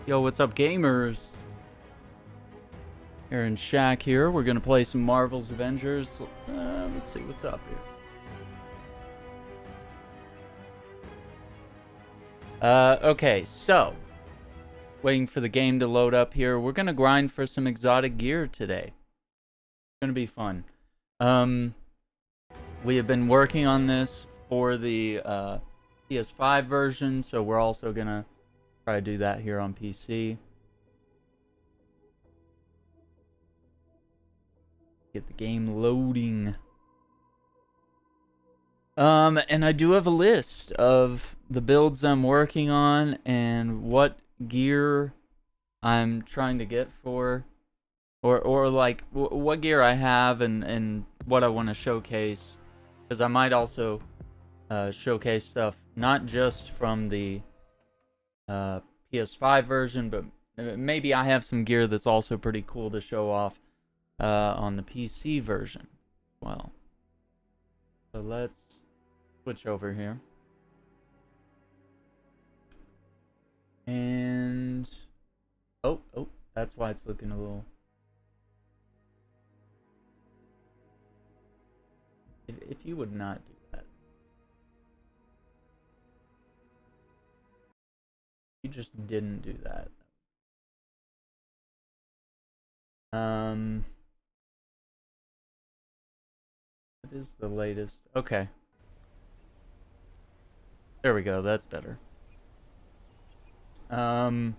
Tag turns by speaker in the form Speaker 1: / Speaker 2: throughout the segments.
Speaker 1: Yo, what's up, gamers? Aaron Shack here. We're gonna play some Marvel's Avengers. Let's see what's up here. Okay, so waiting for the game to load up here. We're gonna grind for some exotic gear today. It's gonna be fun. We have been working on this for the PS5 version, so we're also gonna try to do that here on PC. Get the game loading. And I do have a list of the builds I'm working on and what gear I'm trying to get for, or like what gear I have and what I want to showcase, because I might also showcase stuff not just from the PS5 version, but maybe I have some gear that's also pretty cool to show off on the PC version. Well, so let's switch over here. And oh, that's why it's looking a little. If you would not do that. You just didn't do that. What is the latest? Okay. There we go, that's better. Power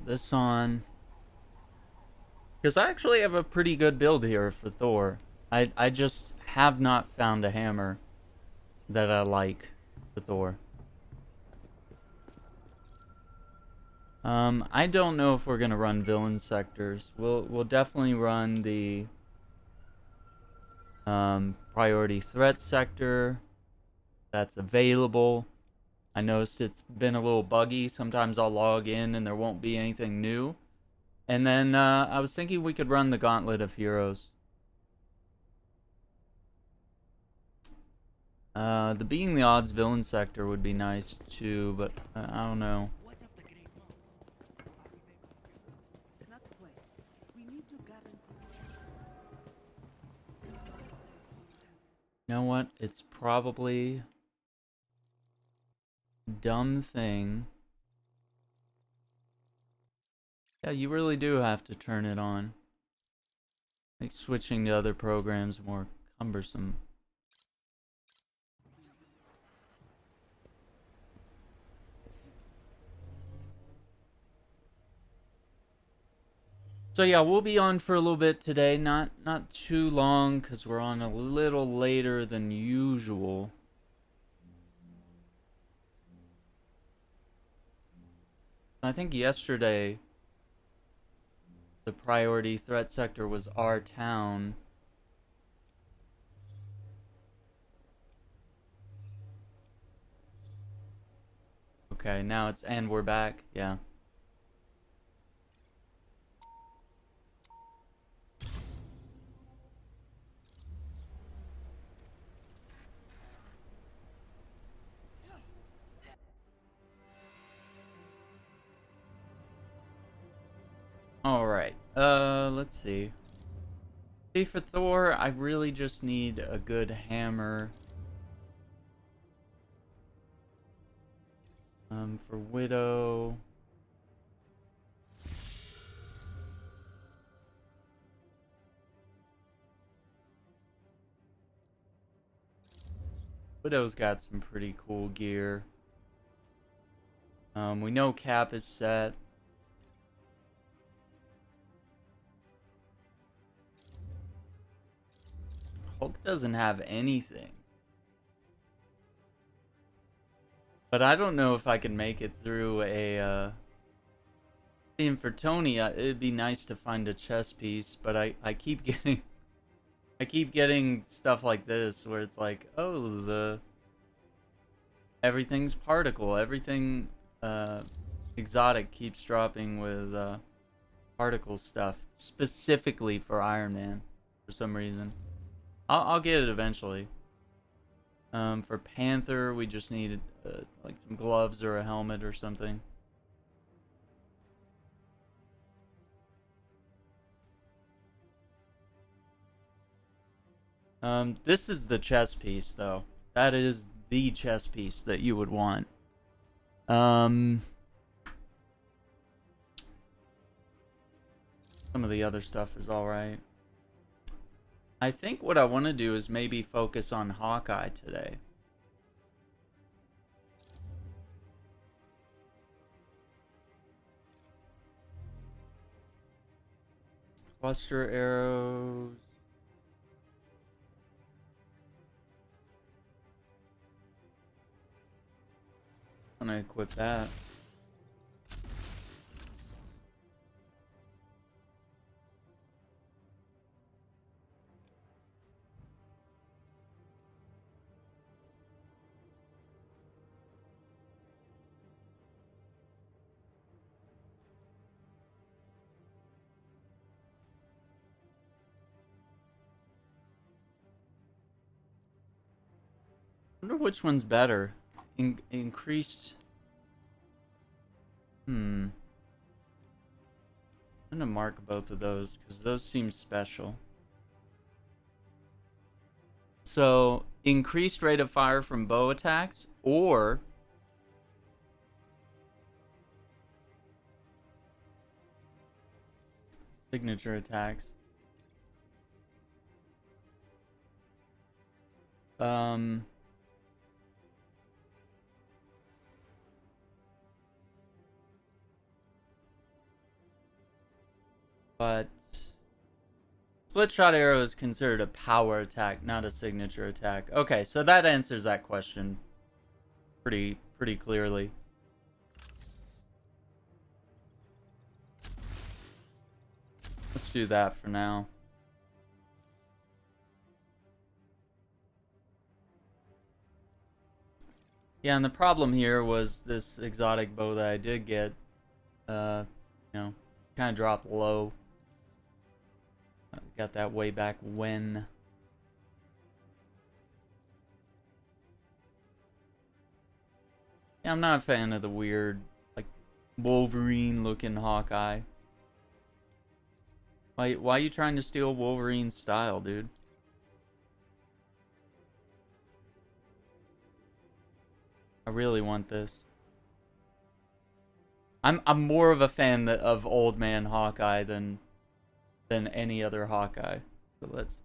Speaker 1: this on. Because I actually have a pretty good build here for Thor. I just have not found a hammer that I like for Thor. I don't know if we're gonna run villain sectors. We'll definitely run the priority threat sector that's available. I noticed it's been a little buggy. Sometimes I'll log in and there won't be anything new. And then I was thinking we could run the Gauntlet of Heroes. The being the odds villain sector would be nice too, but I don't know. You know what? It's probably a dumb thing. Yeah, you really do have to turn it on. Like switching to other programs more cumbersome. So yeah, we'll be on for a little bit today, not too long, because we're on a little later than usual. I think yesterday the priority threat sector was our town. Okay, now it's and we're back, yeah. Alright, let's see. See, for Thor, I really just need a good hammer. For Widow... Widow's got some pretty cool gear. We know Cap is set. Hulk doesn't have anything. But I don't know if I can make it through a, and for Tony, it'd be nice to find a chess piece, but I keep getting... I keep getting stuff like this, where it's like, oh, everything's particle, everything, exotic keeps dropping with, particle stuff, specifically for Iron Man, for some reason. I'll get it eventually. For Panther, we just need like some gloves or a helmet or something. This is the chest piece, though. That is the chest piece that you would want. Some of the other stuff is alright. I think what I want to do is maybe focus on Hawkeye today. Cluster arrows. I'm gonna equip that. I wonder which one's better. Increased. I'm gonna mark both of those because those seem special. So, increased rate of fire from bow attacks or signature attacks. But split shot arrow is considered a power attack, not a signature attack. Okay, so that answers that question pretty clearly. Let's do that for now. Yeah, and the problem here was this exotic bow that I did get, you know, kind of dropped low. Got that way back when. Yeah, I'm not a fan of the weird, like, Wolverine-looking Hawkeye. Why are you trying to steal Wolverine's style, dude? I really want this. I'm more of a fan of Old Man Hawkeye than any other Hawkeye. So let's.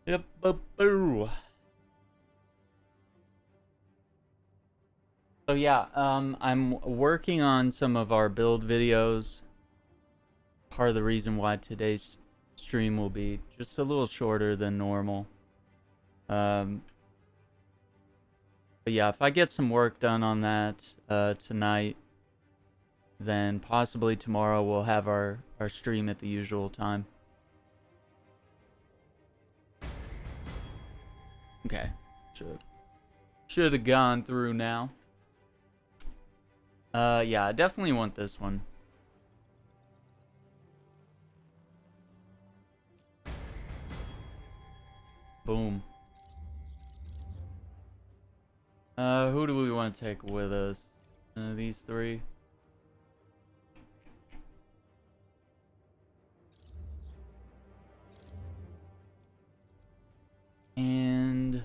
Speaker 1: Yep. So yeah, I'm working on some of our build videos. Part of the reason why today's stream will be just a little shorter than normal. But yeah, if I get some work done on that tonight, then possibly tomorrow we'll have our stream at the usual time. Okay, should have gone through now. Yeah, I definitely want this one. Boom. Who do we want to take with us? These three. And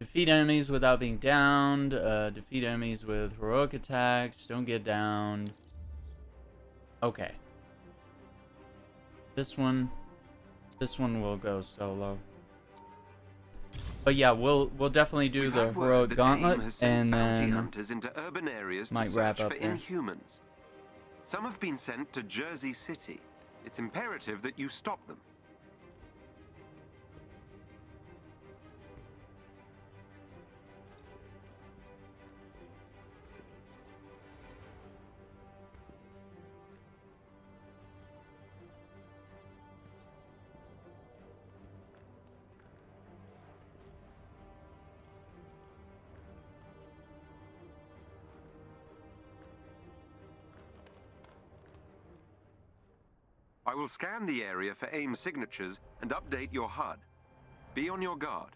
Speaker 1: defeat enemies without being downed. Defeat enemies with heroic attacks. Don't get downed. Okay. This one will go solo. But yeah, we'll definitely do the heroic gauntlet, and then
Speaker 2: hunters into urban areas
Speaker 1: might
Speaker 2: to
Speaker 1: wrap
Speaker 2: search
Speaker 1: up
Speaker 2: for
Speaker 1: there.
Speaker 2: Inhumans. Some have been sent to Jersey City. It's imperative that you stop them. I will scan the area for AIM signatures and update your HUD. Be on your guard.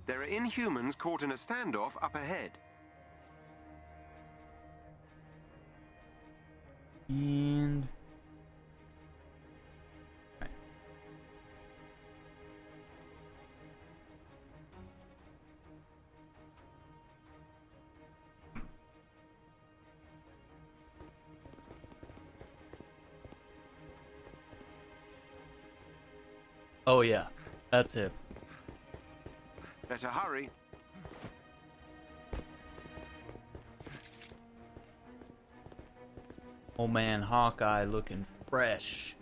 Speaker 2: There are Inhumans caught in a standoff up ahead.
Speaker 1: And... right. Oh yeah, that's it.
Speaker 2: Better hurry.
Speaker 1: Old man Hawkeye looking fresh.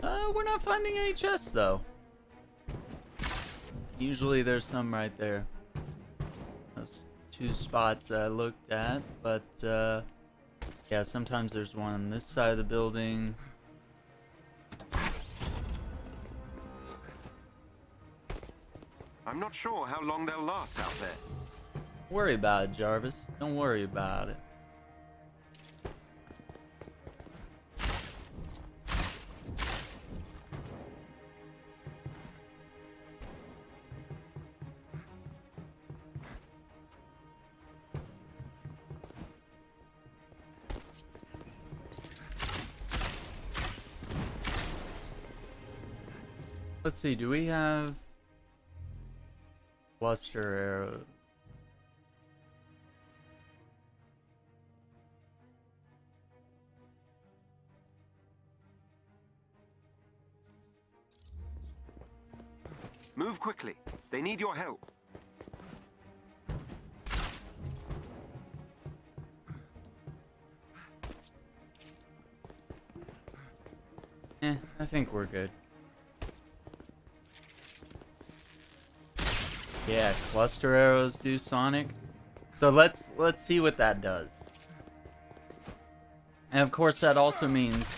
Speaker 1: We're not finding any chests though. Usually there's some right there. Those two spots I looked at, but yeah, sometimes there's one on this side of the building.
Speaker 2: I'm not sure how long they'll last out there.
Speaker 1: Don't worry about it, Jarvis. Don't worry about it. Let's see, do we have cluster arrow?
Speaker 2: Move quickly. They need your help.
Speaker 1: I think we're good. Yeah, cluster arrows do sonic. So let's see what that does. And of course that also means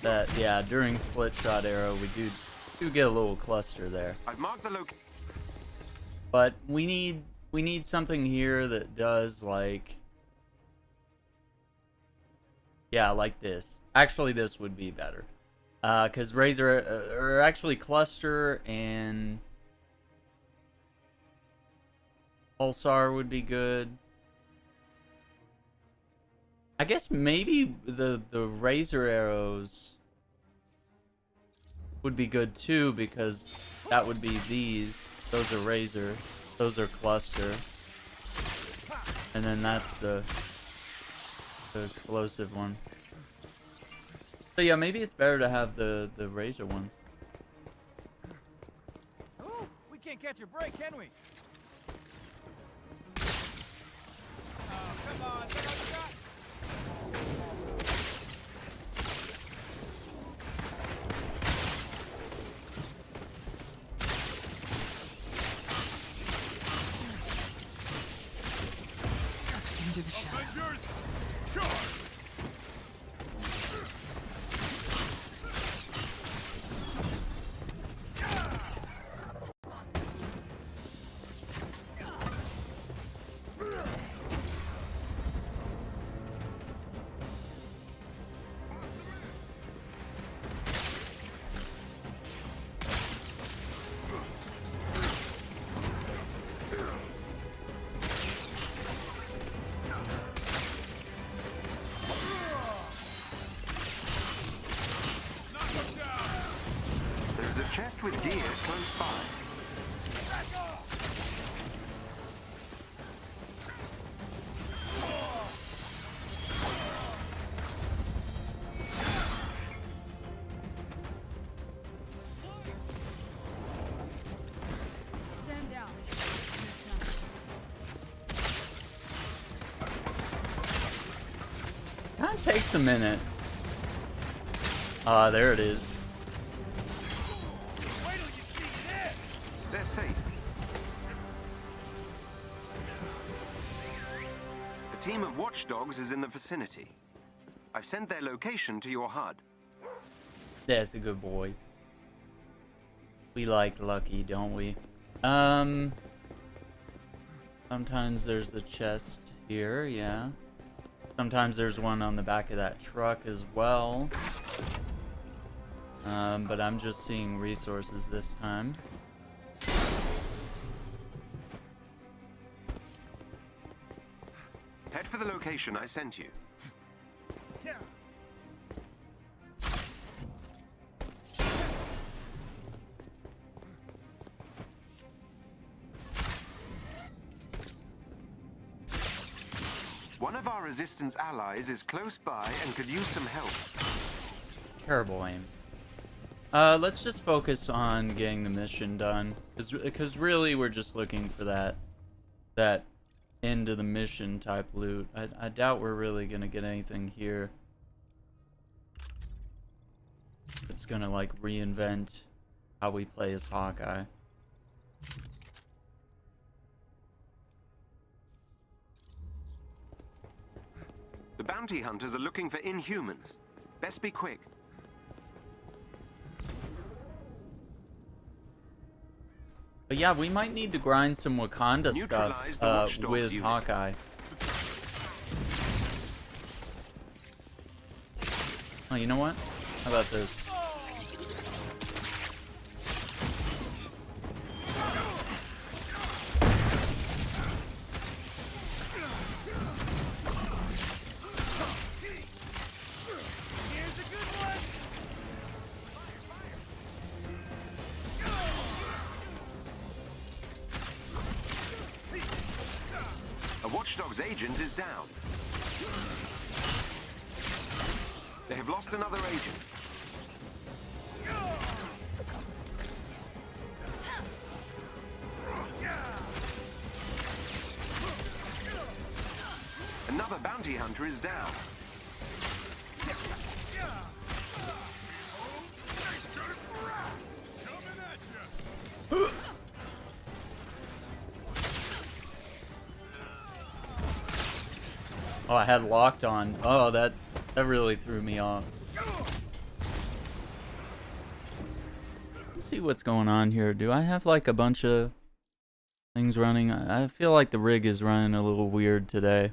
Speaker 1: that yeah, during split shot arrow we do get a little cluster there.
Speaker 2: I've marked the location.
Speaker 1: But we need something here that does like, yeah, like this. Actually this would be better. Cuz Razor or actually cluster and Pulsar would be good. I guess maybe the Razor arrows would be good too, because that would be these. Those are Razor. Those are cluster. And then that's the explosive one. So yeah, maybe it's better to have the Razor ones.
Speaker 3: Oh, we can't catch a break, can we? Come on, shot!
Speaker 4: Into the shadows.
Speaker 3: Avengers, charge!
Speaker 2: There's a chest with gear close by.
Speaker 4: Stand down.
Speaker 1: Kind of takes a minute. Ah, there it is.
Speaker 3: Wait till you see this!
Speaker 2: They're safe. team of watchdogs is in the vicinity. I've sent their location to your HUD.
Speaker 1: That's a good boy. We like Lucky, don't we? Sometimes there's the chest here, yeah. Sometimes there's one on the back of that truck as well. But I'm just seeing resources this time.
Speaker 2: Head for the location I sent you.
Speaker 3: Yeah.
Speaker 2: One of our resistance allies is close by and could use some help.
Speaker 1: Terrible aim. Let's just focus on getting the mission done, because really we're just looking for that end of the mission type loot. I doubt we're really gonna get anything here. It's gonna like reinvent how we play as Hawkeye.
Speaker 2: The bounty hunters are looking for Inhumans. Best be quick.
Speaker 1: But yeah, we might need to grind some Wakanda
Speaker 2: Neutralize
Speaker 1: stuff
Speaker 2: the Watchdogs
Speaker 1: with
Speaker 2: unit.
Speaker 1: Hawkeye. Oh, you know what? How about this?
Speaker 3: Here's a good one.
Speaker 2: A Watchdog's agent is down. They have lost another agent. Another bounty hunter is down.
Speaker 3: Coming at you.
Speaker 1: Oh, I had locked on. Oh, that really threw me off. Let's see what's going on here. Do I have like a bunch of things running? I feel like the rig is running a little weird today.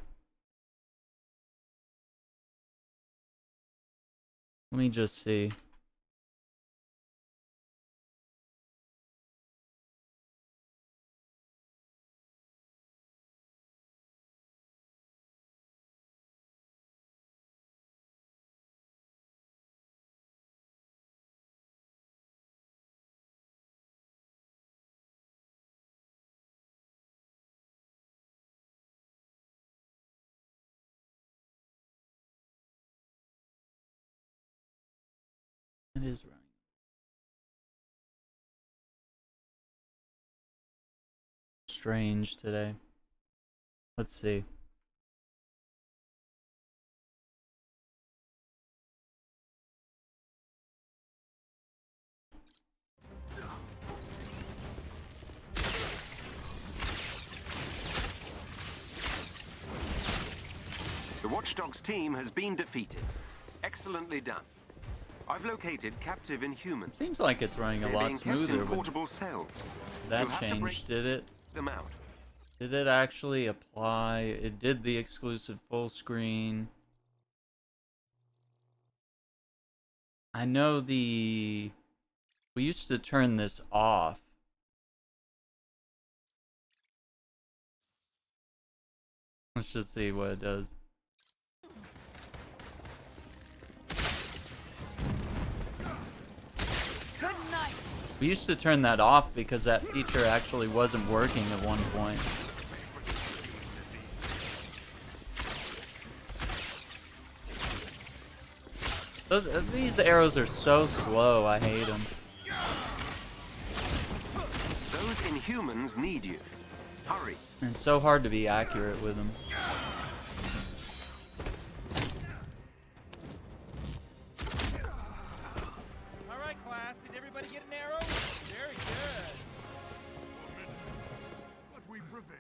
Speaker 1: Let me just see. It is running. Strange today. Let's see.
Speaker 2: The Watchdog's team has been defeated. Excellently done. I've located captive Inhumans.
Speaker 1: Seems like it's running a
Speaker 2: They're
Speaker 1: lot
Speaker 2: being
Speaker 1: smoother.
Speaker 2: kept in
Speaker 1: With
Speaker 2: portable cells.
Speaker 1: that
Speaker 2: You'll have to break
Speaker 1: change, did it?
Speaker 2: them out.
Speaker 1: Did it actually apply? It did the exclusive full screen. I know we used to turn this off. Let's just see what it does.
Speaker 4: Good night.
Speaker 1: We used to turn that off because that feature actually wasn't working at one point. These arrows are so slow, I hate them.
Speaker 2: Those Inhumans need you. Hurry.
Speaker 1: And it's so hard to be accurate with them.
Speaker 3: All right, class. Did everybody get an arrow? Very good.
Speaker 5: But we prevailed.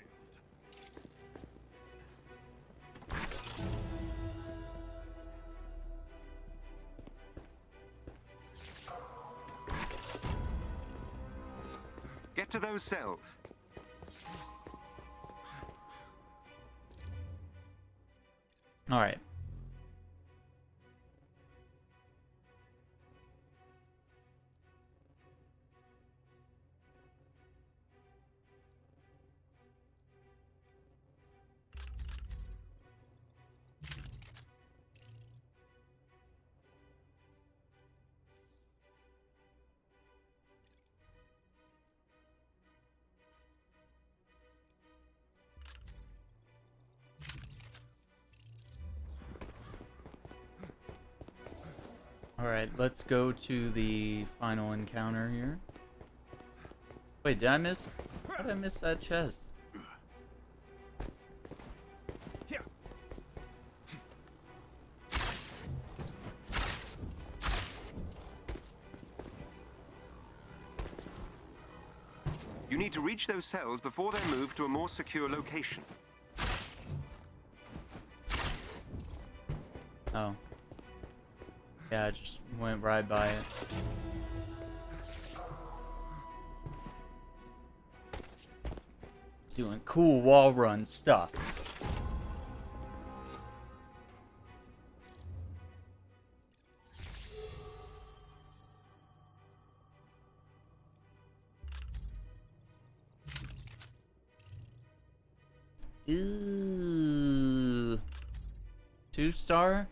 Speaker 2: to those cells.
Speaker 1: All right. Alright, let's go to the final encounter here. Wait, did I miss? How did I miss that chest?
Speaker 2: You need to reach those cells before they're moved to a more secure location.
Speaker 1: Oh. Yeah, I just went right by it. Doing cool wall run stuff. Ooh. 2-star?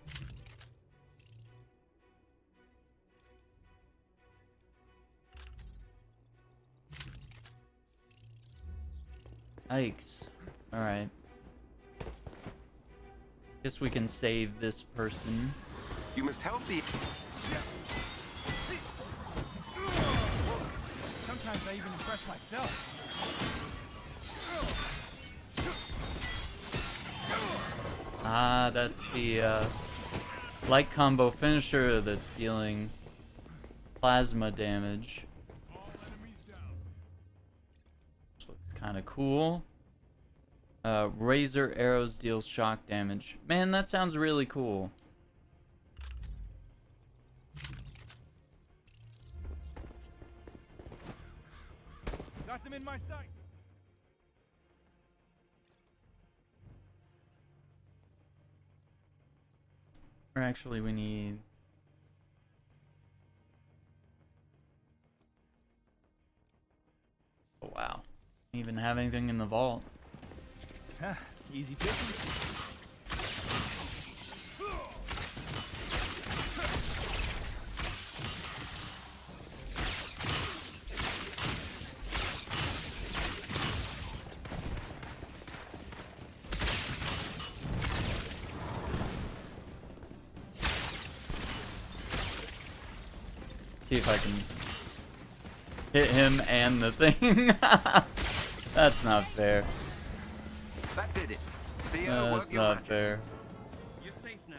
Speaker 1: Yikes. Alright. Guess we can save this person.
Speaker 2: You must help the...
Speaker 3: Sometimes I even impress myself.
Speaker 1: Ah, that's the light combo finisher that's dealing plasma damage. Which looks kind of cool. Razor arrows deals shock damage. Man, that sounds really cool.
Speaker 3: Got them in my sight.
Speaker 1: Or actually, we need... Oh, wow. Don't even have anything in the vault.
Speaker 3: Easy pickings.
Speaker 1: See if I can hit him and the thing. That's not fair.
Speaker 2: That did it.
Speaker 1: That's not fair.
Speaker 3: You're safe now.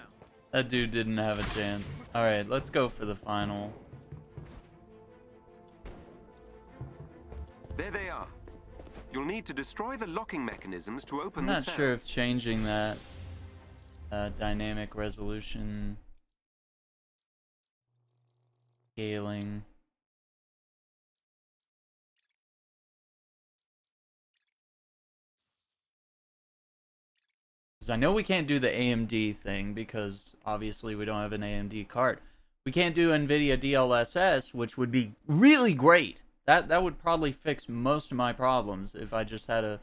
Speaker 1: That dude didn't have a chance. Alright, let's go for the final.
Speaker 2: There they are. You'll need to destroy the locking mechanisms to open
Speaker 1: I'm
Speaker 2: the
Speaker 1: not
Speaker 2: cells.
Speaker 1: sure if changing that dynamic resolution scaling. Because I know we can't do the AMD thing because obviously we don't have an AMD card. We can't do NVIDIA DLSS, which would be really great. That would probably fix most of my problems if I just had a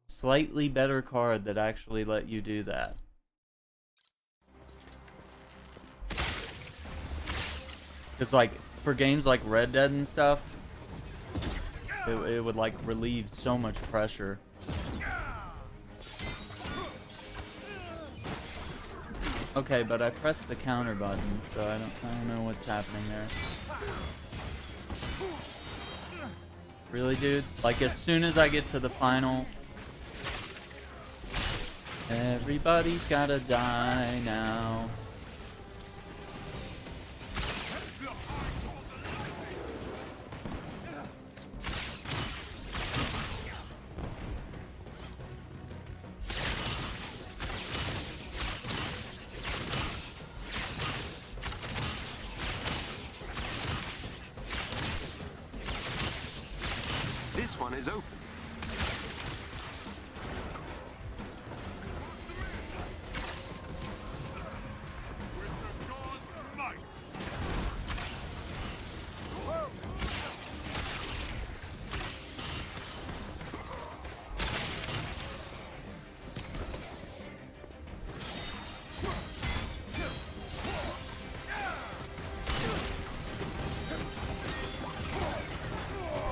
Speaker 1: slightly better card that actually let you do that. Because, like, for games like Red Dead and stuff, it would, like, relieve so much pressure. Okay, but I pressed the counter button, so I don't know what's happening there. Really, dude? Like, as soon as I get to the final... Everybody's gotta die now.
Speaker 2: This one one is open.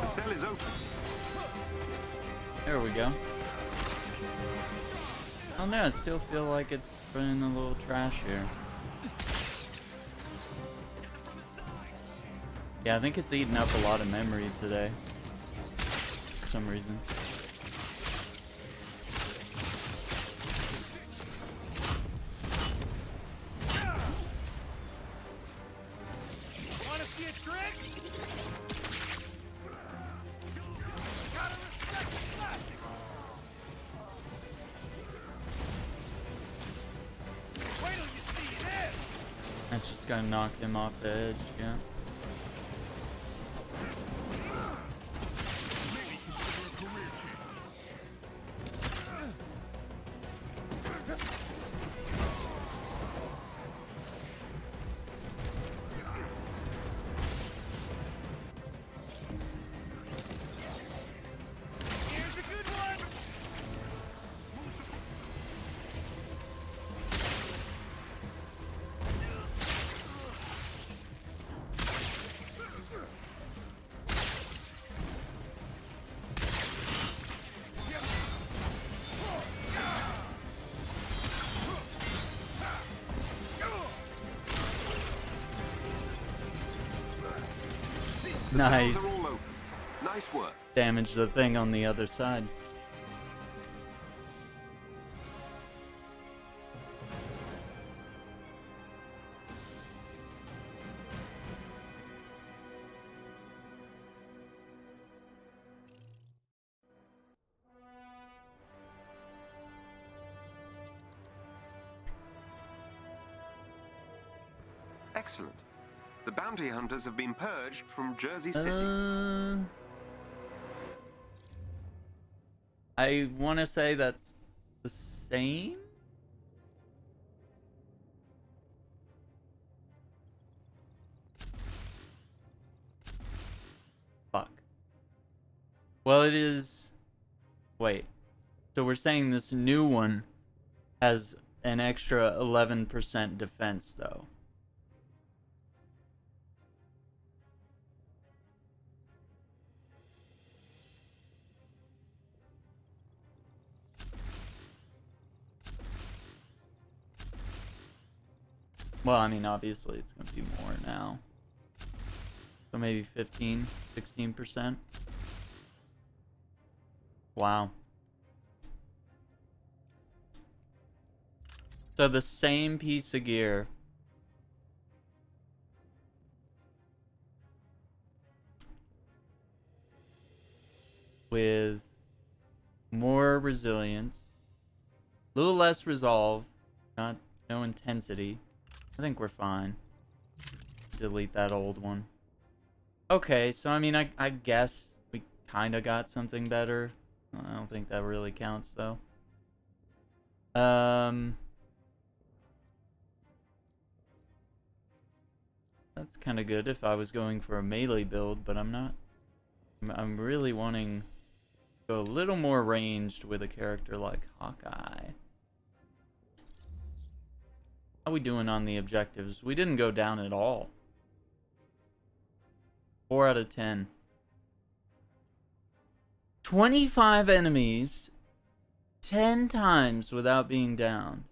Speaker 2: The cell is open.
Speaker 1: There we go. Oh no, I still feel like it's running a little trash here. Yeah, I think it's eating up a lot of memory today. For some reason.
Speaker 3: Wanna see a trick? Gotta respect the classic. Wait till you see this.
Speaker 1: That's just gonna knock him off the edge, yeah.
Speaker 3: Here's a good one.
Speaker 1: Nice.
Speaker 2: Cells are all open. Nice work.
Speaker 1: Damage the thing on the other side.
Speaker 2: Excellent. The bounty hunters have been purged from Jersey City.
Speaker 1: I want to say that's the same. Fuck. Well, it is. Wait. So we're saying this new one has an extra 11% defense, though. Well, I mean, obviously it's going to be more now. So maybe 15, 16%. Wow. So the same piece of gear. With more resilience. A little less resolve. No intensity. I think we're fine. Delete that old one. Okay, so I mean, I guess we kind of got something better. I don't think that really counts, though. That's kind of good if I was going for a melee build, but I'm not. I'm really wanting to go a little more ranged with a character like Hawkeye. How we doing on the objectives? We didn't go down at all. 4 out of 10. 25 enemies 10 times without being down.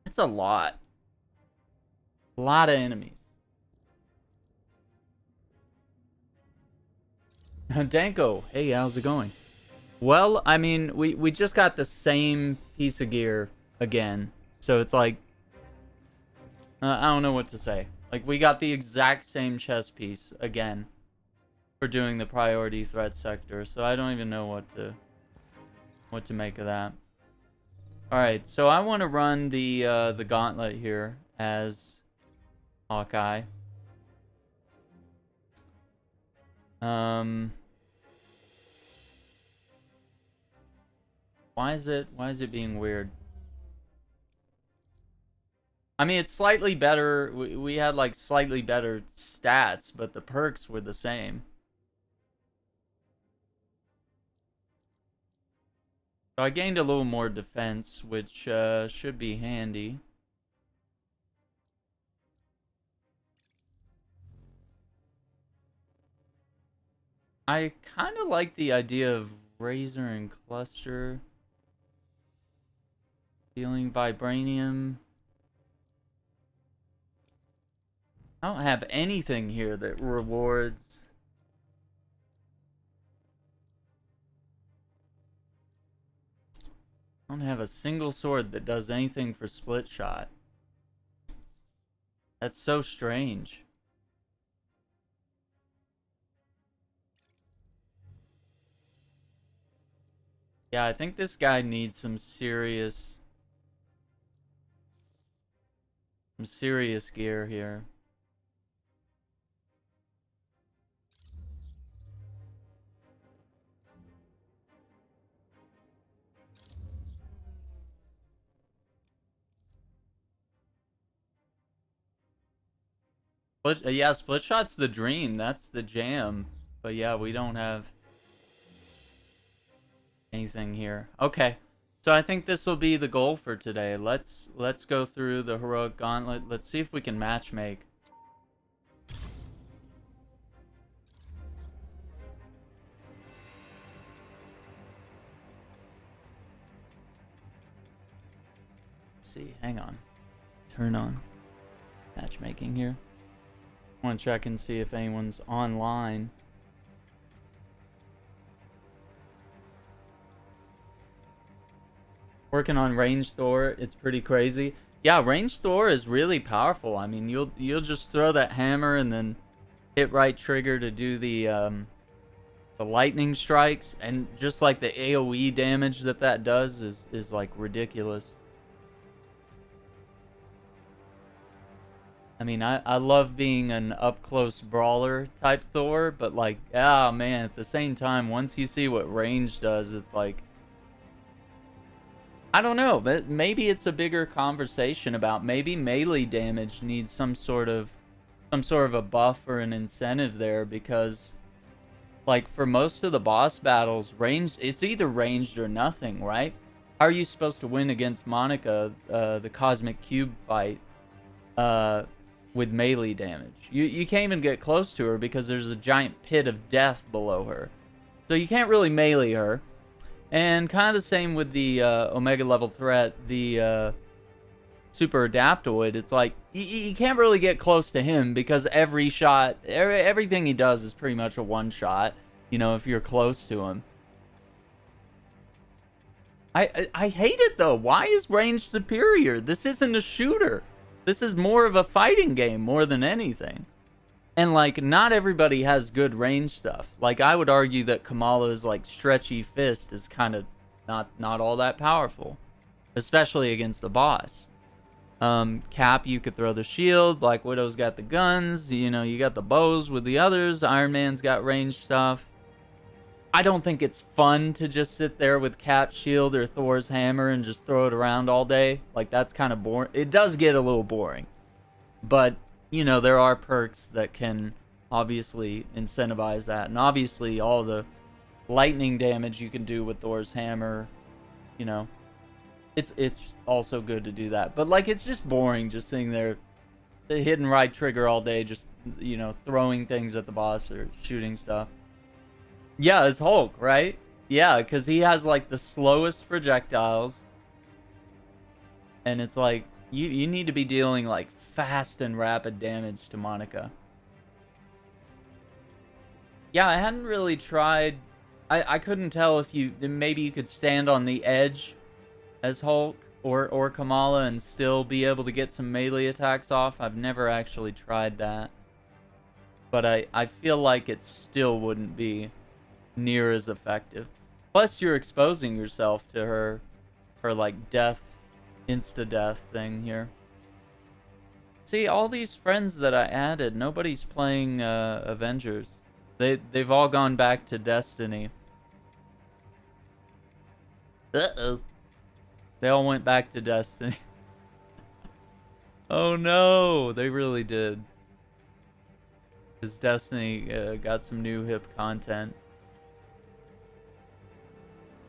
Speaker 1: That's a lot. A lot of enemies. Danko, hey, how's it going? Well, I mean, we just got the same piece of gear again. So it's like, I don't know what to say. Like, we got the exact same chess piece again for doing the priority threat sector. So I don't even know what to make of that. All right, so I want to run the Gauntlet here as Hawkeye. Why is it being weird? I mean, it's slightly better. We had like slightly better stats, but the perks were the same. So I gained a little more defense, which should be handy. I kind of like the idea of Razor and Cluster. Dealing Vibranium. I don't have anything here that rewards. I don't have a single sword that does anything for split shot. That's so strange. Yeah, I think this guy needs some serious gear here. Yeah, split shot's the dream. That's the jam. But yeah, we don't have anything here. Okay. So I think this will be the goal for today. Let's go through the heroic gauntlet. Let's see if we can matchmake. Let's see, hang on. Turn on matchmaking here. I want to check and see if anyone's online. Working on range Thor, it's pretty crazy. Yeah, range Thor is really powerful. I mean, you'll just throw that hammer and then hit right trigger to do the lightning strikes, and just like the AoE damage that does is like ridiculous. I mean, I love being an up-close brawler type Thor, but like, ah, man, at the same time, once you see what range does, it's like, I don't know, but maybe it's a bigger conversation about maybe melee damage needs some sort of a buff or an incentive there, because like for most of the boss battles, range, it's either ranged or nothing, right? How are you supposed to win against Monica, the Cosmic Cube fight, with melee damage? You can't even get close to her because there's a giant pit of death below her. So you can't really melee her. And kind of the same with the Omega level threat, the Super Adaptoid. It's like, you can't really get close to him because every shot, everything he does is pretty much a one shot, you know, if you're close to him. I hate it though. Why is range superior? This isn't a shooter. This is more of a fighting game more than anything. And like, not everybody has good range stuff. Like, I would argue that Kamala's like stretchy fist is kind of not all that powerful, especially against the boss. Cap, you could throw the shield. Black Widow's got the guns. You know, you got the bows with the others. Iron Man's got range stuff. I don't think it's fun to just sit there with Cap's shield or Thor's hammer and just throw it around all day. Like, that's kind of boring. It does get a little boring. But, you know, there are perks that can obviously incentivize that. And obviously all the lightning damage you can do with Thor's hammer, you know, it's also good to do that. But, like, it's just boring just sitting there hitting right trigger all day, just, you know, throwing things at the boss or shooting stuff. Yeah, it's Hulk, right? Yeah, because he has, like, the slowest projectiles. And it's like, you need to be dealing, like, fast and rapid damage to Monica. Yeah, I hadn't really tried... I couldn't tell if maybe you could stand on the edge as Hulk or Kamala and still be able to get some melee attacks off. I've never actually tried that. But I feel like it still wouldn't be near as effective. Plus, you're exposing yourself to her like death, insta-death thing here. See, all these friends that I added, nobody's playing Avengers. They've all gone back to Destiny. Uh-oh. They all went back to Destiny. Oh no, they really did. Because Destiny got some new hip content.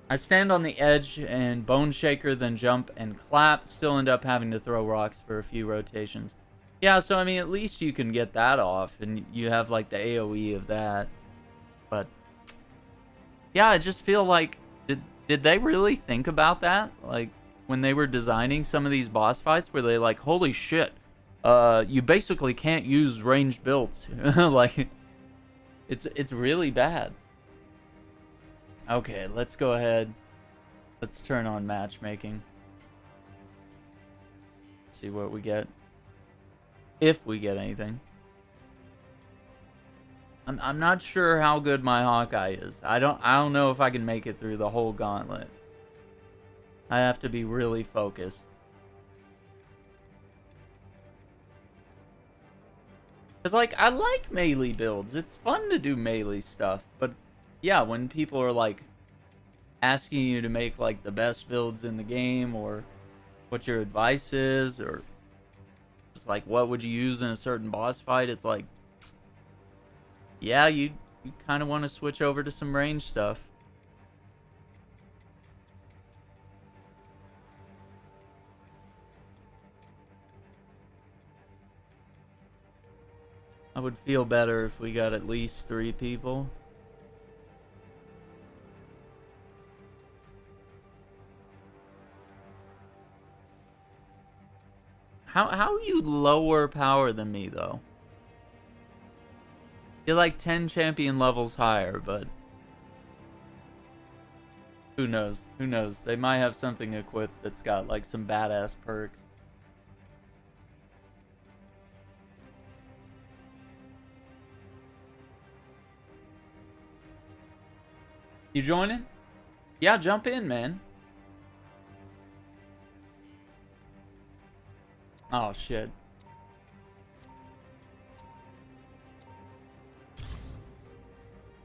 Speaker 1: I stand on the edge and bone shaker, then jump and clap. Still end up having to throw rocks for a few rotations. Yeah, so I mean, at least you can get that off, and you have like the AoE of that. But yeah, I just feel like did they really think about that? Like when they were designing some of these boss fights, were they like, holy shit, you basically can't use ranged builds. Like it's really bad. Okay, let's go ahead. Let's turn on matchmaking. See what we get. If we get anything. I'm not sure how good my Hawkeye is. I don't know if I can make it through the whole gauntlet. I have to be really focused. Cause like I like melee builds. It's fun to do melee stuff, but yeah, when people are like asking you to make like the best builds in the game, or what your advice is, or just like what would you use in a certain boss fight, it's like, yeah, you kind of want to switch over to some range stuff. I would feel better if we got at least 3 people. How are you lower power than me, though? You're like 10 champion levels higher, but who knows? Who knows? They might have something equipped that's got like some badass perks. You joining? Yeah, jump in, man. Oh shit.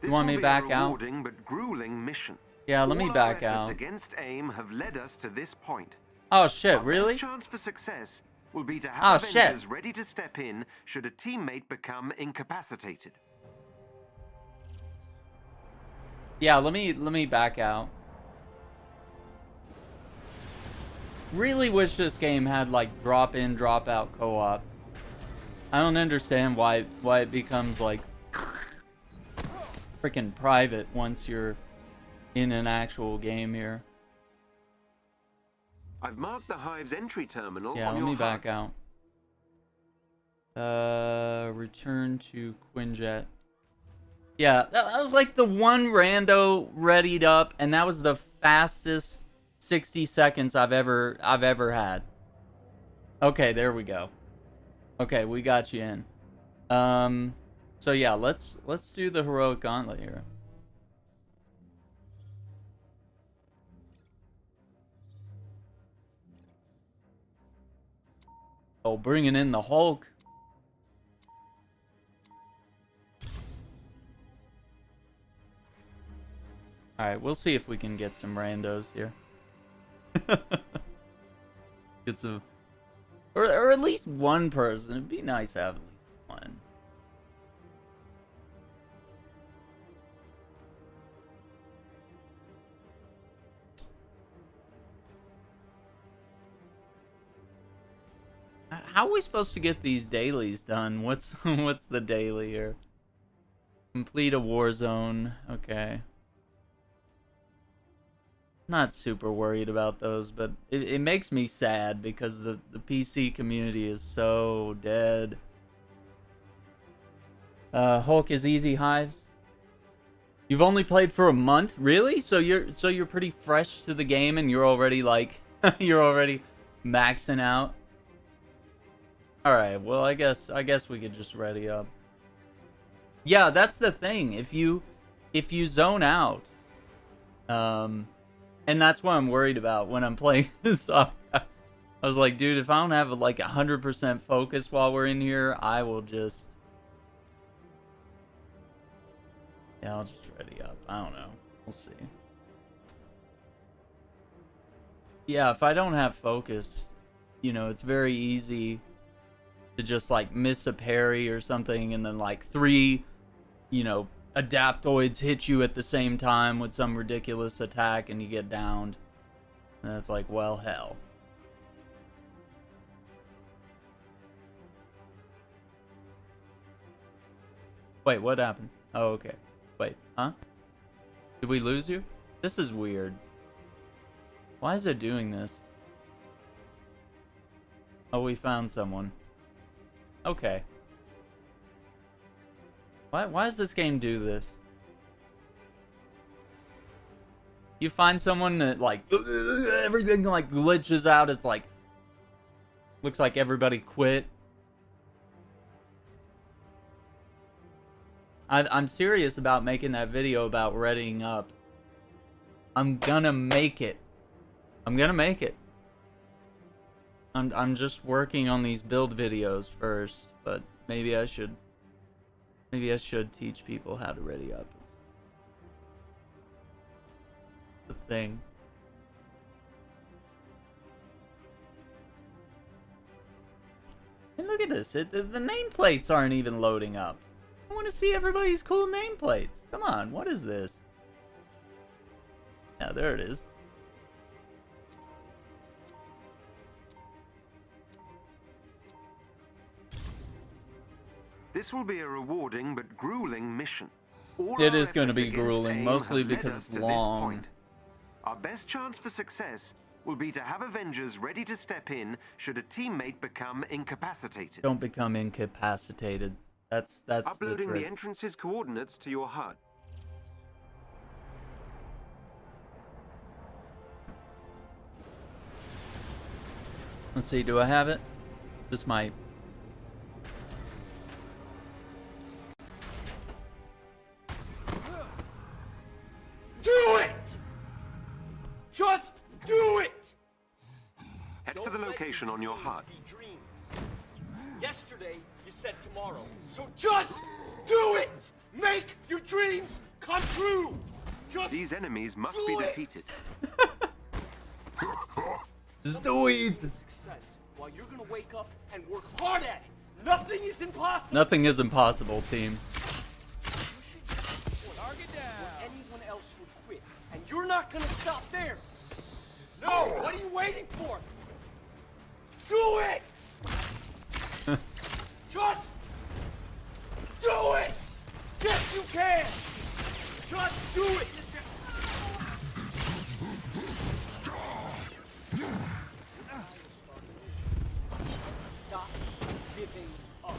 Speaker 1: You want me back out?
Speaker 2: But grueling mission.
Speaker 1: Yeah, let me back out.
Speaker 2: Against AIM have led us to this point.
Speaker 1: Oh shit,
Speaker 2: Our
Speaker 1: really?
Speaker 2: best chance for success will be to have
Speaker 1: Oh
Speaker 2: Avengers
Speaker 1: shit.
Speaker 2: ready to step in should a teammate become incapacitated.
Speaker 1: Yeah, let me back out. Really wish this game had like drop in, drop out co-op. I don't understand why it becomes like freaking private once you're in an actual game here.
Speaker 2: I've marked the Hive's entry terminal.
Speaker 1: Yeah,
Speaker 2: on
Speaker 1: let
Speaker 2: your
Speaker 1: me
Speaker 2: HUD.
Speaker 1: back out. Return to Quinjet. Yeah, that was like the one rando readied up, and that was the fastest 60 seconds I've ever had. Okay, there we go. Okay, we got you in. So yeah, let's do the heroic gauntlet here. Oh, bringing in the Hulk. Alright, we'll see if we can get some randos here. Get some... Or at least one person. It'd be nice to have at least one. How are we supposed to get these dailies done? What's the daily here? Complete a war zone. Okay. Not super worried about those, but it makes me sad because the PC community is so dead. Hulk is easy, Hives. You've only played for a month, really? So you're pretty fresh to the game, and you're already like you're already maxing out. All right, well I guess we could just ready up. Yeah, that's the thing. If you zone out, and that's what I'm worried about when I'm playing this. I was like, dude, if I don't have like 100% focus while we're in here, I will just... Yeah, I'll just ready up. I don't know. We'll see. Yeah, if I don't have focus, you know, it's very easy to just like miss a parry or something, and then like three, you know, adaptoids hit you at the same time with some ridiculous attack and you get downed. And it's like, well, hell. Wait, what happened? Oh, okay. Wait, huh? Did we lose you? This is weird. Why is it doing this? Oh, we found someone. Okay. Why does this game do this? You find someone that, like, everything, like, glitches out. It's like, looks like everybody quit. I'm serious about making that video about readying up. I'm gonna make it. I'm gonna make it. I'm just working on these build videos first, but maybe I should teach people how to ready up. It's the thing. And look at this. The nameplates aren't even loading up. I want to see everybody's cool nameplates. Come on, what is this? Yeah, there it is.
Speaker 2: This will be a rewarding but grueling mission. All
Speaker 1: It
Speaker 2: our
Speaker 1: is going to
Speaker 2: efforts
Speaker 1: be
Speaker 2: against
Speaker 1: grueling,
Speaker 2: AIM
Speaker 1: mostly
Speaker 2: have led
Speaker 1: because
Speaker 2: us
Speaker 1: it's
Speaker 2: to this
Speaker 1: long.
Speaker 2: point. Our best chance for success will be to have Avengers ready to step in should a teammate become incapacitated.
Speaker 1: Don't become incapacitated. That's
Speaker 2: Uploading
Speaker 1: the
Speaker 2: the
Speaker 1: trick.
Speaker 2: entrance's coordinates to your HUD.
Speaker 1: Let's see, do I have it? This might.
Speaker 3: Do it! Just do it!
Speaker 2: Head for the location on your HUD.
Speaker 3: Yesterday, you said tomorrow. So just do it! Make your dreams come true! Just
Speaker 2: These enemies must
Speaker 3: do
Speaker 2: be
Speaker 3: it!
Speaker 2: defeated.
Speaker 1: Just do it!
Speaker 3: Success, while you're gonna wake up and work hard at it. Nothing is impossible!
Speaker 1: Nothing is impossible, team.
Speaker 3: Target down. Anyone else would quit, and you're not gonna stop there. No, what are you waiting for? Do it! Just do it! Yes, you can! Just do it! Stop giving up.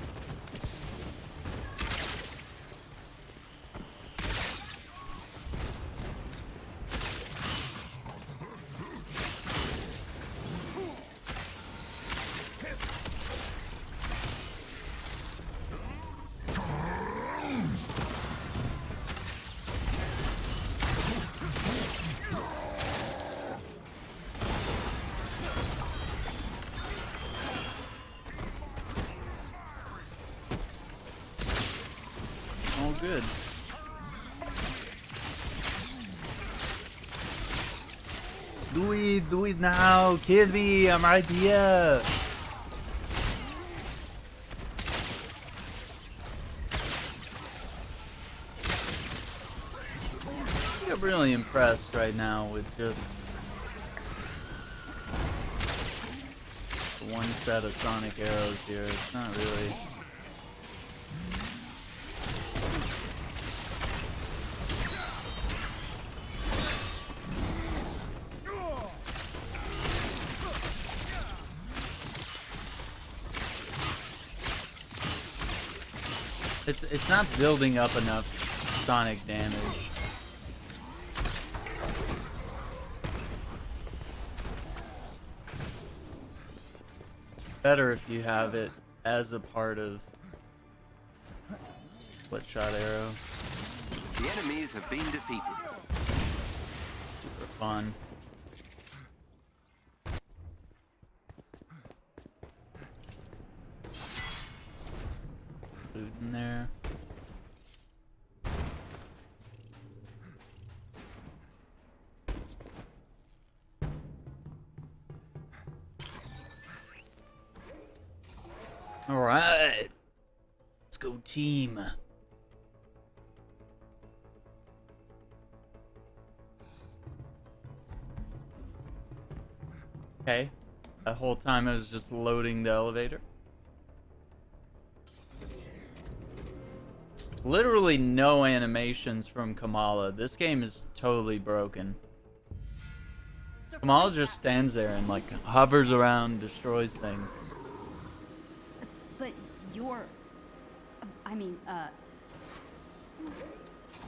Speaker 1: All good. Do it now, kill me, I'm right here. I'm really impressed right now with just one set of sonic arrows here. It's not really. It's not building up enough sonic damage. Better if you have it as a part of split shot arrow.
Speaker 2: The enemies have been defeated.
Speaker 1: Super fun. Loot in there. All right. Let's go, team. Okay. That whole time I was just loading the elevator. Literally no animations from Kamala. This game is totally broken. Kamala just stands there and like hovers around, destroys things.
Speaker 5: But you're...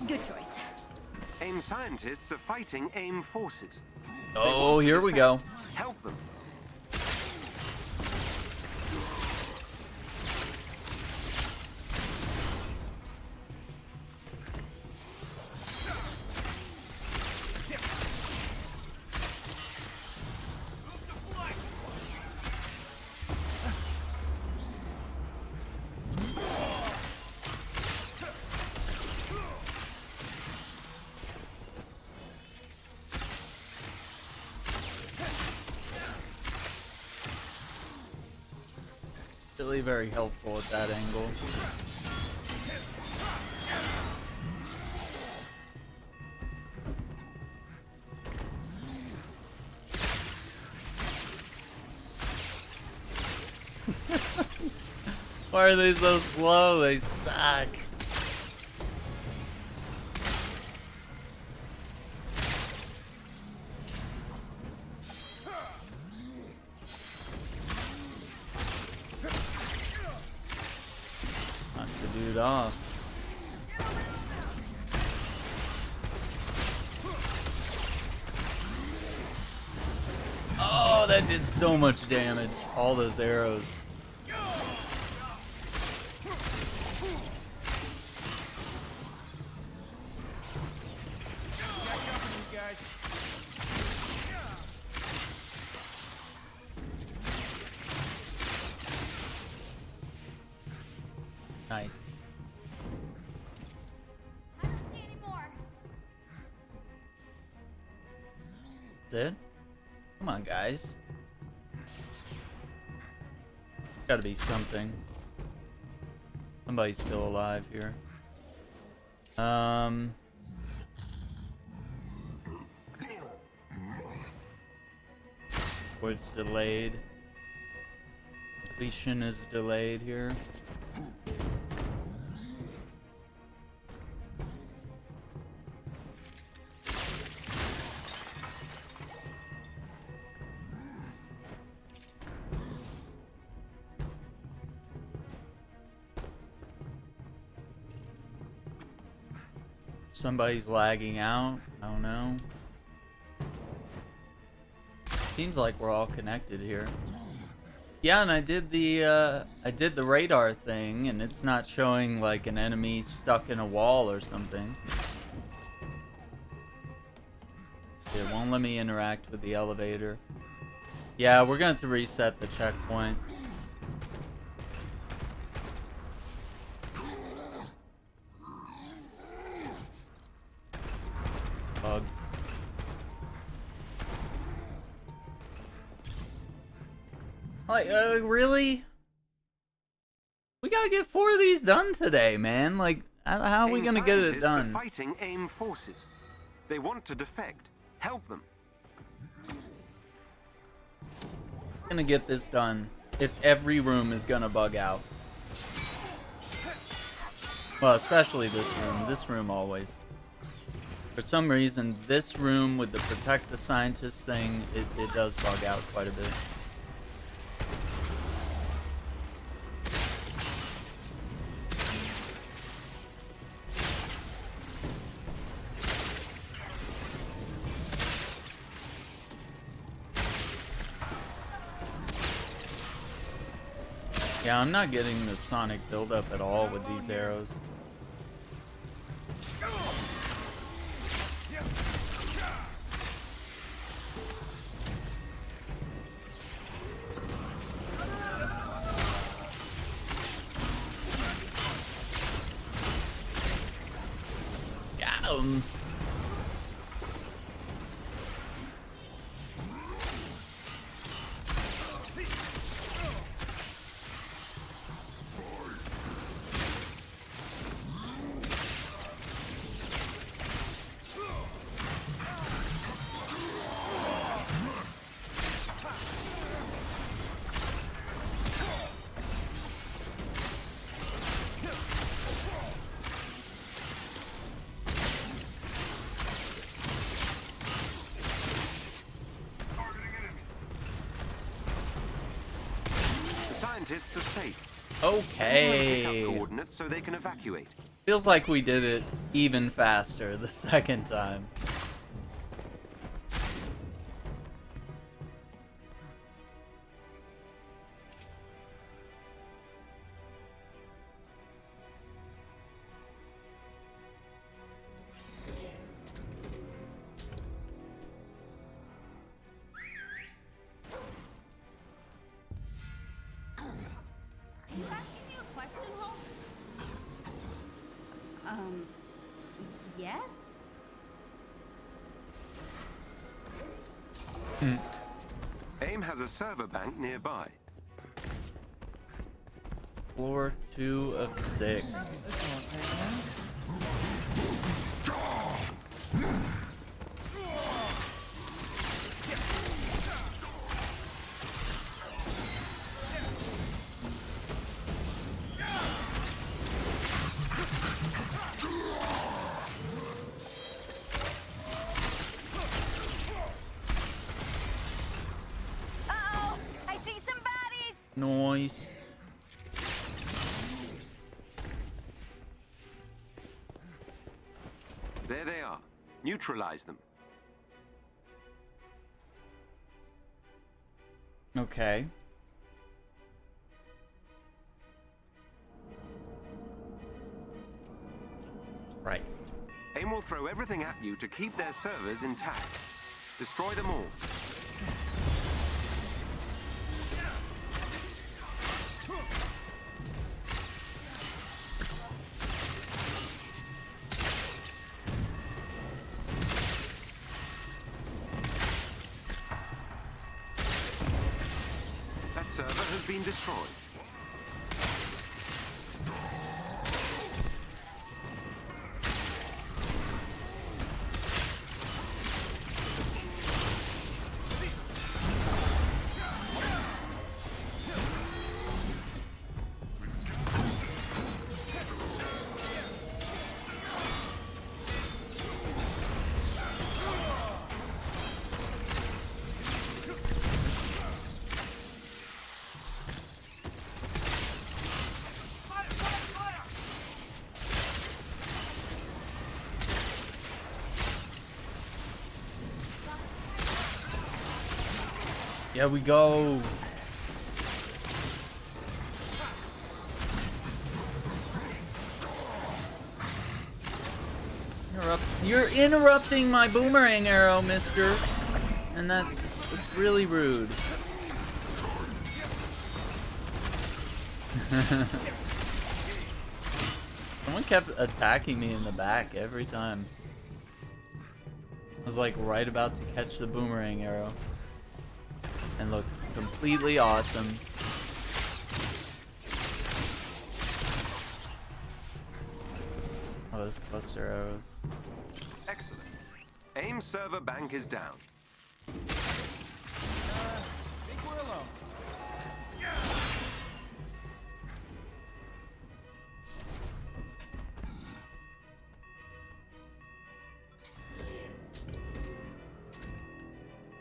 Speaker 5: good choice.
Speaker 2: AIM scientists are fighting AIM forces. They
Speaker 1: Oh,
Speaker 2: want to
Speaker 1: here we
Speaker 2: defect.
Speaker 1: go.
Speaker 2: Help them.
Speaker 1: Really very helpful at that angle. Why are they so slow? They suck. Knock the dude off. Oh, that did so much damage. All those arrows. Nice.
Speaker 5: I don't see any more.
Speaker 1: That's it? Come on, guys. Gotta be something. Somebody's still alive here. Or it's delayed. Completion is delayed here. Somebody's lagging out. I don't know. Seems like we're all connected here. Yeah, and I did the radar thing, and it's not showing like an enemy stuck in a wall or something. It won't let me interact with the elevator. Yeah, we're gonna have to reset the checkpoint. Bug. Like, really? We gotta get 4 of these done today, man. Like, how are we
Speaker 2: AIM
Speaker 1: gonna get it
Speaker 2: scientists
Speaker 1: done?
Speaker 2: are fighting AIM forces. They want to defect. Help them.
Speaker 1: Gonna get this done if every room is gonna bug out. Well, especially this room. This room always. For some reason, this room with the protect the scientists thing, it does bug out quite a bit. Yeah, I'm not getting the sonic buildup at all with these arrows. Got him.
Speaker 2: scientists are safe. Pick up
Speaker 1: Okay.
Speaker 2: coordinates so they can evacuate.
Speaker 1: Feels like we did it even faster the second time.
Speaker 5: Are you asking me a question, Hulk? Yes?
Speaker 2: AIM has a server bank nearby.
Speaker 1: Floor 2 of 6.
Speaker 5: Uh-oh! I see some bodies!
Speaker 1: Noise.
Speaker 2: There they are. Neutralize them.
Speaker 1: Okay. Right.
Speaker 2: AIM will throw everything at you to keep their servers intact. Destroy them all. That server has been destroyed.
Speaker 1: Here we go. You're interrupting my boomerang arrow, mister. And it's really rude. Someone kept attacking me in the back every time. I was like right about to catch the boomerang arrow. And look completely awesome. Oh, those cluster arrows.
Speaker 2: Excellent. AIM server bank is down.
Speaker 3: Think we're alone.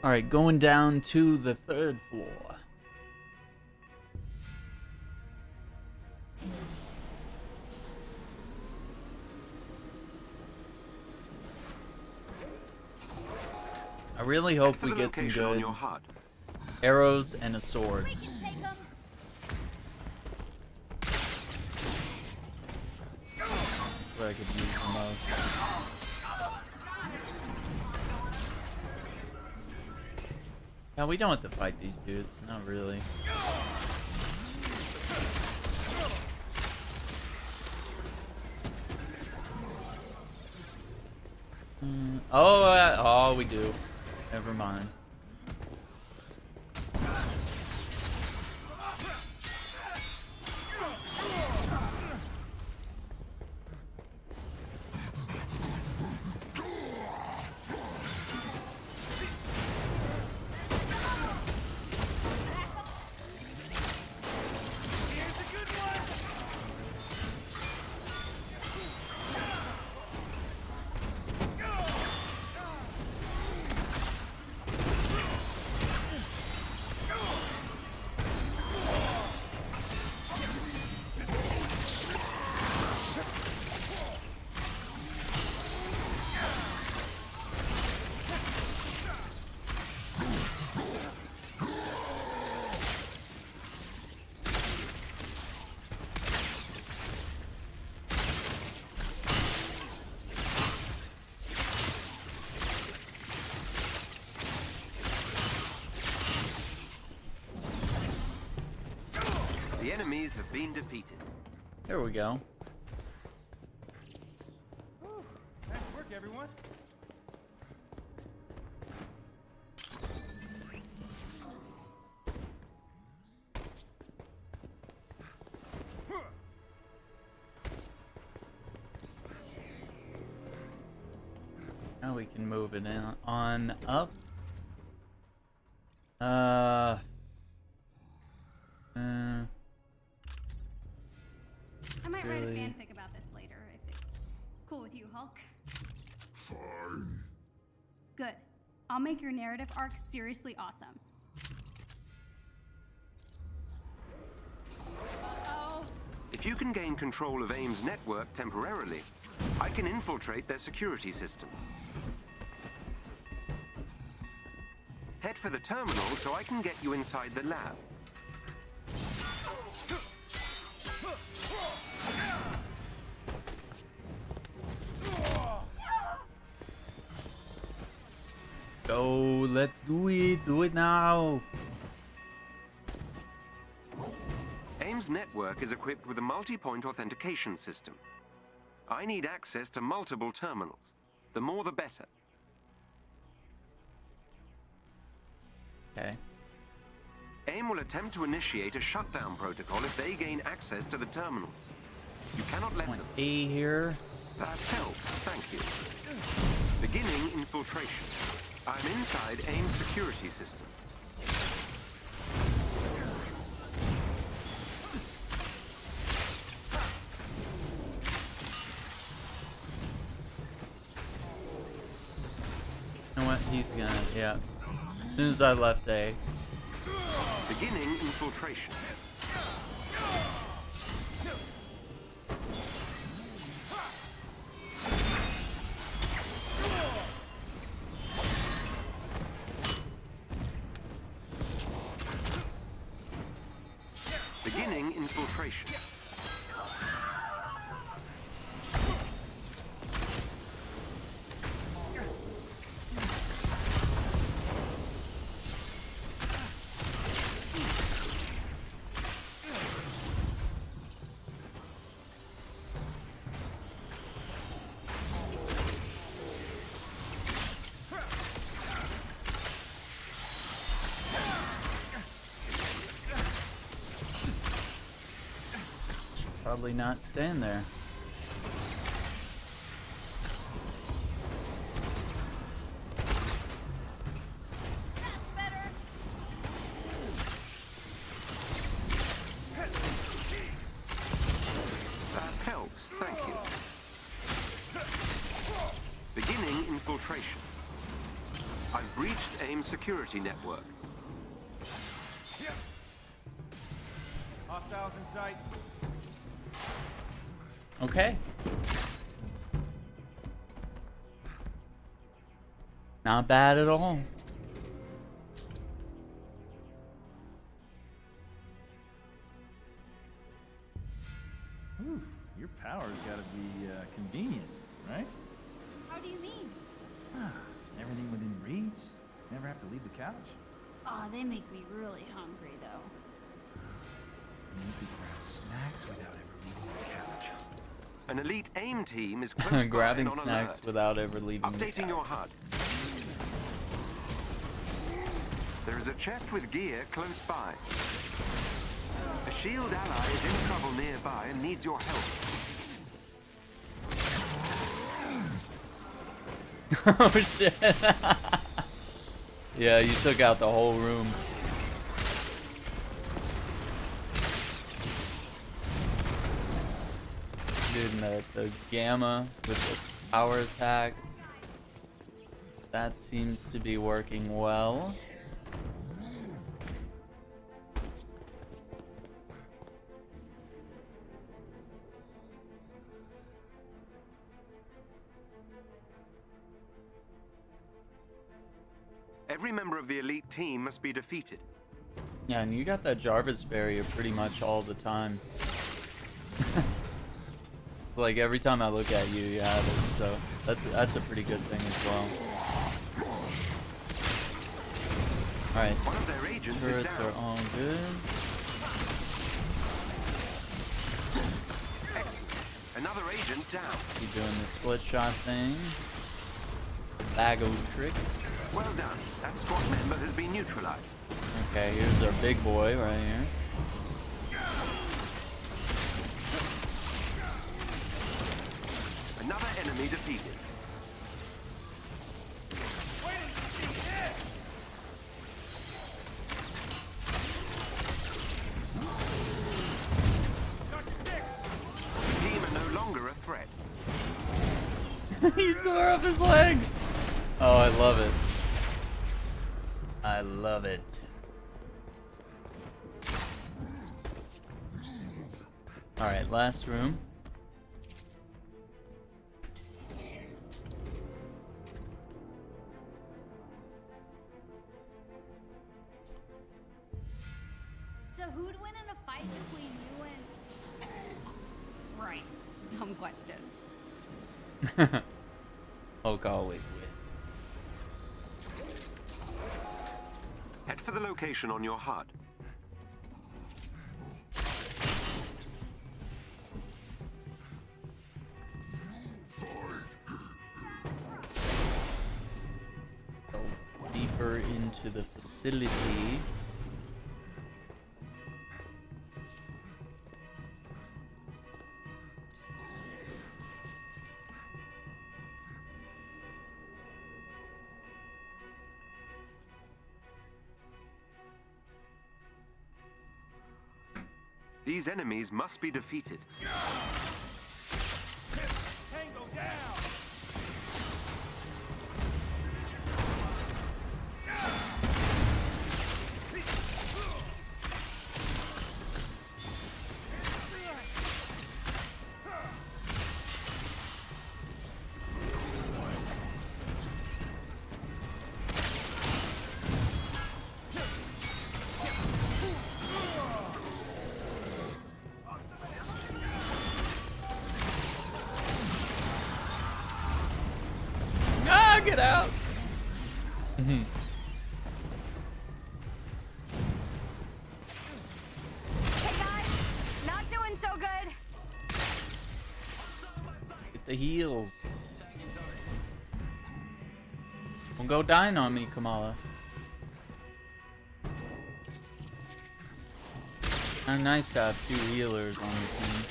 Speaker 1: Alright, going down to the 3rd floor. I really hope we get some
Speaker 2: Location on
Speaker 1: good
Speaker 2: your HUD.
Speaker 1: arrows and a sword.
Speaker 5: We can take them!
Speaker 1: Where I could use the most. Yeah, we don't have to fight these dudes. Not really. Oh, we do. Never mind.
Speaker 2: enemies have been defeated.
Speaker 1: There we go.
Speaker 6: Nice work, everyone.
Speaker 1: Now we can move it in on up.
Speaker 5: I might write a
Speaker 1: Really?
Speaker 5: fanfic about this later, if it's cool with you, Hulk.
Speaker 7: Fine.
Speaker 5: Good. I'll make your narrative arc seriously awesome. Oh,
Speaker 2: If you can gain control of AIM's network temporarily, I can infiltrate their security system. Head for the terminal so I can get you inside the lab.
Speaker 1: Go, let's do it. Do it now.
Speaker 2: AIM's network is equipped with a multi-point authentication system. I need access to multiple terminals. The more the better.
Speaker 1: Okay.
Speaker 2: AIM will attempt to initiate a shutdown protocol if they gain access to the terminals. You cannot let
Speaker 1: Point
Speaker 2: them.
Speaker 1: A here.
Speaker 2: That helps, thank you. Beginning infiltration. I'm inside AIM's security system.
Speaker 1: You know what? He's gonna, yeah. As soon as I left A.
Speaker 2: Beginning infiltration. Beginning infiltration.
Speaker 1: Probably not staying there.
Speaker 5: that's better.
Speaker 2: That helps, thank you. Beginning infiltration. I've breached AIM security network.
Speaker 6: Hostiles in sight.
Speaker 1: Okay. Not bad at all.
Speaker 6: Oof, your power's gotta be convenient, right?
Speaker 5: How do you mean?
Speaker 6: Everything within reach. Never have to leave the couch.
Speaker 5: Aw, they make me really hungry, though.
Speaker 6: And you could grab snacks without ever leaving the couch.
Speaker 2: An elite AIM team is close by
Speaker 1: Grabbing
Speaker 2: and on
Speaker 1: snacks
Speaker 2: alert.
Speaker 1: without ever leaving the
Speaker 2: Updating your
Speaker 1: couch.
Speaker 2: HUD. There is a chest with gear close by. A shield ally is in trouble nearby and needs your help.
Speaker 1: Oh shit. Yeah, you took out the whole room. Dude, the gamma with the power attacks. That seems to be working well.
Speaker 2: Every member of the elite team must be defeated.
Speaker 1: Yeah, and you got that Jarvis barrier pretty much all the time. Like every time I look at you, you have it. So that's a pretty good thing as well. All right,
Speaker 2: One of their agents is
Speaker 1: turrets are
Speaker 2: down.
Speaker 1: all good.
Speaker 2: Another agent down.
Speaker 1: Keep doing the split shot thing. Bago trick.
Speaker 2: Well done. That squad member has been neutralized.
Speaker 1: Okay, here's our big boy right here.
Speaker 2: Another enemy defeated. The team are no longer a threat.
Speaker 1: He tore off his leg. Oh, I love it. I love it. Alright, last room.
Speaker 5: So who'd win in a fight between you and... Right. Dumb question.
Speaker 1: Hulk always wins.
Speaker 2: Head for the location on your HUD.
Speaker 1: Go deeper into the facility.
Speaker 2: These enemies must be defeated.
Speaker 3: Tango down!
Speaker 1: Ah, get out!
Speaker 5: Hey guys, not doing so good.
Speaker 1: Get the heals. Don't go dying on me, Kamala. Kinda nice to have 2 healers on the team.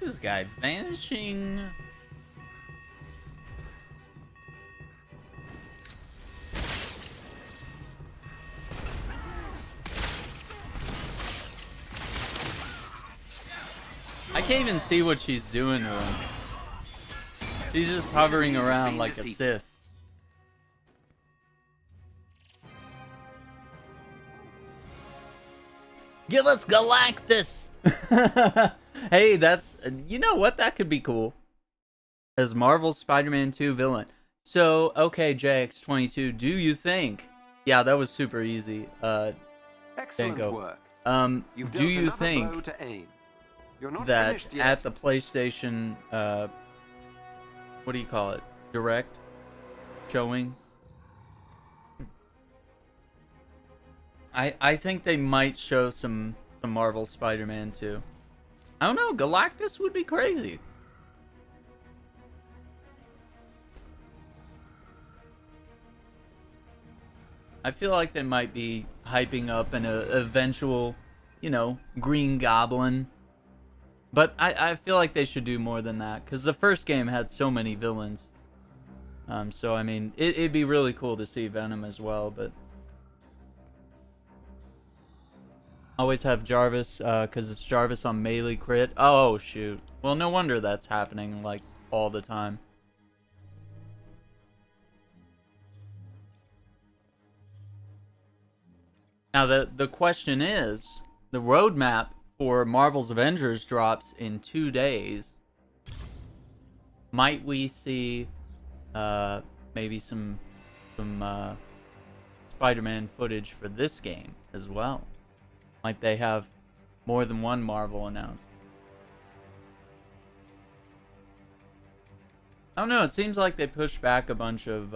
Speaker 1: This guy vanishing. I can't even see what she's doing to him. She's just hovering around like a Sith. Give us Galactus! Hey, that's... You know what? That could be cool. As Marvel's Spider-Man 2 villain. So, okay, JX22, do you think... Yeah, that was super easy.
Speaker 2: Excellent
Speaker 1: Danko.
Speaker 2: work. You've
Speaker 1: Do
Speaker 2: dealt
Speaker 1: you
Speaker 2: another blow
Speaker 1: think
Speaker 2: to aim. You're not
Speaker 1: that
Speaker 2: finished yet.
Speaker 1: at the PlayStation, what do you call it? Direct? Showing? I think they might show some Marvel Spider-Man 2. I don't know, Galactus would be crazy. I feel like they might be hyping up an eventual, you know, Green Goblin. But I feel like they should do more than that, because the first game had so many villains. So, I mean, it'd be really cool to see Venom as well, but... Always have Jarvis, because it's Jarvis on melee crit. Oh, shoot. Well, no wonder that's happening, like, all the time. Now, the question is, the roadmap for Marvel's Avengers drops in 2 days. Might we see, maybe some Spider-Man footage for this game as well? Might they have more than one Marvel announcement? I don't know. It seems like they pushed back a bunch of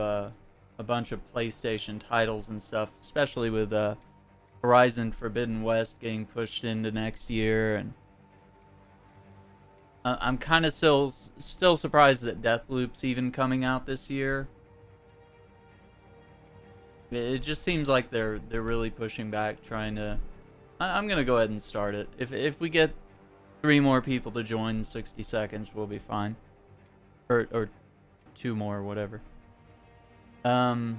Speaker 1: PlayStation titles and stuff, especially with Horizon Forbidden West getting pushed into next year, and I'm kind of still surprised that Deathloop's even coming out this year. It just seems like they're really pushing back, trying to. I'm gonna go ahead and start it. If we get 3 more people to join in 60 seconds, we'll be fine. Or 2 more, whatever. Yeah,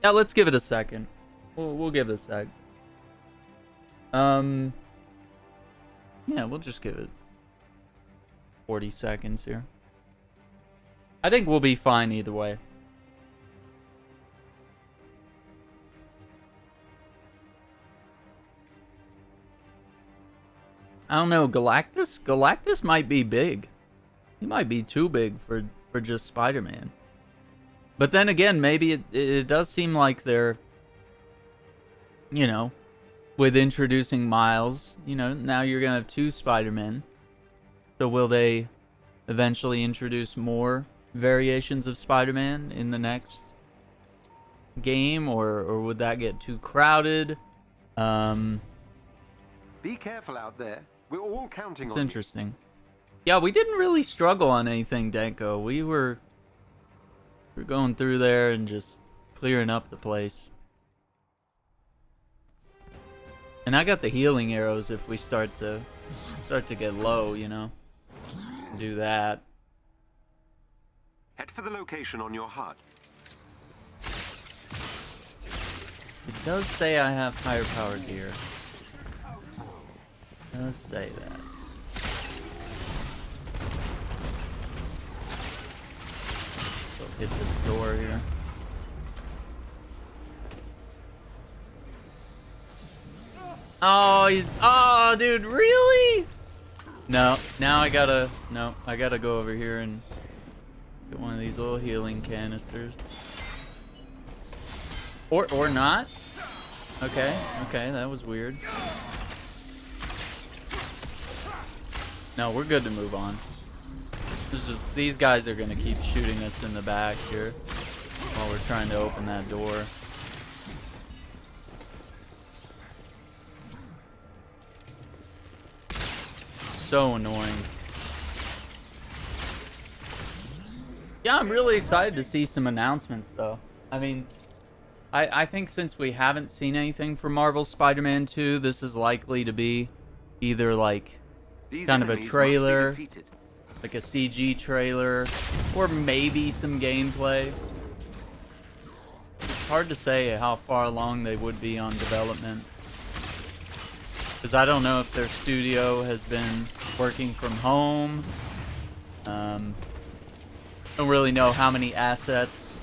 Speaker 1: let's give it a second. We'll give it a sec. Yeah, we'll just give it 40 seconds here. I think we'll be fine either way. I don't know, Galactus might be big. He might be too big for just Spider-Man. But then again, maybe it does seem like they're, you know, with introducing Miles, you know, now you're going to have 2 Spider-Men. So will they eventually introduce more variations of Spider-Man in the next game, or would that get too crowded?
Speaker 2: Be careful out there. We're all counting on
Speaker 1: It's
Speaker 2: you.
Speaker 1: interesting. Yeah, we didn't really struggle on anything, Denko. We're going through there and just clearing up the place. And I got the healing arrows if we start to get low, you know. Do that.
Speaker 2: Head for the location on your HUD.
Speaker 1: It does say I have higher power gear. It does say that. So hit this door here. Oh, dude, really? No, now I gotta go over here and get one of these little healing canisters. Or not? Okay, that was weird. No, we're good to move on. It's just, these guys are gonna keep shooting us in the back here while we're trying to open that door. So annoying. Yeah, I'm really excited to see some announcements though. I mean, I think since we haven't seen anything from Marvel Spider-Man 2, this is likely to be either like
Speaker 2: These
Speaker 1: kind of a
Speaker 2: enemies must be
Speaker 1: trailer,
Speaker 2: defeated.
Speaker 1: like a CG trailer, or maybe some gameplay. It's hard to say how far along they would be on development, because I don't know if their studio has been working from home. Don't really know how many assets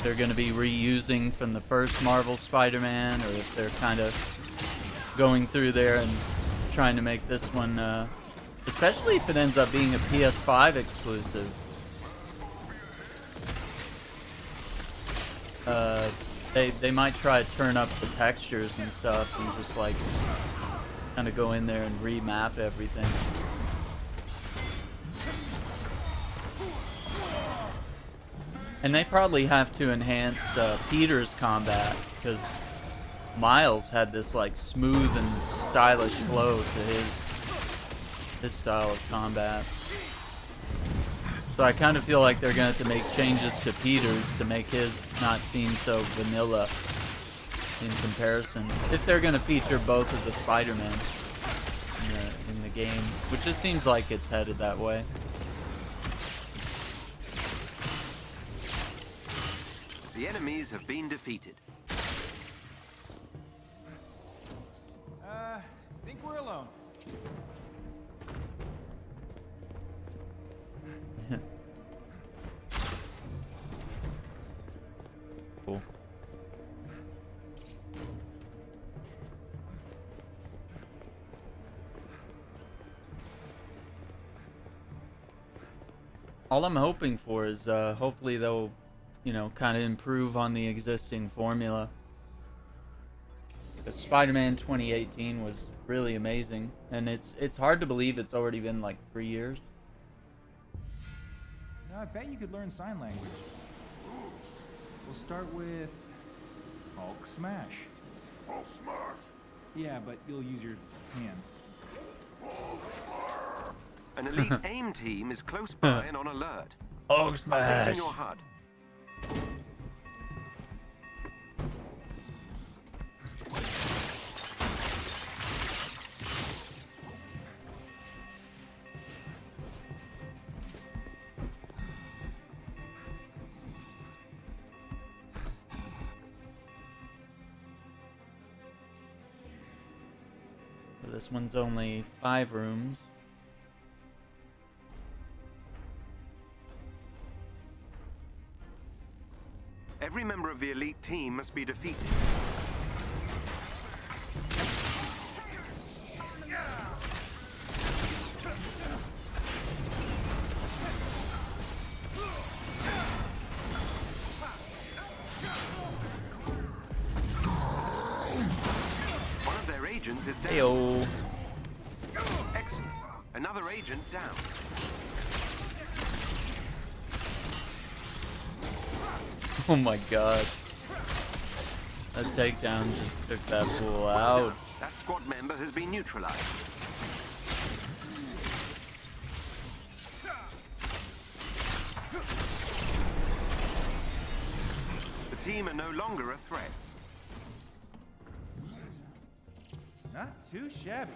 Speaker 1: they're going to be reusing from the first Marvel Spider-Man, or if they're kind of going through there and trying to make this one, especially if it ends up being a PS5 exclusive. They might try to turn up the textures and stuff and just like kind of go in there and remap everything. And they probably have to enhance Peter's combat, because Miles had this like smooth and stylish flow to his style of combat. So I kind of feel like they're going to have to make changes to Peter's to make his not seem so vanilla in comparison, if they're going to feature both of the Spider-Men in the game, which it seems like it's headed that way.
Speaker 2: The enemies have been defeated.
Speaker 6: Think we're alone.
Speaker 1: Cool. All I'm hoping for is hopefully they'll, you know, kind of improve on the existing formula. Because Spider-Man 2018 was really amazing, and it's hard to believe it's already been like 3 years.
Speaker 6: You know, I bet you could learn sign language. We'll start with Hulk Smash.
Speaker 7: Hulk smash!
Speaker 6: Yeah, but you'll use your hands.
Speaker 2: An elite AIM team is close by and on alert.
Speaker 1: Hulk
Speaker 2: Updating
Speaker 1: smash.
Speaker 2: your HUD.
Speaker 1: This one's only 5 rooms.
Speaker 2: Every member of the elite team must be defeated. One of their agents is down.
Speaker 1: Heyo.
Speaker 2: Excellent. Another agent down.
Speaker 1: Oh my god. That takedown just took that fool out.
Speaker 2: That squad member has been neutralized. The team are no longer a threat.
Speaker 6: Not too shabby.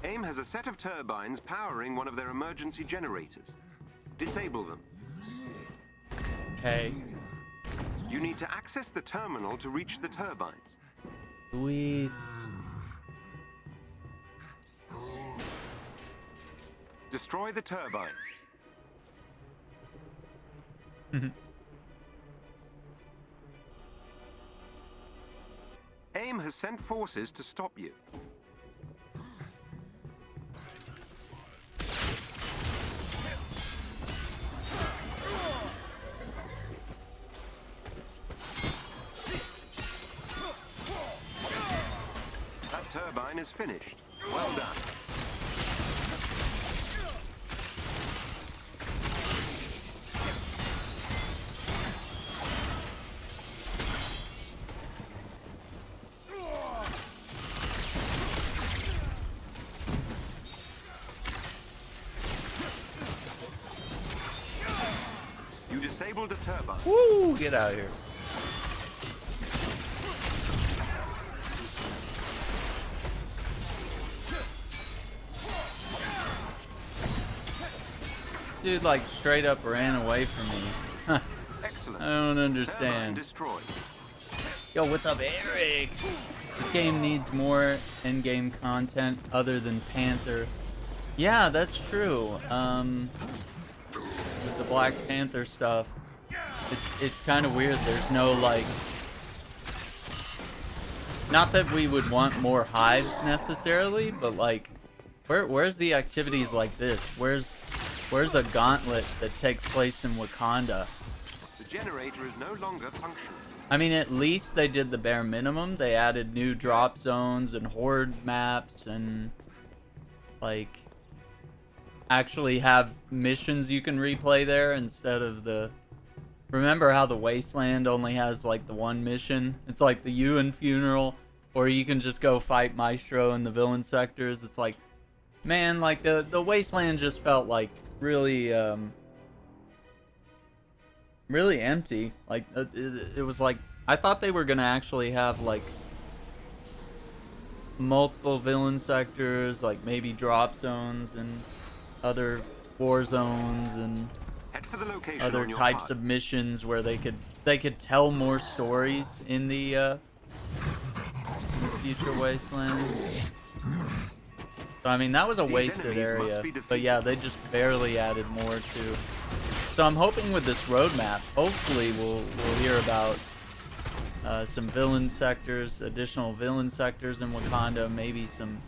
Speaker 2: AIM has a set of turbines powering one of their emergency generators. Disable them.
Speaker 1: Okay.
Speaker 2: You need to access the terminal to reach the turbines.
Speaker 1: Sweet.
Speaker 2: Destroy the turbines. AIM has sent forces to stop you. That turbine is finished. Well done. You disabled a turbine.
Speaker 1: Woo! Get out of here. Dude, like, straight up ran away from me.
Speaker 2: Excellent.
Speaker 1: I don't
Speaker 2: Turbine
Speaker 1: understand.
Speaker 2: destroyed.
Speaker 1: Yo, what's up, Eric? This game needs more in-game content other than Panther. Yeah, that's true. With the Black Panther stuff, it's kind of weird. There's no, like... Not that we would want more hives necessarily, but, like, where's the activities like this? Where's a Gauntlet that takes place in Wakanda?
Speaker 2: The generator is no longer functional.
Speaker 1: I mean, at least they did the bare minimum. They added new drop zones and horde maps and, like, actually have missions you can replay there instead of the... Remember how the Wasteland only has, like, the one mission? It's like the Ewan funeral, or you can just go fight Maestro in the villain sectors. It's like, man, like, the Wasteland just felt, like, really, really empty. Like, it was like, I thought they were gonna actually have, like, multiple villain sectors, like maybe drop zones and other war zones and
Speaker 2: Head for the location
Speaker 1: other
Speaker 2: on your
Speaker 1: types
Speaker 2: HUD.
Speaker 1: of missions where they could tell more stories in the future Wasteland. So, I mean, that was a
Speaker 2: These
Speaker 1: wasted
Speaker 2: enemies must
Speaker 1: area,
Speaker 2: be
Speaker 1: but yeah, they just barely added more to. So I'm hoping with this roadmap, hopefully we'll hear about some villain sectors, additional villain sectors in Wakanda, maybe some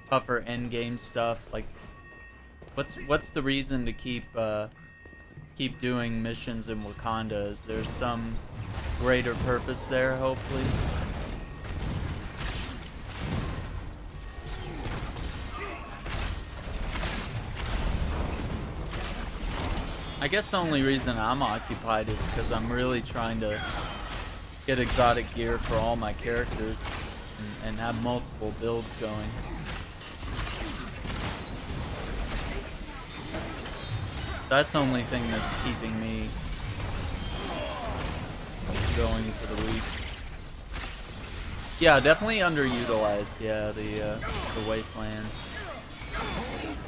Speaker 1: tougher endgame stuff. Like, what's the reason to keep doing missions in Wakanda? Is there some greater purpose there, hopefully? I guess the only reason I'm occupied is because I'm really trying to get exotic gear for all my characters and have multiple builds going. That's the only thing that's keeping me going for the week. Yeah, definitely underutilized. Yeah, the wasteland,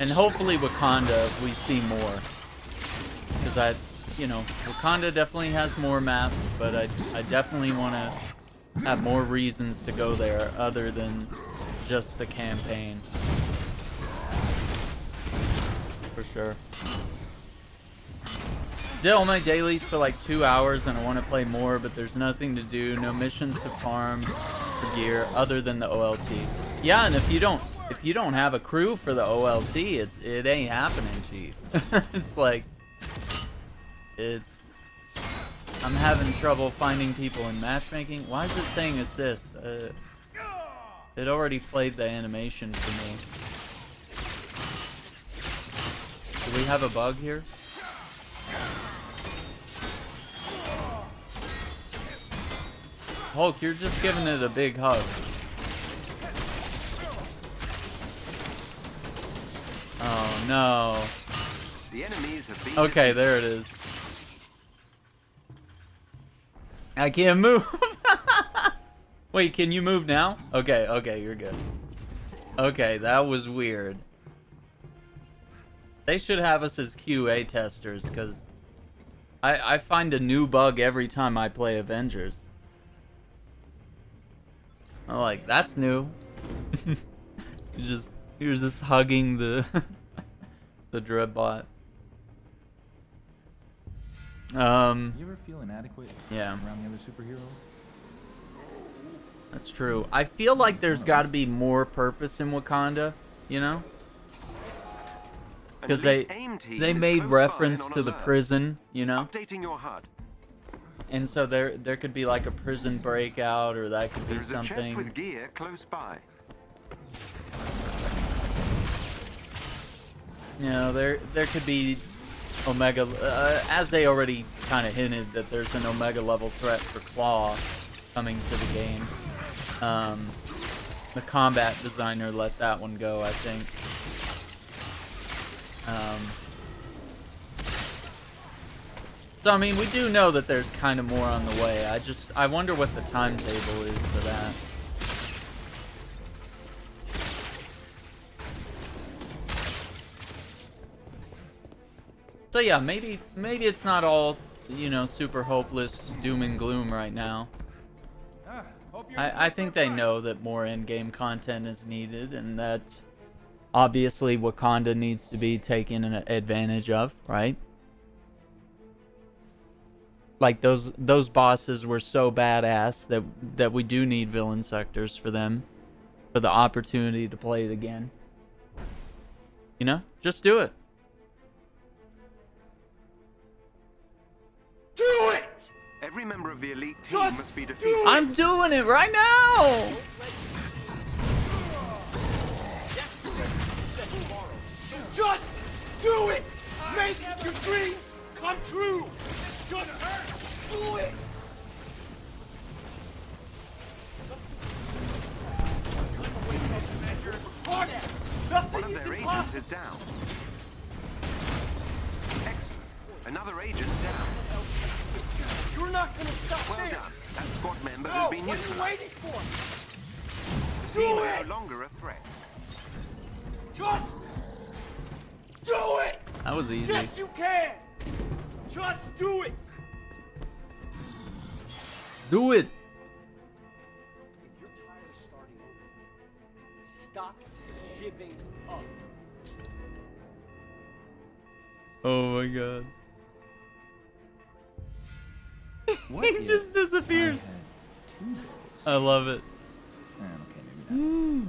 Speaker 1: and hopefully Wakanda we see more. Because Wakanda definitely has more maps, but I definitely want to have more reasons to go there other than just the campaign. For sure. Did all my dailies for like 2 hours and I want to play more, but there's nothing to do, no missions to farm for gear other than the OLT. Yeah, and if you don't have a crew for the OLT, it ain't happening, Chief. It's like I'm having trouble finding people in matchmaking. Why is it saying assist? It already played the animation for me. Do we have a bug here? Hulk, you're just giving it a big hug. Oh no.
Speaker 2: The enemies have been
Speaker 1: Okay, there it is. I can't move. Wait, can you move now? Okay, you're good. Okay, that was weird. They should have us as QA testers, because I find a new bug every time I play Avengers. I'm like, that's new. You're just hugging the the Dreadbot.
Speaker 6: You ever feel inadequate
Speaker 1: Yeah.
Speaker 6: around the other superheroes?
Speaker 1: That's true. I feel like there's got to be more purpose in Wakanda, you know? Because they made reference to the prison, you know?
Speaker 2: Updating your HUD.
Speaker 1: And so there could be like a prison breakout, or that could be
Speaker 2: There's a chest
Speaker 1: something.
Speaker 2: with gear close by.
Speaker 1: You know, there could be Omega, as they already kind of hinted that there's an Omega level threat for Claw coming to the game. The combat designer let that one go, I think. So I mean, we do know that there's kind of more on the way. I wonder what the timetable is for that. So yeah, maybe it's not all, you know, super hopeless doom and gloom right now. I think they know that more in-game content is needed, and that obviously Wakanda needs to be taken advantage of, right? Like those bosses were so badass that we do need villain sectors for them, for the opportunity to play it again. You know, just do it.
Speaker 3: Do it!
Speaker 2: Every member of the elite team
Speaker 3: Just
Speaker 2: must be
Speaker 3: do
Speaker 2: defeated.
Speaker 3: it!
Speaker 1: I'm doing it right now.
Speaker 3: Just do it! Make your dreams come true! Just do it! Hawkeye,
Speaker 2: One
Speaker 3: nothing
Speaker 2: of
Speaker 3: is
Speaker 2: their agents
Speaker 3: impossible!
Speaker 2: is down. Excellent. Another agent down.
Speaker 3: You're not gonna stop
Speaker 2: Well
Speaker 3: there!
Speaker 2: done. That squad member
Speaker 3: No,
Speaker 2: has been
Speaker 3: what are you
Speaker 2: neutralized.
Speaker 3: waiting for?
Speaker 2: Team
Speaker 3: Do
Speaker 2: are
Speaker 3: it!
Speaker 2: no longer a threat.
Speaker 3: Just do it!
Speaker 1: That was easy.
Speaker 3: Yes, you can! Just do it!
Speaker 1: Do it.
Speaker 3: If you're tired of starting over, stop giving up.
Speaker 1: Oh my god.
Speaker 6: What
Speaker 1: He
Speaker 6: if
Speaker 1: just disappears.
Speaker 6: I had goals.
Speaker 1: I love it.
Speaker 6: Okay, maybe not.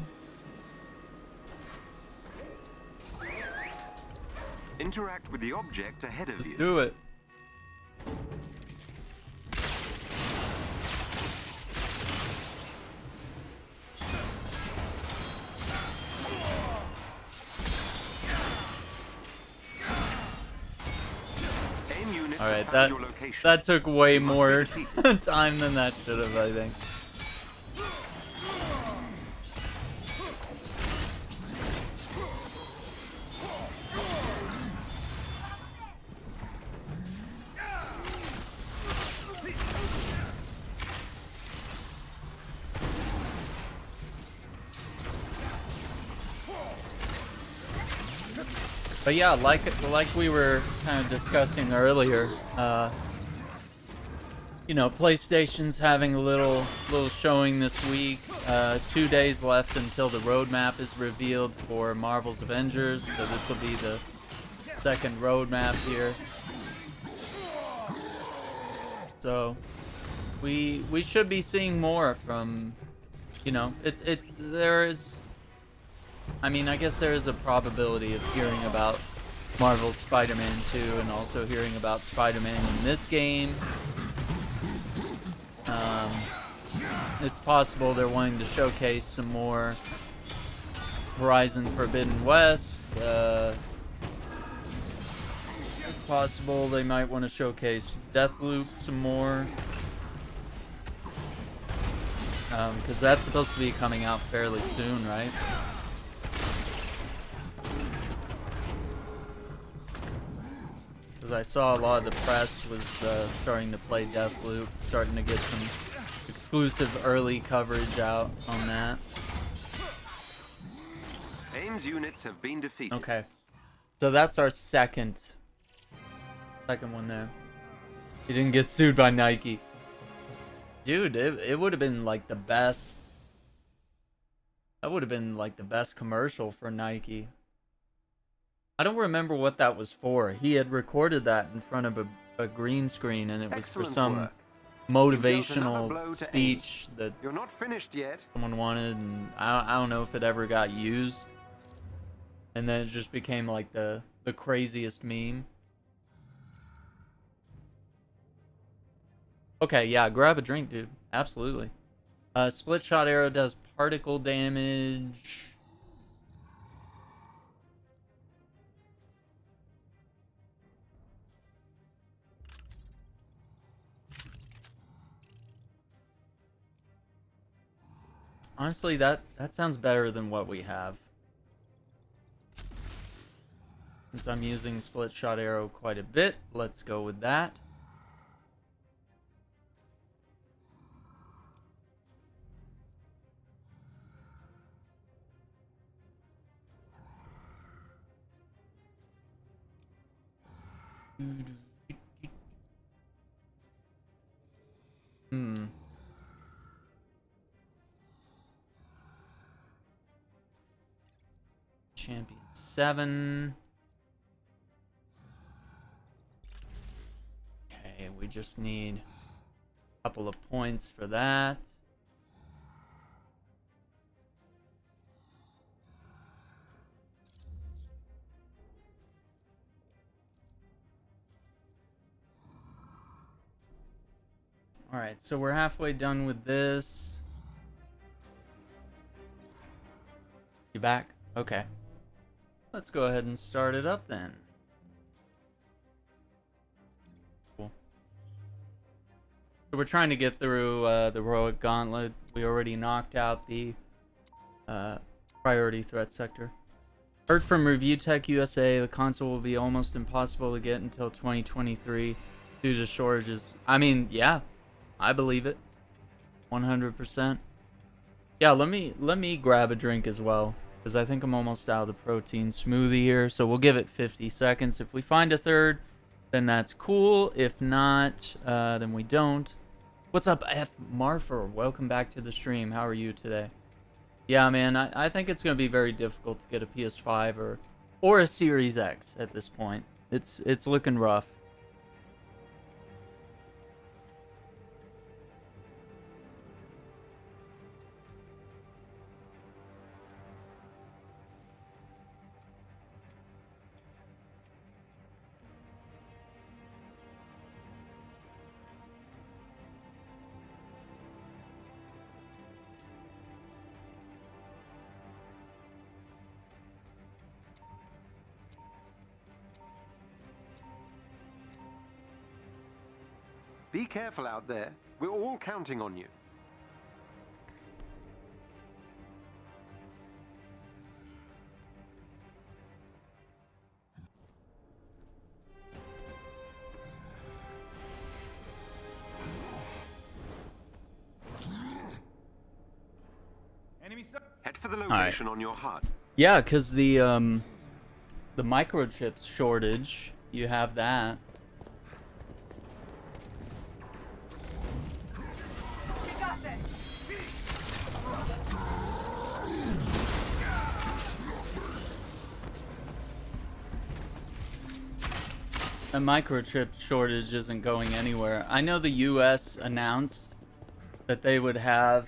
Speaker 2: Interact with the object ahead of
Speaker 1: Let's
Speaker 2: you.
Speaker 1: do it.
Speaker 2: Aim units
Speaker 1: All right,
Speaker 2: have found
Speaker 1: that
Speaker 2: your location.
Speaker 1: that took way
Speaker 2: must be
Speaker 1: more
Speaker 2: defeated.
Speaker 1: time than that should have, I think. But yeah, like we were kind of discussing earlier, you know, PlayStation's having a little showing this week. 2 days left until the roadmap is revealed for Marvel's Avengers, so this will be the second roadmap here. So we should be seeing more from, you know, there is. I mean, I guess there is a probability of hearing about Marvel's Spider-Man 2 and also hearing about Spider-Man in this game. It's possible they're wanting to showcase some more Horizon Forbidden West. It's possible they might want to showcase Deathloop some more. Because that's supposed to be coming out fairly soon, right? Because I saw a lot of the press was starting to play Deathloop, starting to get some exclusive early coverage out on that.
Speaker 2: Aim's units have been defeated.
Speaker 1: Okay, so that's our second one there. He didn't get sued by Nike. Dude, it would have been like the best. That would have been like the best commercial for Nike. I don't remember what that was for. He had recorded that in front of a green screen, and it was
Speaker 2: Excellent
Speaker 1: for some
Speaker 2: work. You've dealt another
Speaker 1: motivational
Speaker 2: blow to
Speaker 1: speech that
Speaker 2: You're not finished yet.
Speaker 1: someone wanted, and I don't know if it ever got used. And then it just became like the craziest meme. Okay, yeah, grab a drink, dude. Absolutely. Split shot arrow does particle damage. Honestly, that sounds better than what we have. Since I'm using split shot arrow quite a bit, let's go with that. Champion 7. Okay, we just need a couple of points for that. Alright, so we're halfway done with this. You back? Okay. Let's go ahead and start it up then. Cool. So we're trying to get through the heroic gauntlet. We already knocked out the priority threat sector. Heard from Review Tech USA, the console will be almost impossible to get until 2023 due to shortages. I mean, yeah, I believe it. 100%. Yeah, let me grab a drink as well, because I think I'm almost out of the protein smoothie here. So we'll give it 50 seconds. If we find a third, then that's cool. If not, then we don't. What's up, F. Marfer? Welcome back to the stream. How are you today? Yeah, man, I think it's going to be very difficult to get a PS5 or a Series X at this point. It's looking rough.
Speaker 2: Be careful out there. We're all counting on you.
Speaker 6: Enemy sir.
Speaker 2: Head for the location on your HUD.
Speaker 1: Yeah, because the microchips shortage, you have that. The microchip shortage isn't going anywhere. I know the US announced that they would have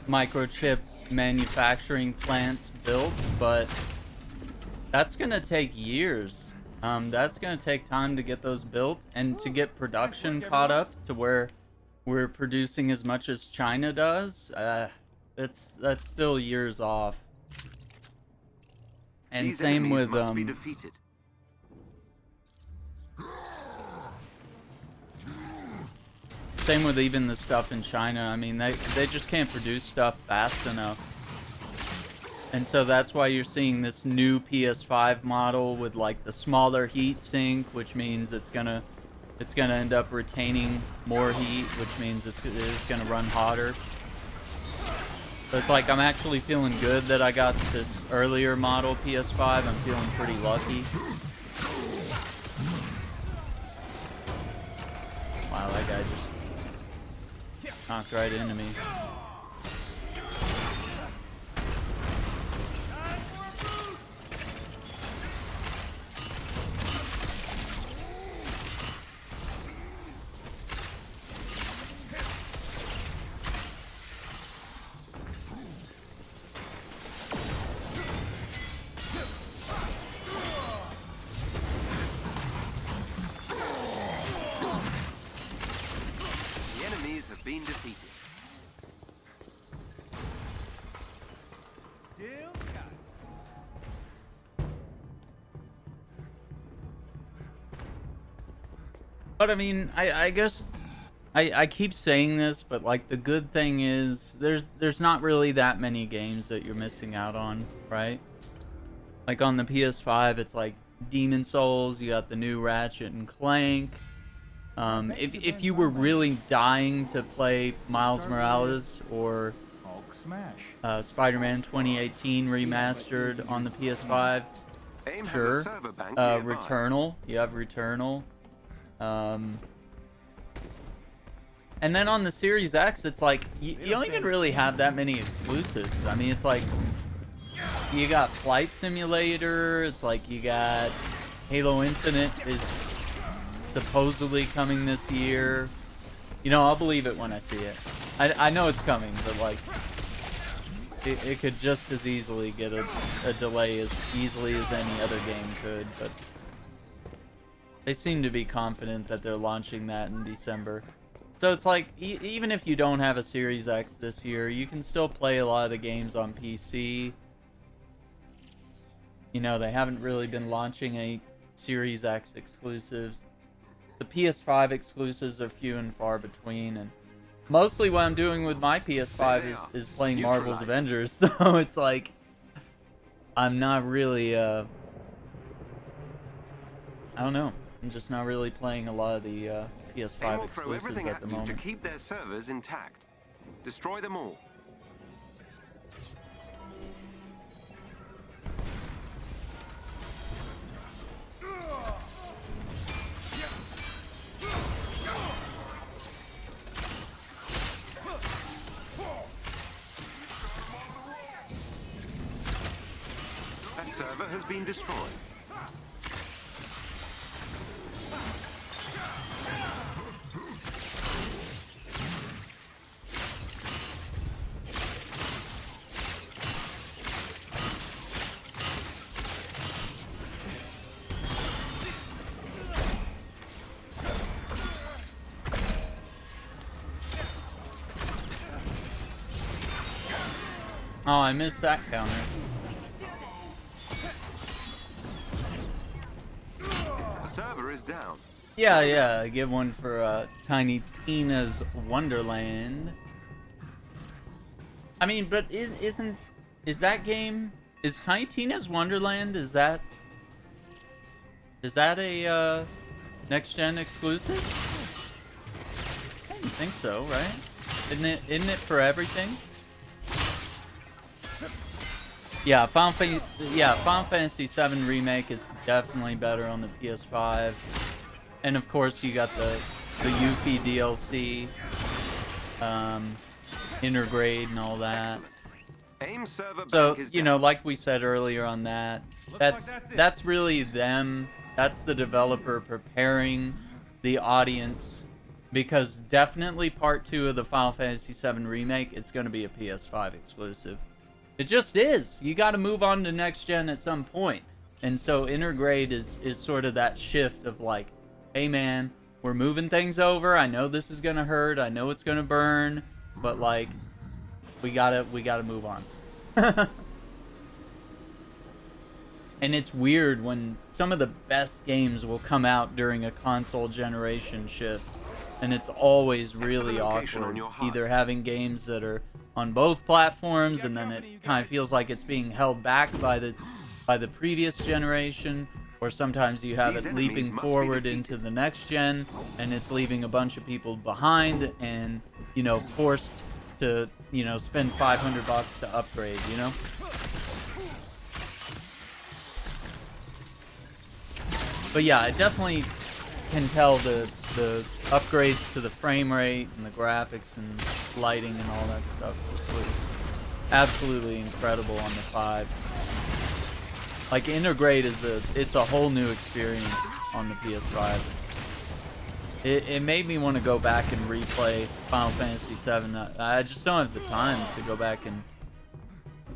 Speaker 1: microchip manufacturing plants built, but that's gonna take years. That's gonna take time to get those built and to get production caught up to where we're producing as much as China does. That's still years off. And
Speaker 2: These
Speaker 1: same
Speaker 2: enemies
Speaker 1: with
Speaker 2: must be defeated.
Speaker 1: Same with even the stuff in China. I mean, they just can't produce stuff fast enough. And so that's why you're seeing this new PS5 model with like the smaller heat sink, which means it's gonna end up retaining more heat, which means it's gonna run hotter. So it's like I'm actually feeling good that I got this earlier model PS5. I'm feeling pretty lucky. Wow, that guy just knocked right into me.
Speaker 2: The enemies have been defeated.
Speaker 6: Still got it.
Speaker 1: But I mean, I guess I keep saying this, but like the good thing is there's not really that many games that you're missing out on, right? Like on the PS5, it's like Demon Souls, you got the new Ratchet and Clank. If you were really dying to play Miles Morales or
Speaker 6: Hulk smash.
Speaker 1: Spider-Man 2018 remastered on the PS5,
Speaker 2: AIM has a
Speaker 1: sure.
Speaker 2: server bank nearby.
Speaker 1: Returnal, you have Returnal. And then on the Series X, it's like you don't even really have that many exclusives. I mean, it's like you got Flight Simulator. It's like you got Halo Infinite is supposedly coming this year. You know, I'll believe it when I see it. I know it's coming, but like it could just as easily get a delay as easily as any other game could. But they seem to be confident that they're launching that in December. So it's like, even if you don't have a Series X this year, you can still play a lot of the games on PC. You know, they haven't really been launching any Series X exclusives. The PS5 exclusives are few and far between, and mostly what I'm doing with my PS5 is playing Marvel's Avengers. So it's like, I'm not really, I don't know. I'm just not really playing a lot of the PS5
Speaker 2: They will throw
Speaker 1: exclusives
Speaker 2: everything
Speaker 1: at the
Speaker 2: you
Speaker 1: moment.
Speaker 2: to keep their servers intact. Destroy them all. That server has been destroyed.
Speaker 1: Oh, I missed that counter.
Speaker 2: The server is down.
Speaker 1: Yeah, get one for Tiny Tina's Wonderland. I mean, but is that game, is Tiny Tina's Wonderland, is that a next gen exclusive? I didn't think so, right? Isn't it for everything? Yeah, Final Fantasy VII Remake is definitely better on the PS5. And of course you got the Yuffie DLC, Intergrade and all that. So, you know, like we said earlier on that, that's really them, that's the developer preparing the audience, because definitely part 2 of the Final Fantasy VII Remake, it's going to be a PS5 exclusive. It just is. You got to move on to next gen at some point. And so Intergrade is sort of that shift of like, hey man, we're moving things over. I know this is going to hurt. I know it's going to burn, but like we got to move on. And it's weird when some of the best games will come out during a console generation shift, and it's always really awkward, either having games that are on both platforms and then it kind of feels like it's being held back by the previous generation, or sometimes you have it leaping forward into the next gen and it's leaving a bunch of people behind and, you know, forced to, you know, spend $500 to upgrade, you know? But yeah, I definitely can tell the upgrades to the frame rate and the graphics and lighting and all that stuff just was absolutely incredible on the 5. Like Intergrade it's a whole new experience on the PS5. It made me want to go back and replay Final Fantasy VII. I just don't have the time to go back and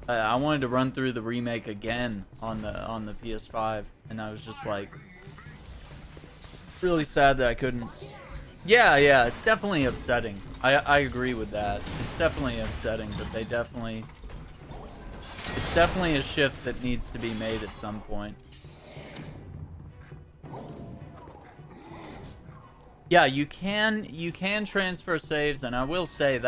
Speaker 1: I wanted to run through the remake again on the PS5, and I was just like really sad that I couldn't. Yeah, it's definitely upsetting. I agree with that. It's definitely upsetting, but it's definitely a shift that needs to be made at some point. Yeah, you can transfer saves, and I will say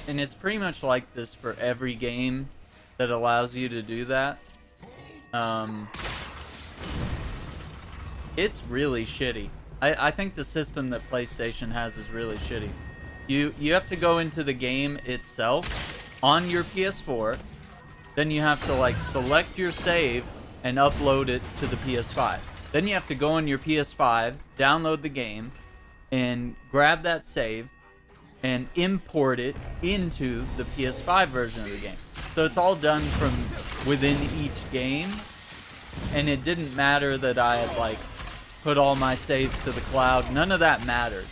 Speaker 1: and it's pretty much like this for every game that allows you to do that. It's really shitty. I think the system that PlayStation has is really shitty. You have to go into the game itself on your PS4, then you have to like select your save and upload it to the PS5. Then you have to go on your PS5, download the game, and grab that save and import it into the PS5 version of the game. So it's all done from within each game, and it didn't matter that I had like put all my saves to the cloud. None of that mattered.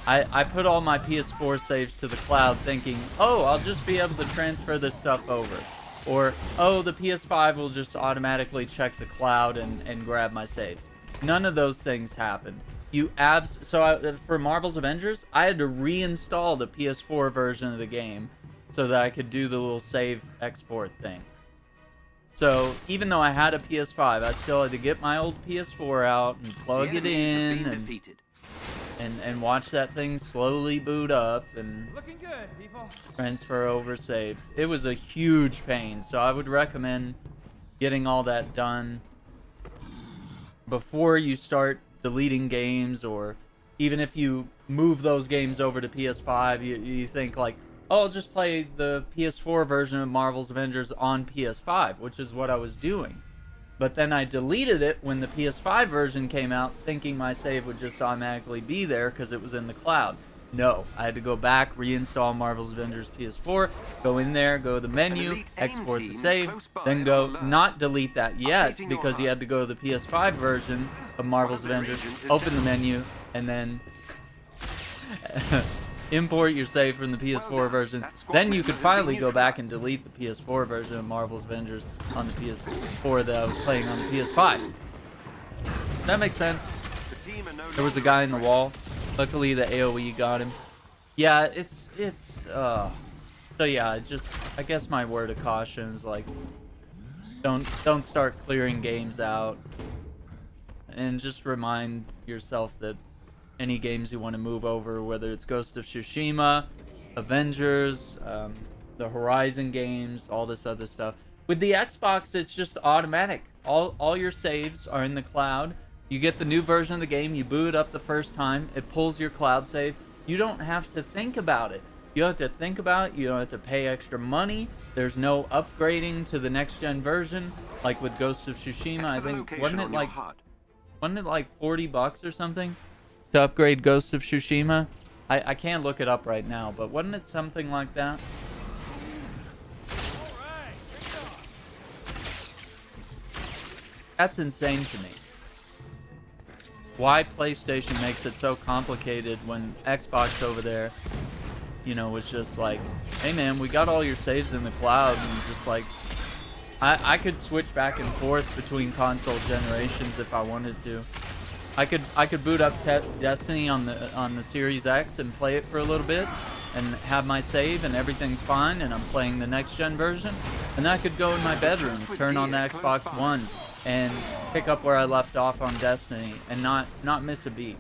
Speaker 1: I put all my PS4 saves to the cloud thinking, oh, I'll just be able to transfer this stuff over. Or, oh, the PS5 will just automatically check the cloud and grab my saves. None of those things happened. For Marvel's Avengers, I had to reinstall the PS4 version of the game so that I could do the little save export thing. So even though I had a PS5, I still had to get my old PS4 out and plug it in and watch that thing slowly boot up and
Speaker 6: Looking good, people.
Speaker 1: transfer over saves. It was a huge pain, so I would recommend getting all that done before you start deleting games, or even if you move those games over to PS5, you think like, oh, I'll just play the PS4 version of Marvel's Avengers on PS5, which is what I was doing. But then I deleted it when the PS5 version came out, thinking my save would just automatically be there because it was in the cloud. No, I had to go back, reinstall Marvel's Avengers PS4, go in there, go to the menu, export the save, then go, not delete that yet, because you had to go to the PS5 version of Marvel's Avengers, open the menu, and then import your save from the PS4 version. Then you could finally go back and delete the PS4 version of Marvel's Avengers on the PS4 that I was playing on the PS5. That makes sense. There was a guy in the wall. Luckily, the AoE got him. Yeah, so yeah, I guess my word of caution is like, don't start clearing games out and just remind yourself that any games you want to move over, whether it's Ghost of Tsushima, Avengers, the Horizon games, all this other stuff. With the Xbox, it's just automatic. All your saves are in the cloud. You get the new version of the game, you boot it up the first time, it pulls your cloud save. You don't have to think about it. You don't have to think about it. You don't have to pay extra money. There's no upgrading to the next gen version, like with Ghost of Tsushima. I think wasn't it like $40 or something to upgrade Ghost of Tsushima? I can't look it up right now, but wasn't it something like that? That's insane to me. Why PlayStation makes it so complicated when Xbox over there, you know, was just like, hey man, we got all your saves in the cloud, and just like, I could switch back and forth between console generations if I wanted to. I could boot up Destiny on the Series X and play it for a little bit and have my save and everything's fine, and I'm playing the next gen version, and I could go in my bedroom, turn on the Xbox One, and pick up where I left off on Destiny and not miss a beat.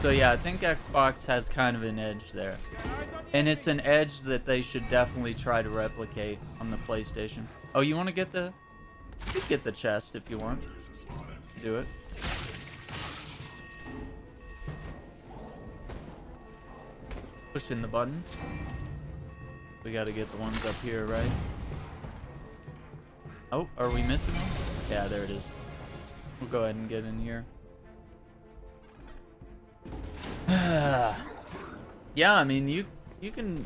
Speaker 1: So yeah, I think Xbox has kind of an edge there. And it's an edge that they should definitely try to replicate on the PlayStation. Oh, you want to get the... You can get the chest if you want. Do it. Pushing the buttons. We gotta get the ones up here, right? Oh, are we missing one? Yeah, there it is. We'll go ahead and get in here. Yeah, I mean, you can...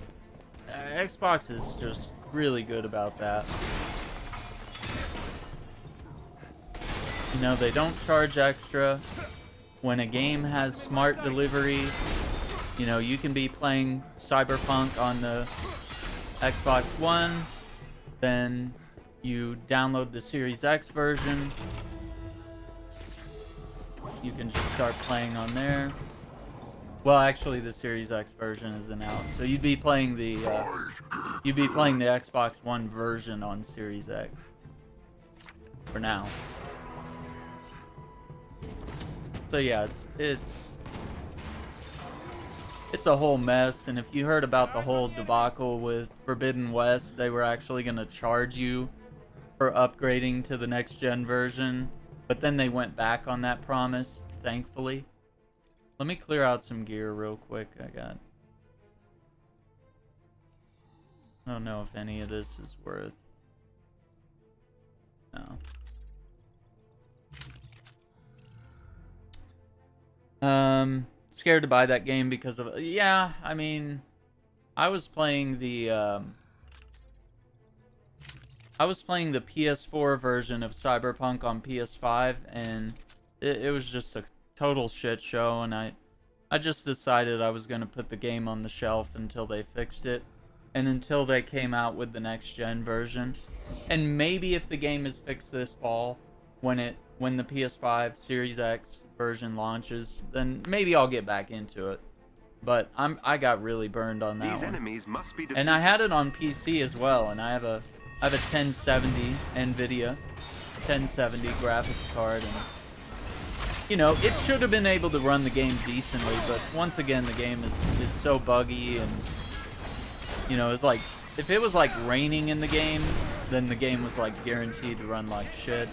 Speaker 1: Xbox is just really good about that. You know, they don't charge extra. When a game has smart delivery, you know, you can be playing Cyberpunk on the Xbox One, then you download the Series X version. You can just start playing on there. Well, actually, the Series X version isn't out, so you'd be playing the Xbox One version on Series X for now. So yeah, it's a whole mess, and if you heard about the whole debacle with Forbidden West, they were actually gonna charge you for upgrading to the next gen version, but then they went back on that promise, thankfully. Let me clear out some gear real quick. I don't know if any of this is worth... No. Scared to buy that game because of... Yeah, I mean... I was playing the PS4 version of Cyberpunk on PS5, and it was just a total shit show, and I just decided I was going to put the game on the shelf until they fixed it, and until they came out with the next gen version. And maybe if the game is fixed this fall, when the PS5 Series X version launches, then maybe I'll get back into it. But I got really burned on that
Speaker 2: These
Speaker 1: one.
Speaker 2: enemies must be
Speaker 1: And I had it on PC as well, and I have a 1070 NVIDIA 1070 graphics card, and you know, it should have been able to run the game decently, but once again, the game is so buggy, and you know, it's like, if it was like raining in the game, then the game was like guaranteed to run like shit.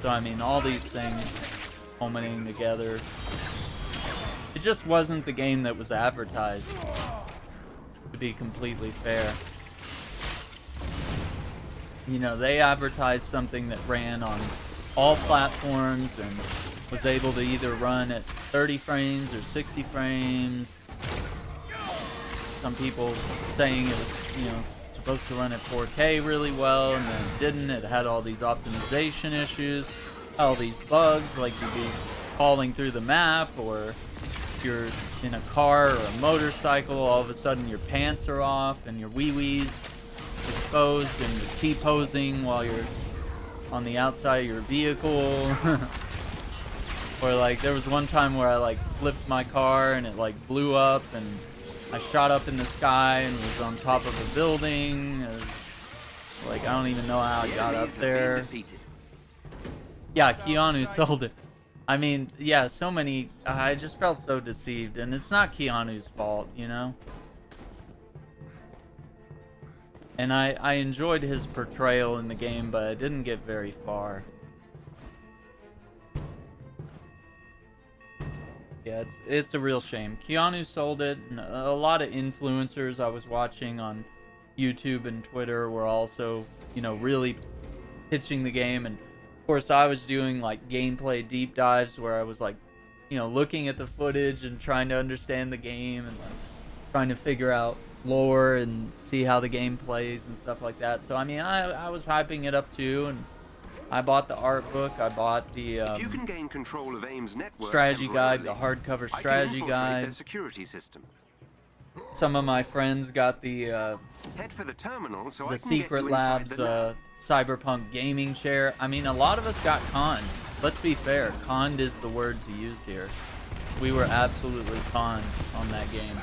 Speaker 1: So I mean, all these things culminating together, it just wasn't the game that was advertised, to be completely fair. You know, they advertised something that ran on all platforms and was able to either run at 30 frames or 60 frames. Some people saying it was, you know, supposed to run at 4K really well, and then it didn't. It had all these optimization issues, all these bugs, like you'd be falling through the map, or if you're in a car or a motorcycle, all of a sudden your pants are off and your wee-wee's exposed and you're T-posing while you're on the outside of your vehicle. Or like there was one time where I like flipped my car and it like blew up, and I shot up in the sky and was on top of a building. Like I don't even know how I got up there. Yeah, Keanu sold it. I mean, yeah, so many. I just felt so deceived, and it's not Keanu's fault, you know. And I enjoyed his portrayal in the game, but I didn't get very far. Yeah, it's a real shame. Keanu sold it, and a lot of influencers I was watching on YouTube and Twitter were also, you know, really pitching the game. And of course I was doing like gameplay deep dives where I was like, you know, looking at the footage and trying to understand the game and like trying to figure out lore and see how the game plays and stuff like that. So I mean, I was hyping it up too, and I bought the art book, I bought the
Speaker 2: If you can gain control of AIM's network
Speaker 1: strategy guide, the
Speaker 2: temporarily,
Speaker 1: hardcover
Speaker 2: I can
Speaker 1: strategy
Speaker 2: infiltrate their
Speaker 1: guide.
Speaker 2: security system.
Speaker 1: Some of my friends got the
Speaker 2: Head for the terminal so I can
Speaker 1: Secret
Speaker 2: get you inside
Speaker 1: Labs
Speaker 2: the lab.
Speaker 1: Cyberpunk gaming chair. I mean, a lot of us got conned. Let's be fair, conned is the word to use here. We were absolutely conned on that game.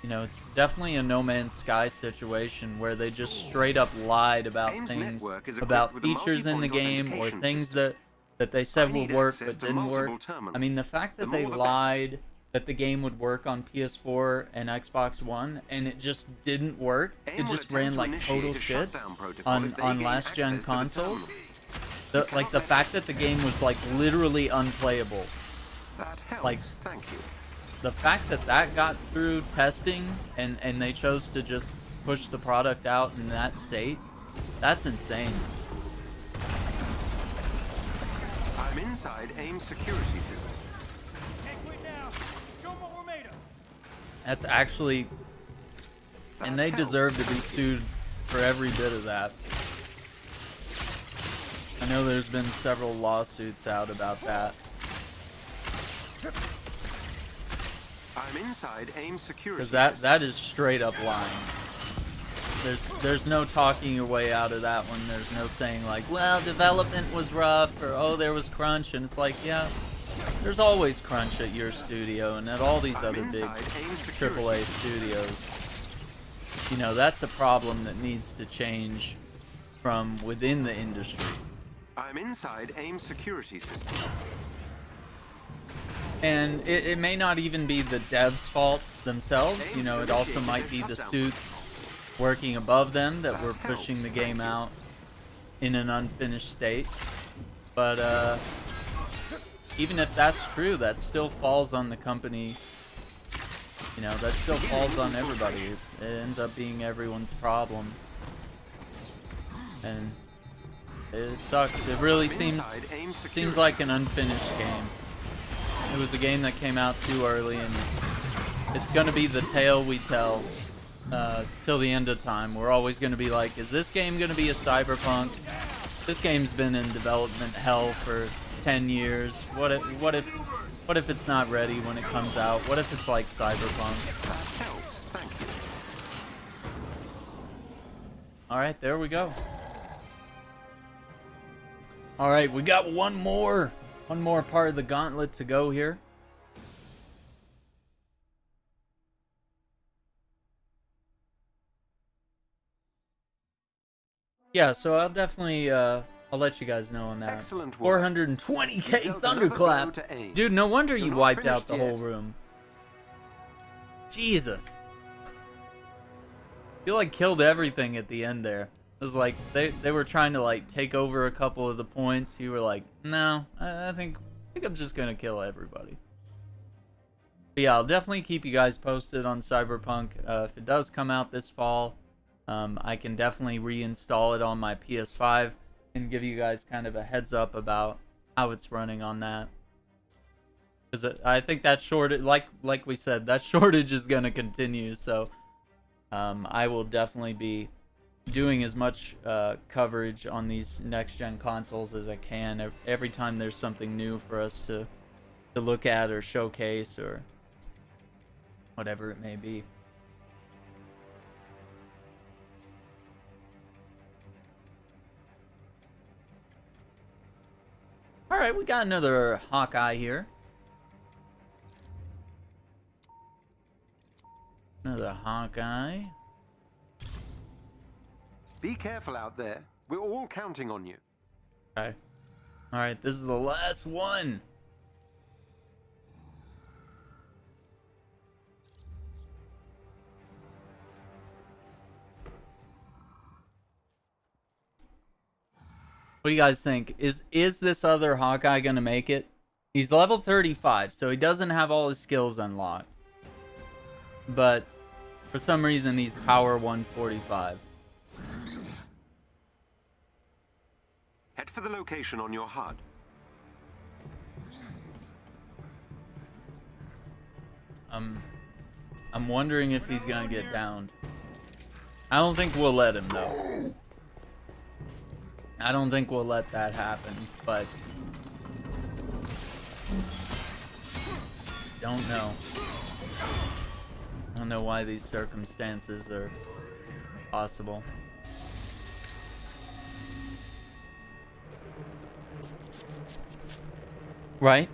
Speaker 1: You know, it's definitely a No Man's Sky situation where they just straight up lied about
Speaker 2: AIM's
Speaker 1: things,
Speaker 2: network is
Speaker 1: about
Speaker 2: equipped with a
Speaker 1: features in the
Speaker 2: multi-point
Speaker 1: game or
Speaker 2: authentication
Speaker 1: things
Speaker 2: system.
Speaker 1: that they said
Speaker 2: I
Speaker 1: would
Speaker 2: need
Speaker 1: work
Speaker 2: access
Speaker 1: but
Speaker 2: to
Speaker 1: didn't work.
Speaker 2: multiple terminals.
Speaker 1: I mean, the fact that
Speaker 2: The
Speaker 1: they
Speaker 2: more the better.
Speaker 1: lied that the game would work on PS4 and Xbox One and it just didn't work.
Speaker 2: AIM
Speaker 1: It
Speaker 2: will
Speaker 1: just
Speaker 2: attempt
Speaker 1: ran
Speaker 2: to
Speaker 1: like
Speaker 2: initiate
Speaker 1: total
Speaker 2: a
Speaker 1: shit
Speaker 2: shutdown protocol
Speaker 1: on
Speaker 2: if they gain
Speaker 1: last gen
Speaker 2: access to the
Speaker 1: consoles.
Speaker 2: terminal.
Speaker 1: Like the fact that the game was like literally unplayable.
Speaker 2: That helps.
Speaker 1: Like,
Speaker 2: thank you.
Speaker 1: the fact that that got through testing and they chose to just push the product out in that state, that's insane.
Speaker 2: I'm inside AIM's security system.
Speaker 3: Can't quit now. Show 'em what we're made of.
Speaker 1: That's actually, and they deserve to be sued for every bit of that. I know there's been several lawsuits out about that.
Speaker 2: I'm inside AIM's security
Speaker 1: Because that is straight up lying. There's no talking your way out of that one. There's no saying like, well, development was rough, or oh, there was crunch, and it's like, yeah, there's always crunch at your studio and at all these other big AAA studios. You know, that's a problem that needs to change from within the industry.
Speaker 2: I'm inside AIM's security system.
Speaker 1: And it may not even be the devs' fault themselves. You know, it also might be the suits working above them that were pushing the game out in an unfinished state. But even if that's true, that still falls on the company. You know, that still falls on everybody. It ends up being everyone's problem. And it sucks. It really seems like an unfinished game. It was a game that came out too early, and it's gonna be the tale we tell till the end of time. We're always gonna be like, is this game gonna be a Cyberpunk? This game's been in development hell for 10 years. What if it's not ready when it comes out? What if it's like Cyberpunk?
Speaker 2: That helps. Thank you.
Speaker 1: All right, there we go. All right, we got one more part of the gauntlet to go here. Yeah, so I'll definitely I'll let you guys know on that.
Speaker 2: Excellent work.
Speaker 1: 420k
Speaker 2: Dealt another blow
Speaker 1: thunderclap.
Speaker 2: to AIM.
Speaker 1: Dude, no wonder
Speaker 2: You're
Speaker 1: you
Speaker 2: not
Speaker 1: wiped out
Speaker 2: finished
Speaker 1: the
Speaker 2: yet.
Speaker 1: whole room. Jesus. You like killed everything at the end there. It was like they were trying to like take over a couple of the points. You were like, no, I think I'm just gonna kill everybody. But yeah, I'll definitely keep you guys posted on Cyberpunk. If it does come out this fall, I can definitely reinstall it on my PS5 and give you guys kind of a heads up about how it's running on that. Because I think that shortage, like we said, that shortage is gonna continue. So I will definitely be doing as much coverage on these next-gen consoles as I can every time there's something new for us to look at or showcase or whatever it may be. Alright, we got another Hawkeye here. Another Hawkeye.
Speaker 2: Be careful out there. We're all counting on you.
Speaker 1: Okay. Alright, this is the last one. What do you guys think? Is this other Hawkeye gonna make it? He's level 35, so he doesn't have all his skills unlocked. But for some reason he's power 145.
Speaker 2: Head for the location on your HUD.
Speaker 1: I'm wondering if he's gonna get downed. I don't think we'll let him though. I don't think we'll let that happen, but don't know. I don't know why these circumstances are possible. Right?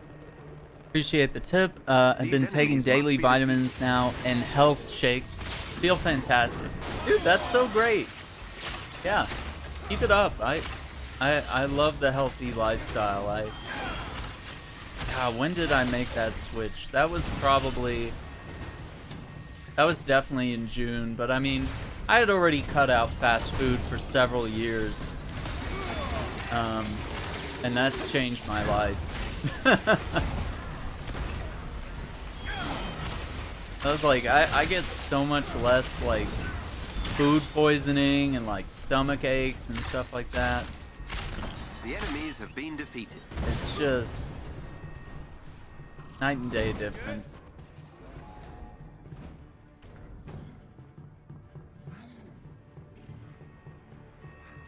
Speaker 1: Appreciate the tip. I've been taking daily vitamins now and health shakes. Feel fantastic. Dude, that's so great. Yeah. Keep it up. I love the healthy lifestyle. God, when did I make that switch? That was definitely in June, but I mean, I had already cut out fast food for several years. And that's changed my life. I was like, I get so much less like food poisoning and like stomach aches and stuff like that.
Speaker 2: The enemies have been defeated.
Speaker 1: It's just night and day difference.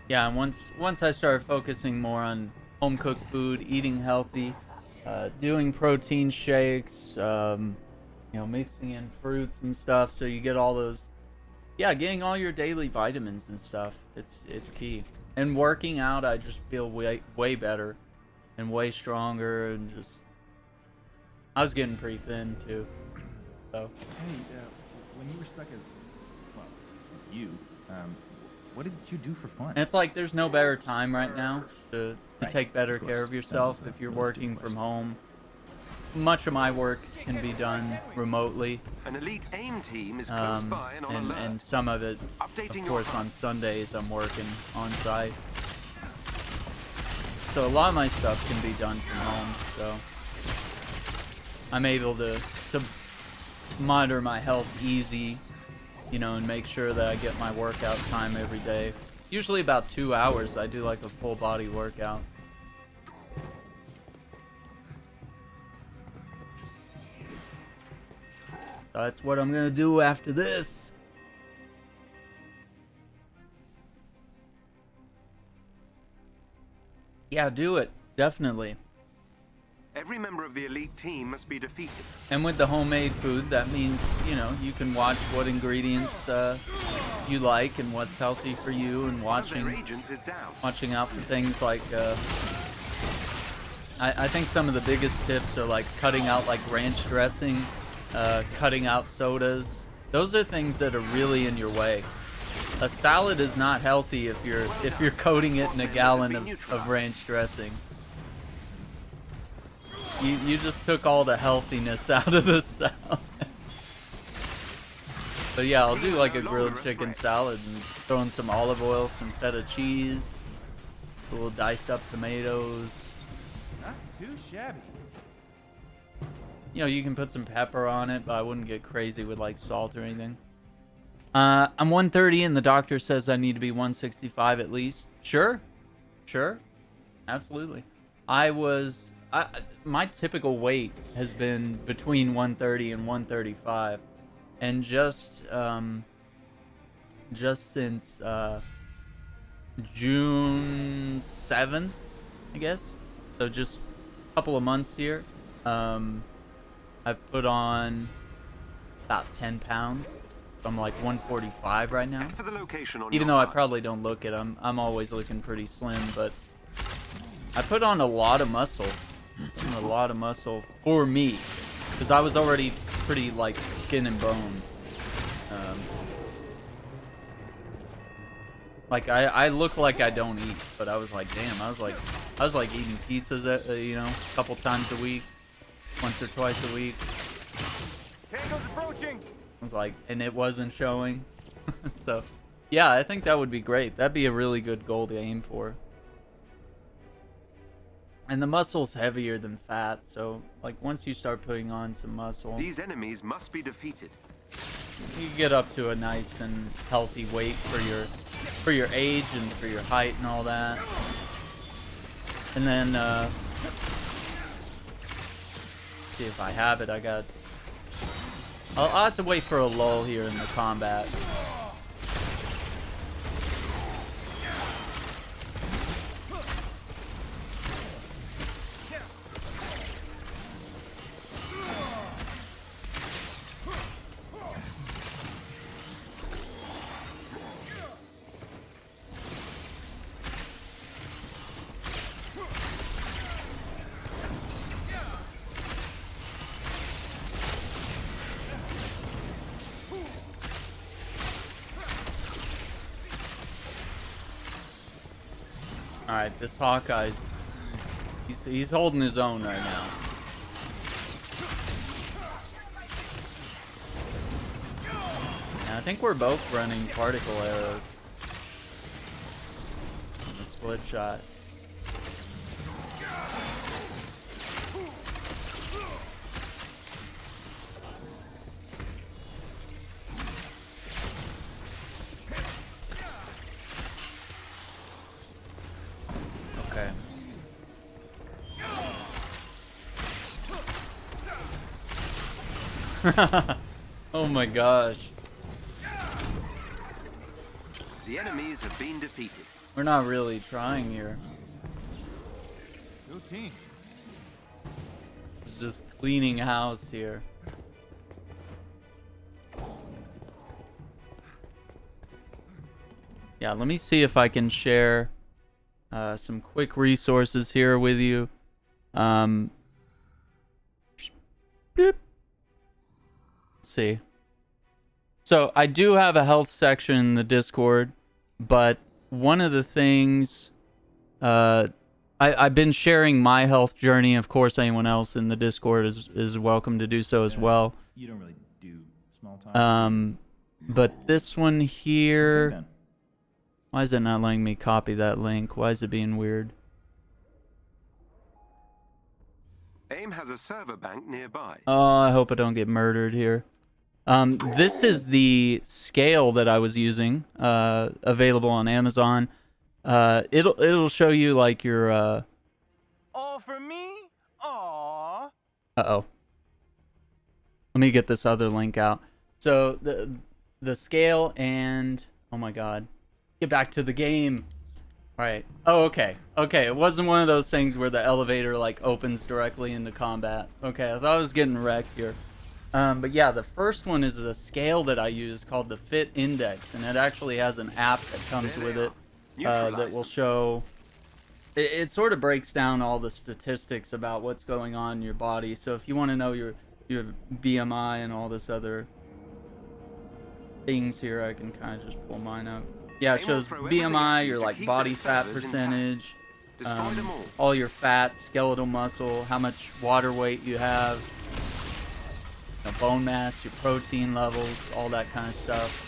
Speaker 1: Yeah, and once I started focusing more on home cooked food, eating healthy, doing protein shakes, you know, mixing in fruits and stuff, so you get all those. Yeah, getting all your daily vitamins and stuff. It's key. And working out, I just feel way better and way stronger, and just I was getting pretty thin too. So.
Speaker 6: Hey, when you were stuck as, well, you, what did you do for fun?
Speaker 1: And it's like there's no better time right now to
Speaker 6: Right,
Speaker 1: take better
Speaker 6: of course.
Speaker 1: care of yourself if you're working from home. Much of my work can be done remotely,
Speaker 2: An elite AIM team is close by and on alert.
Speaker 1: and some of it,
Speaker 2: Updating
Speaker 1: of
Speaker 2: your
Speaker 1: course,
Speaker 2: HUD.
Speaker 1: on Sundays I'm working on site. So a lot of my stuff can be done from home. So I'm able to monitor my health easy, you know, and make sure that I get my workout time every day. Usually about 2 hours. I do like a full body workout. So that's what I'm gonna do after this. Yeah, do it. Definitely.
Speaker 2: Every member of the elite team must be defeated.
Speaker 1: And with the homemade food, that means, you know, you can watch what ingredients you like and what's healthy for you, and
Speaker 2: One of their
Speaker 1: watching
Speaker 2: agents is down.
Speaker 1: out for things like I think some of the biggest tips are like cutting out like ranch dressing, cutting out sodas. Those are things that are really in your way. A salad is not healthy if you're coating it in a gallon of ranch dressing. You just took all the healthiness out of the salad. But yeah, I'll do like a grilled chicken salad and throw in some olive oil, some feta cheese, a little diced up tomatoes.
Speaker 6: Not too shabby.
Speaker 1: You know, you can put some pepper on it, but I wouldn't get crazy with like salt or anything. I'm 130 and the doctor says I need to be 165 at least. Sure. Absolutely. My typical weight has been between 130 and 135. And just since June 7th, I guess. So just a couple of months here. I've put on about 10 pounds. So I'm like 145 right now.
Speaker 2: Head for the location on
Speaker 1: Even
Speaker 2: your
Speaker 1: though I
Speaker 2: HUD.
Speaker 1: probably don't look it, I'm always looking pretty slim, but I put on a lot of muscle. A lot of muscle for me, because I was already pretty like skin and bone. Like I look like I don't eat, but I was like, damn, I was like eating pizzas you know, a couple times a week, once or twice a week.
Speaker 3: Tango's approaching.
Speaker 1: I was like, and it wasn't showing. So, yeah, I think that would be great. That'd be a really good goal to aim for. And the muscle's heavier than fat, so like once you start putting on some muscle,
Speaker 2: These enemies must be defeated.
Speaker 1: you get up to a nice and healthy weight for your age and for your height and all that. And then see if I have it. I'll have to wait for a lull here in the combat. Alright, this Hawkeye, he's holding his own right now. And I think we're both running particle arrows. And a split shot. Okay. Oh my gosh.
Speaker 2: The enemies have been defeated.
Speaker 1: We're not really trying here.
Speaker 6: Go team.
Speaker 1: It's just cleaning house here. Yeah, let me see if I can share some quick resources here with you. Boop. Let's see. So I do have a health section in the Discord, but one of the things I've been sharing my health journey. Of course, anyone else in the Discord is welcome to do so as well.
Speaker 6: You don't really do small time.
Speaker 1: But this one here. Why is it not letting me copy that link? Why is it being weird?
Speaker 2: AIM has a server bank nearby.
Speaker 1: Oh, I hope I don't get murdered here. This is the scale that I was using, available on Amazon. It'll show you like your
Speaker 3: All for me? Aww.
Speaker 1: Uh-oh. Let me get this other link out. So the scale and oh my god. Get back to the game. All right. Oh, okay. Okay, it wasn't one of those things where the elevator like opens directly into combat. Okay, I thought I was getting wrecked here. But yeah, the first one is a scale that I use called the Fit Index, and it actually has an app that comes with it that will show. It sort of breaks down all the statistics about what's going on in your body. So if you want to know your BMI and all this other things here, I can kind of just pull mine up. Yeah, it shows BMI, your like body fat percentage, all your fat, skeletal muscle, how much water weight you have, bone mass, your protein levels, all that kind of stuff.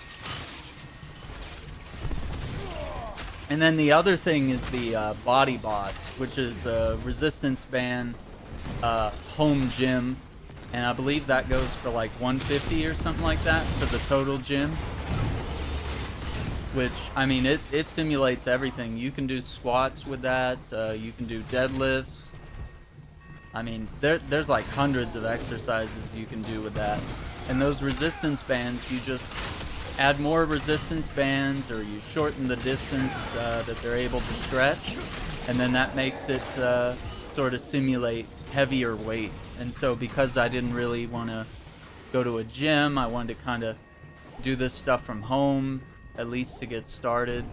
Speaker 1: And then the other thing is the Body Boss, which is a resistance band home gym, and I believe that goes for like 150 or something like that for the total gym. Which, I mean, it simulates everything. You can do squats with that. You can do deadlifts. I mean, there's like hundreds of exercises you can do with that. And those resistance bands, you just add more resistance bands or you shorten the distance that they're able to stretch. And then that makes it sort of simulate heavier weights. And so because I didn't really want to go to a gym, I wanted to kind of do this stuff from home, at least to get started.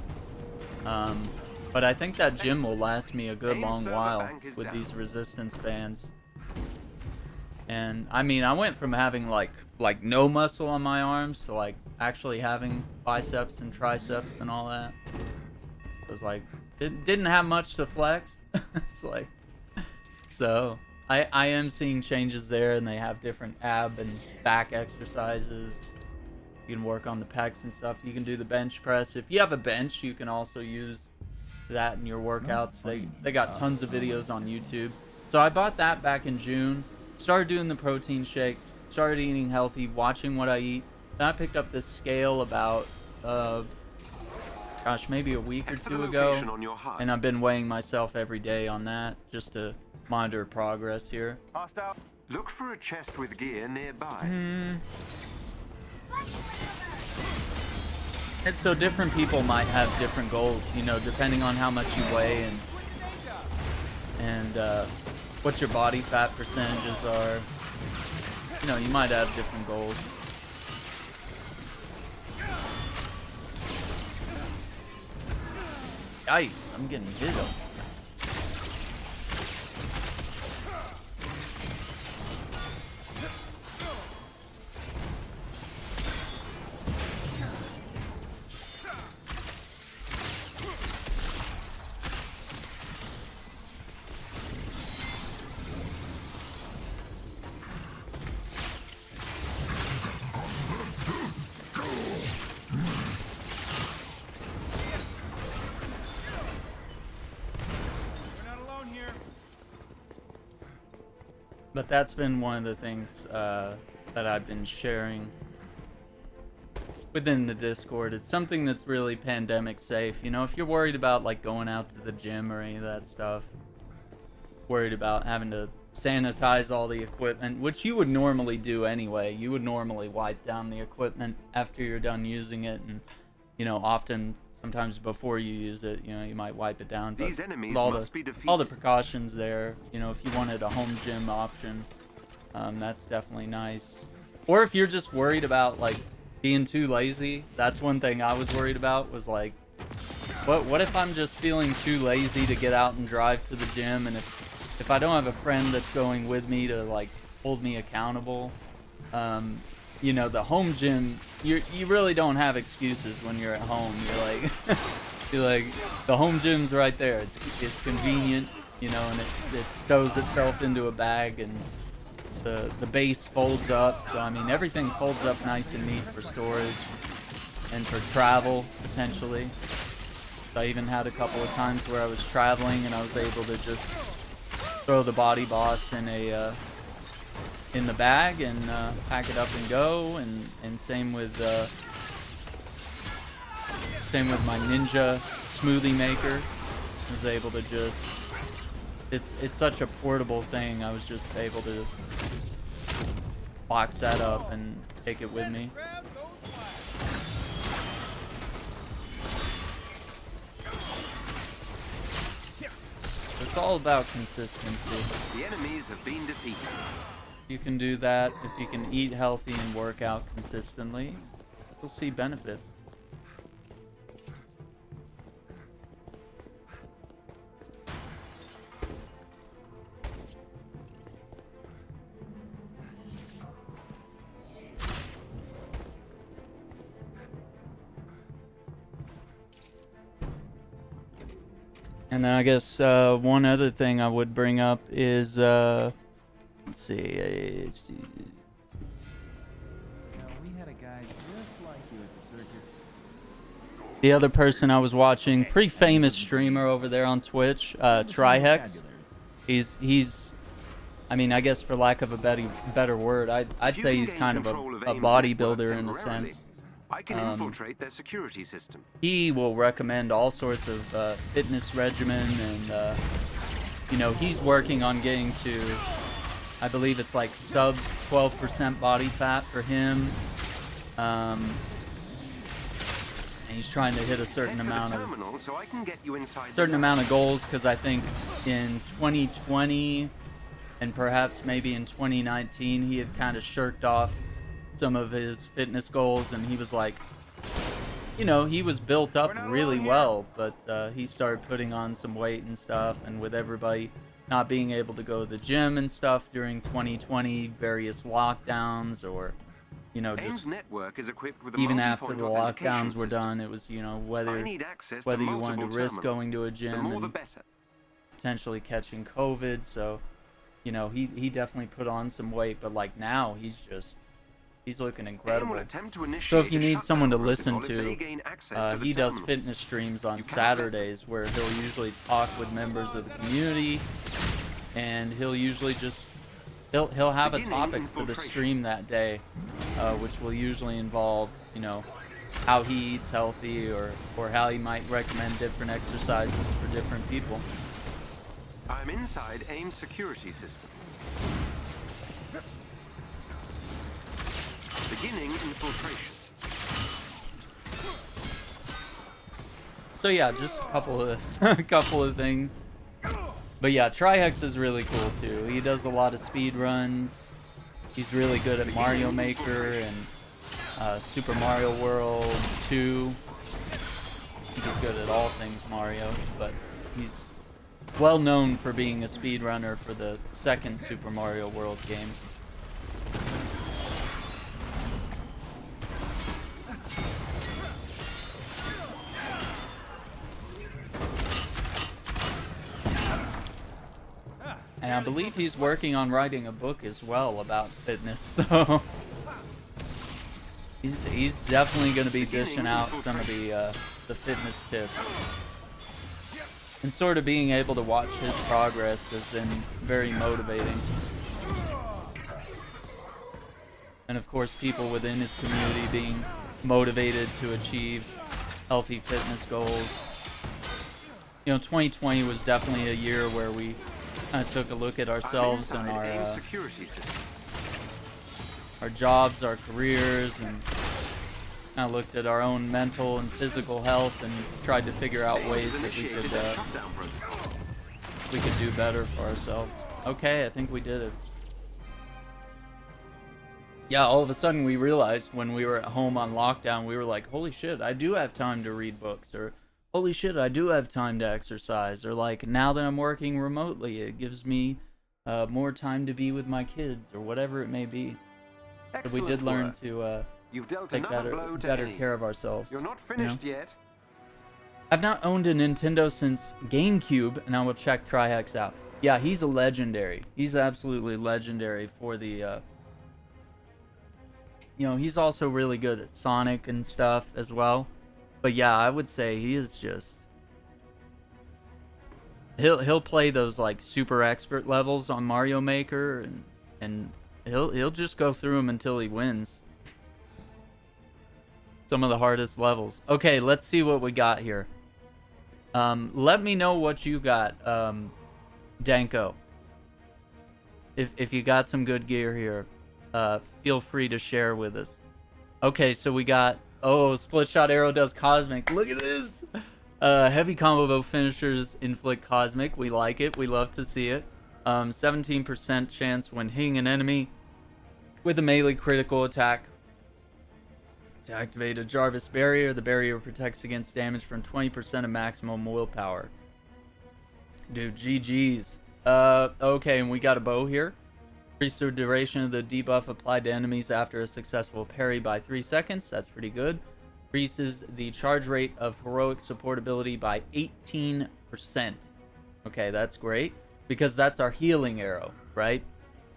Speaker 1: But I think that gym will last me a good long while with these resistance bands. And I mean, I went from having like no muscle on my arms to like actually having biceps and triceps and all that. I was like, didn't have much to flex. It's like, so I am seeing changes there, and they have different ab and back exercises. You can work on the pecs and stuff. You can do the bench press. If you have a bench, you can also use that in your workouts. They got tons of videos on YouTube. So I bought that back in June. Started doing the protein shakes. Started eating healthy, watching what I eat. Then I picked up this scale about, maybe a week or two ago. And I've been weighing myself every day on that just to monitor progress here.
Speaker 2: Look for a chest with gear nearby.
Speaker 1: And so different people might have different goals, you know, depending on how much you weigh and what your body fat percentages are. You know, you might have different goals. Yikes, I'm getting hit up. But that's been one of the things that I've been sharing within the Discord. It's something that's really pandemic safe. You know, if you're worried about like going out to the gym or any of that stuff, worried about having to sanitize all the equipment, which you would normally do anyway. You would normally wipe down the equipment after you're done using it, and you know, often sometimes before you use it, you know, you might wipe it down. But
Speaker 2: These enemies
Speaker 1: with
Speaker 2: must be defeated.
Speaker 1: all the precautions there, you know, if you wanted a home gym option, that's definitely nice. Or if you're just worried about like being too lazy, that's one thing I was worried about, was like, what if I'm just feeling too lazy to get out and drive to the gym, and if I don't have a friend that's going with me to like hold me accountable, you know, the home gym, you really don't have excuses when you're at home. You're like the home gym's right there. It's convenient, you know, and it stows itself into a bag, and the base folds up. So I mean, everything folds up nice and neat for storage and for travel potentially. So I even had a couple of times where I was traveling and I was able to just throw the body boss in the bag and pack it up and go, and same with my Ninja smoothie maker. I was able to just, it's such a portable thing. I was just able to box that up and take it with me. It's all about consistency.
Speaker 2: The enemies have been defeated.
Speaker 1: You can do that if you can eat healthy and work out consistently. You'll see benefits. And then I guess one other thing I would bring up is let's see.
Speaker 6: You know, we had a guy just like you at the circus.
Speaker 1: The other person I was watching, pretty famous streamer over there on Twitch, Trihex. He's, I mean, I guess for lack of a better word, I'd say he's kind of a bodybuilder in a sense.
Speaker 2: I can infiltrate their security system.
Speaker 1: He will recommend all sorts of fitness regimen, and you know, he's working on getting to, I believe it's like sub 12% body fat for him. And he's trying to hit a certain amount of goals, because I think in 2020 and perhaps maybe in 2019 he had kind of shirked off some of his fitness goals, and he was like, you know, he was built up really well, but he started putting on some weight and stuff, and with everybody not being able to go to the gym and stuff during 2020, various lockdowns, or you know,
Speaker 2: AIM's
Speaker 1: just
Speaker 2: network is equipped with a
Speaker 1: even after
Speaker 2: multi-point
Speaker 1: the
Speaker 2: authentication
Speaker 1: lockdowns were
Speaker 2: system.
Speaker 1: done, it was, you know,
Speaker 2: I
Speaker 1: whether
Speaker 2: need access to
Speaker 1: whether you wanted to
Speaker 2: multiple
Speaker 1: risk
Speaker 2: terminals.
Speaker 1: going to a
Speaker 2: The
Speaker 1: gym
Speaker 2: more the
Speaker 1: and
Speaker 2: better.
Speaker 1: potentially catching COVID. So, you know, he definitely put on some weight, but like now he's looking
Speaker 2: AIM
Speaker 1: incredible.
Speaker 2: will attempt to initiate
Speaker 1: So if you
Speaker 2: a
Speaker 1: need someone to
Speaker 2: shutdown
Speaker 1: listen
Speaker 2: protocol if they
Speaker 1: to,
Speaker 2: gain access to the
Speaker 1: he does
Speaker 2: terminals.
Speaker 1: fitness streams on
Speaker 2: You can't let them.
Speaker 1: Saturdays where he'll usually talk with members of the community, and he'll usually just he'll have a
Speaker 2: Beginning
Speaker 1: topic for the
Speaker 2: infiltration.
Speaker 1: stream that day, which will usually involve, you know, how he eats healthy or how he might recommend different exercises for different people.
Speaker 2: I'm inside AIM's security system. Beginning infiltration.
Speaker 1: So yeah, just a couple of a couple of things. But yeah, Trihex is really cool too. He does a lot of speed runs. He's really good at Mario Maker and Super Mario World 2. He's good at all things Mario, but he's well known for being a speedrunner for the second Super Mario World game. And I believe he's working on writing a book as well about fitness, so he's definitely going to be dishing out some of the fitness tips. And sort of being able to watch his progress has been very motivating. And of course, people within his community being motivated to achieve healthy fitness goals. You know, 2020 was definitely a year where we kind of took a look at ourselves and our jobs, our careers, and kind of looked at our own mental and physical health and tried to figure out ways that we could do better for ourselves. Okay, I think we did it. Yeah, all of a sudden we realized when we were at home on lockdown, we were like, holy shit, I do have time to read books, or holy shit, I do have time to exercise, or like, now that I'm working remotely, it gives me more time to be with my kids, or whatever it may be. But we did learn to
Speaker 2: You've dealt
Speaker 1: take
Speaker 2: another blow to
Speaker 1: better
Speaker 2: AIM.
Speaker 1: care of ourselves.
Speaker 2: You're not finished yet.
Speaker 1: I've not owned a Nintendo since GameCube, and I will check Trihex out. Yeah, he's a legendary. He's absolutely legendary for the, you know, he's also really good at Sonic and stuff as well. But yeah, I would say he is just... He'll play those, like, super expert levels on Mario Maker, and he'll just go through them until he wins. Some of the hardest levels. Okay, let's see what we got here. Let me know what you got, Danko. If you got some good gear here, feel free to share with us. Okay, so we got... Oh, Split Shot Arrow does Cosmic. Look at this! Heavy combo finishers inflict Cosmic. We like it. We love to see it. 17% chance when hitting an enemy with a melee critical attack. To activate a Jarvis barrier, the barrier protects against damage from 20% of maximum willpower. Dude, GG's. Okay, and we got a bow here. Increase the duration of the debuff applied to enemies after a successful parry by 3 seconds. That's pretty good. Increases the charge rate of heroic support ability by 18%. Okay, that's great. Because that's our healing arrow, right?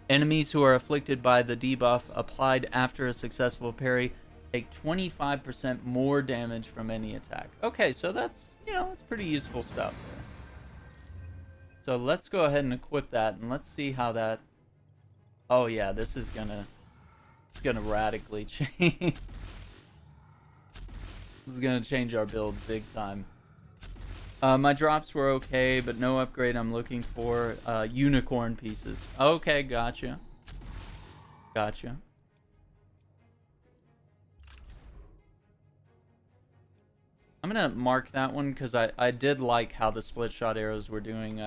Speaker 1: Enemies who are afflicted by the debuff applied after a successful parry take 25% more damage from any attack. Okay, so that's, you know, it's pretty useful stuff. So let's go ahead and equip that, and let's see how that... Oh yeah, this is it's gonna radically change. This is gonna change our build big time. My drops were okay, but no upgrade I'm looking for. Unicorn pieces. Okay, gotcha. Gotcha. I'm gonna mark that one because I did like how the split shot arrows were doing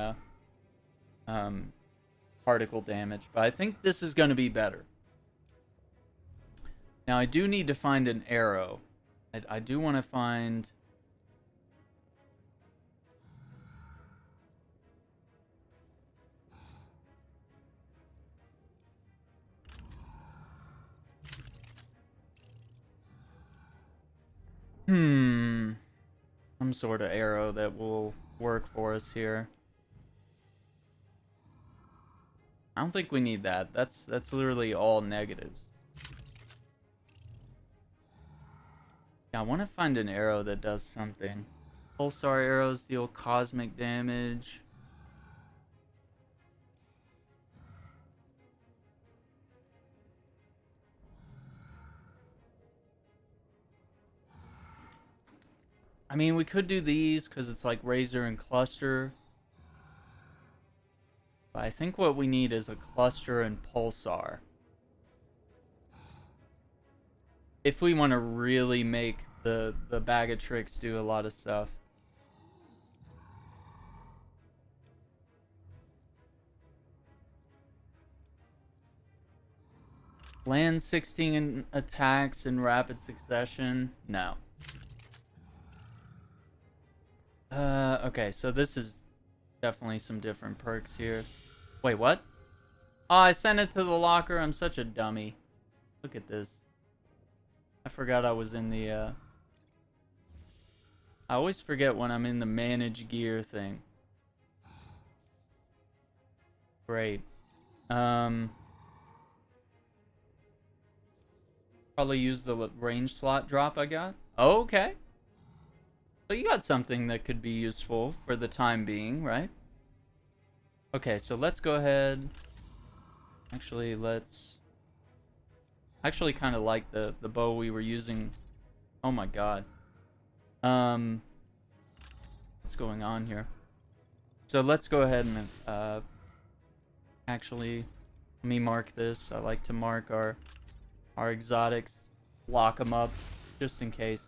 Speaker 1: particle damage, but I think this is gonna be better. Now I do need to find an arrow. I do want to find... Some sort of arrow that will work for us here. I don't think we need that. That's literally all negatives. Yeah, I want to find an arrow that does something. Pulsar arrows deal cosmic damage. I mean, we could do these because it's like Razor and Cluster. But I think what we need is a Cluster and Pulsar. If we want to really make the bag of tricks do a lot of stuff. Land 16 attacks in rapid succession? No. Okay, so this is definitely some different perks here. Wait, what? Oh, I sent it to the locker. I'm such a dummy. Look at this. I forgot I was in the, I always forget when I'm in the manage gear thing. Great. Probably use the range slot drop I got. Oh, okay. So you got something that could be useful for the time being, right? Okay, so let's go ahead. Actually, let's... I actually kind of like the bow we were using. Oh my god. What's going on here? So let's go ahead and actually, let me mark this. I like to mark our exotics, lock them up just in case.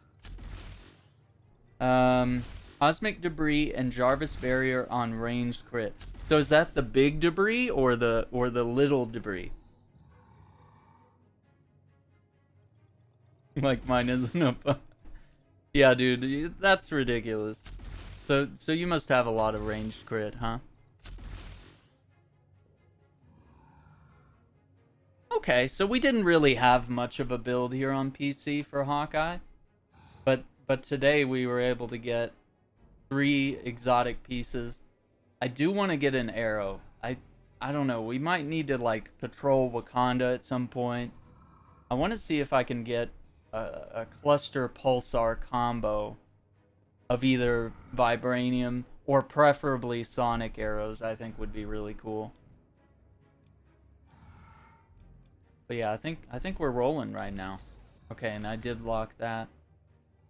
Speaker 1: Cosmic debris and Jarvis barrier on ranged crit. So is that the big debris or the little debris? Like mine isn't up. Yeah, dude, that's ridiculous. So you must have a lot of ranged crit, huh? Okay, so we didn't really have much of a build here on PC for Hawkeye. But today we were able to get 3 exotic pieces. I do want to get an arrow. I don't know. We might need to like patrol Wakanda at some point. I want to see if I can get a cluster pulsar combo of either vibranium or preferably sonic arrows. I think would be really cool. But yeah, I think we're rolling right now. Okay, and I did lock that.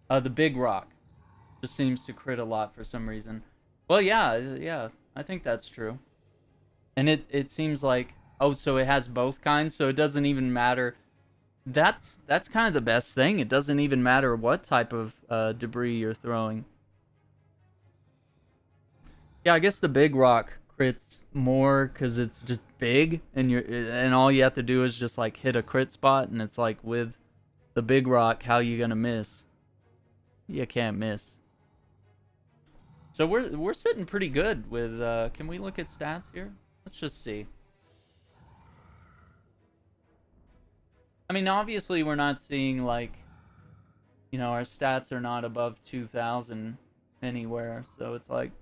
Speaker 1: The big rock just seems to crit a lot for some reason. Well, yeah, I think that's true. And it seems like, oh, so it has both kinds, so it doesn't even matter. That's kind of the best thing. It doesn't even matter what type of debris you're throwing. Yeah, I guess the big rock crits more because it's just big, and all you have to do is just like hit a crit spot, and it's like with the big rock, how you gonna miss? You can't miss. So we're sitting pretty good with. Can we look at stats here? Let's just see. I mean, obviously we're not seeing like, you know, our stats are not above 2,000 anywhere, so it's like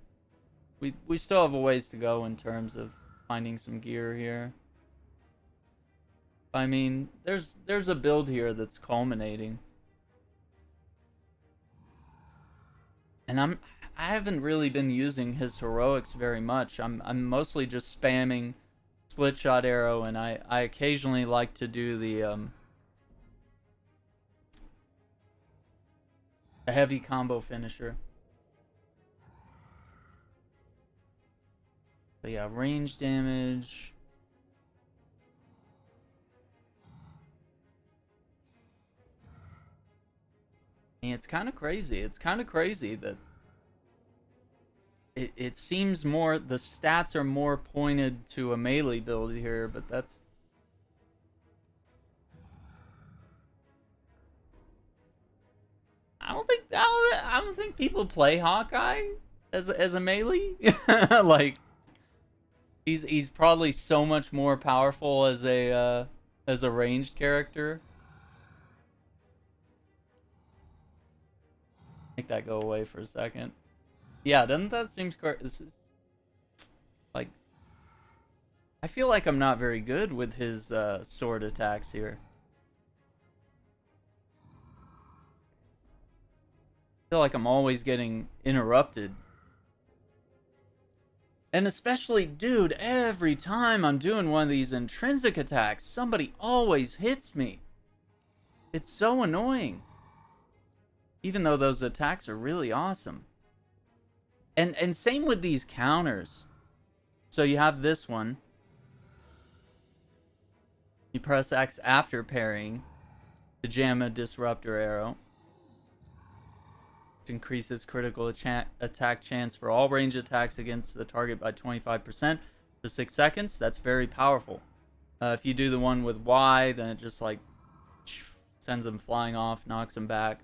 Speaker 1: we still have a ways to go in terms of finding some gear here. I mean, there's a build here that's culminating. And I haven't really been using his heroics very much. I'm mostly just spamming split shot arrow, and I occasionally like to do the heavy combo finisher. But yeah, range damage. And it's kind of crazy. It's kind of crazy that it seems more, the stats are more pointed to a melee build here, but that's... I don't think people play Hawkeye as a melee. Like, he's probably so much more powerful as a ranged character. Make that go away for a second. Yeah, doesn't that seem correct? This is like, I feel like I'm not very good with his sword attacks here. I feel like I'm always getting interrupted. And especially, dude, every time I'm doing one of these intrinsic attacks, somebody always hits me. It's so annoying. Even though those attacks are really awesome. And same with these counters. So you have this one. You press X after parrying to jam a Disruptor Arrow, which increases critical attack chance for all range attacks against the target by 25% for 6 seconds. That's very powerful. If you do the one with Y, then it just like sends them flying off, knocks them back,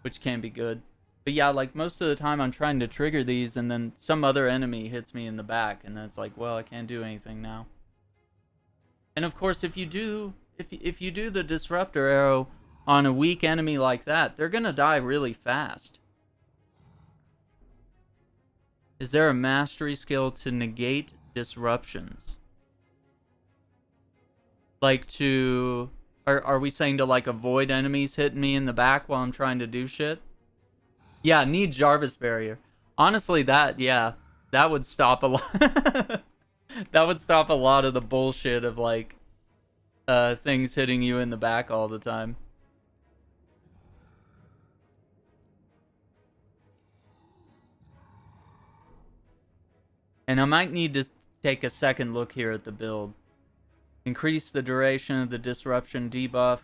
Speaker 1: which can be good. But yeah, like most of the time I'm trying to trigger these and then some other enemy hits me in the back and then it's like, well, I can't do anything now. And of course, if you do the Disruptor Arrow on a weak enemy like that, they're gonna die really fast. Is there a mastery skill to negate disruptions? Like to... Are we saying to like avoid enemies hitting me in the back while I'm trying to do shit? Yeah, need Jarvis Barrier. Honestly, that would stop a lot. That would stop a lot of the bullshit of like things hitting you in the back all the time. And I might need to take a second look here at the build. Increase the duration of the disruption debuff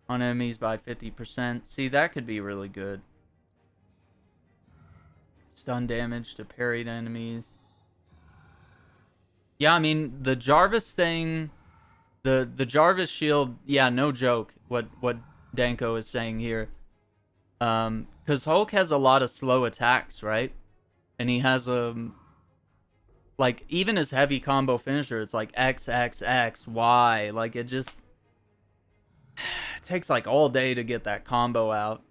Speaker 1: on enemies by 50%. See, that could be really good. Stun damage to parried enemies. Yeah, I mean, the Jarvis thing, the Jarvis shield, yeah, no joke what Danko is saying here. Because Hulk has a lot of slow attacks, right? And he has like, even his heavy combo finisher, it's like X, X, X, Y. Like, it just... It takes, like, all day to get that combo out.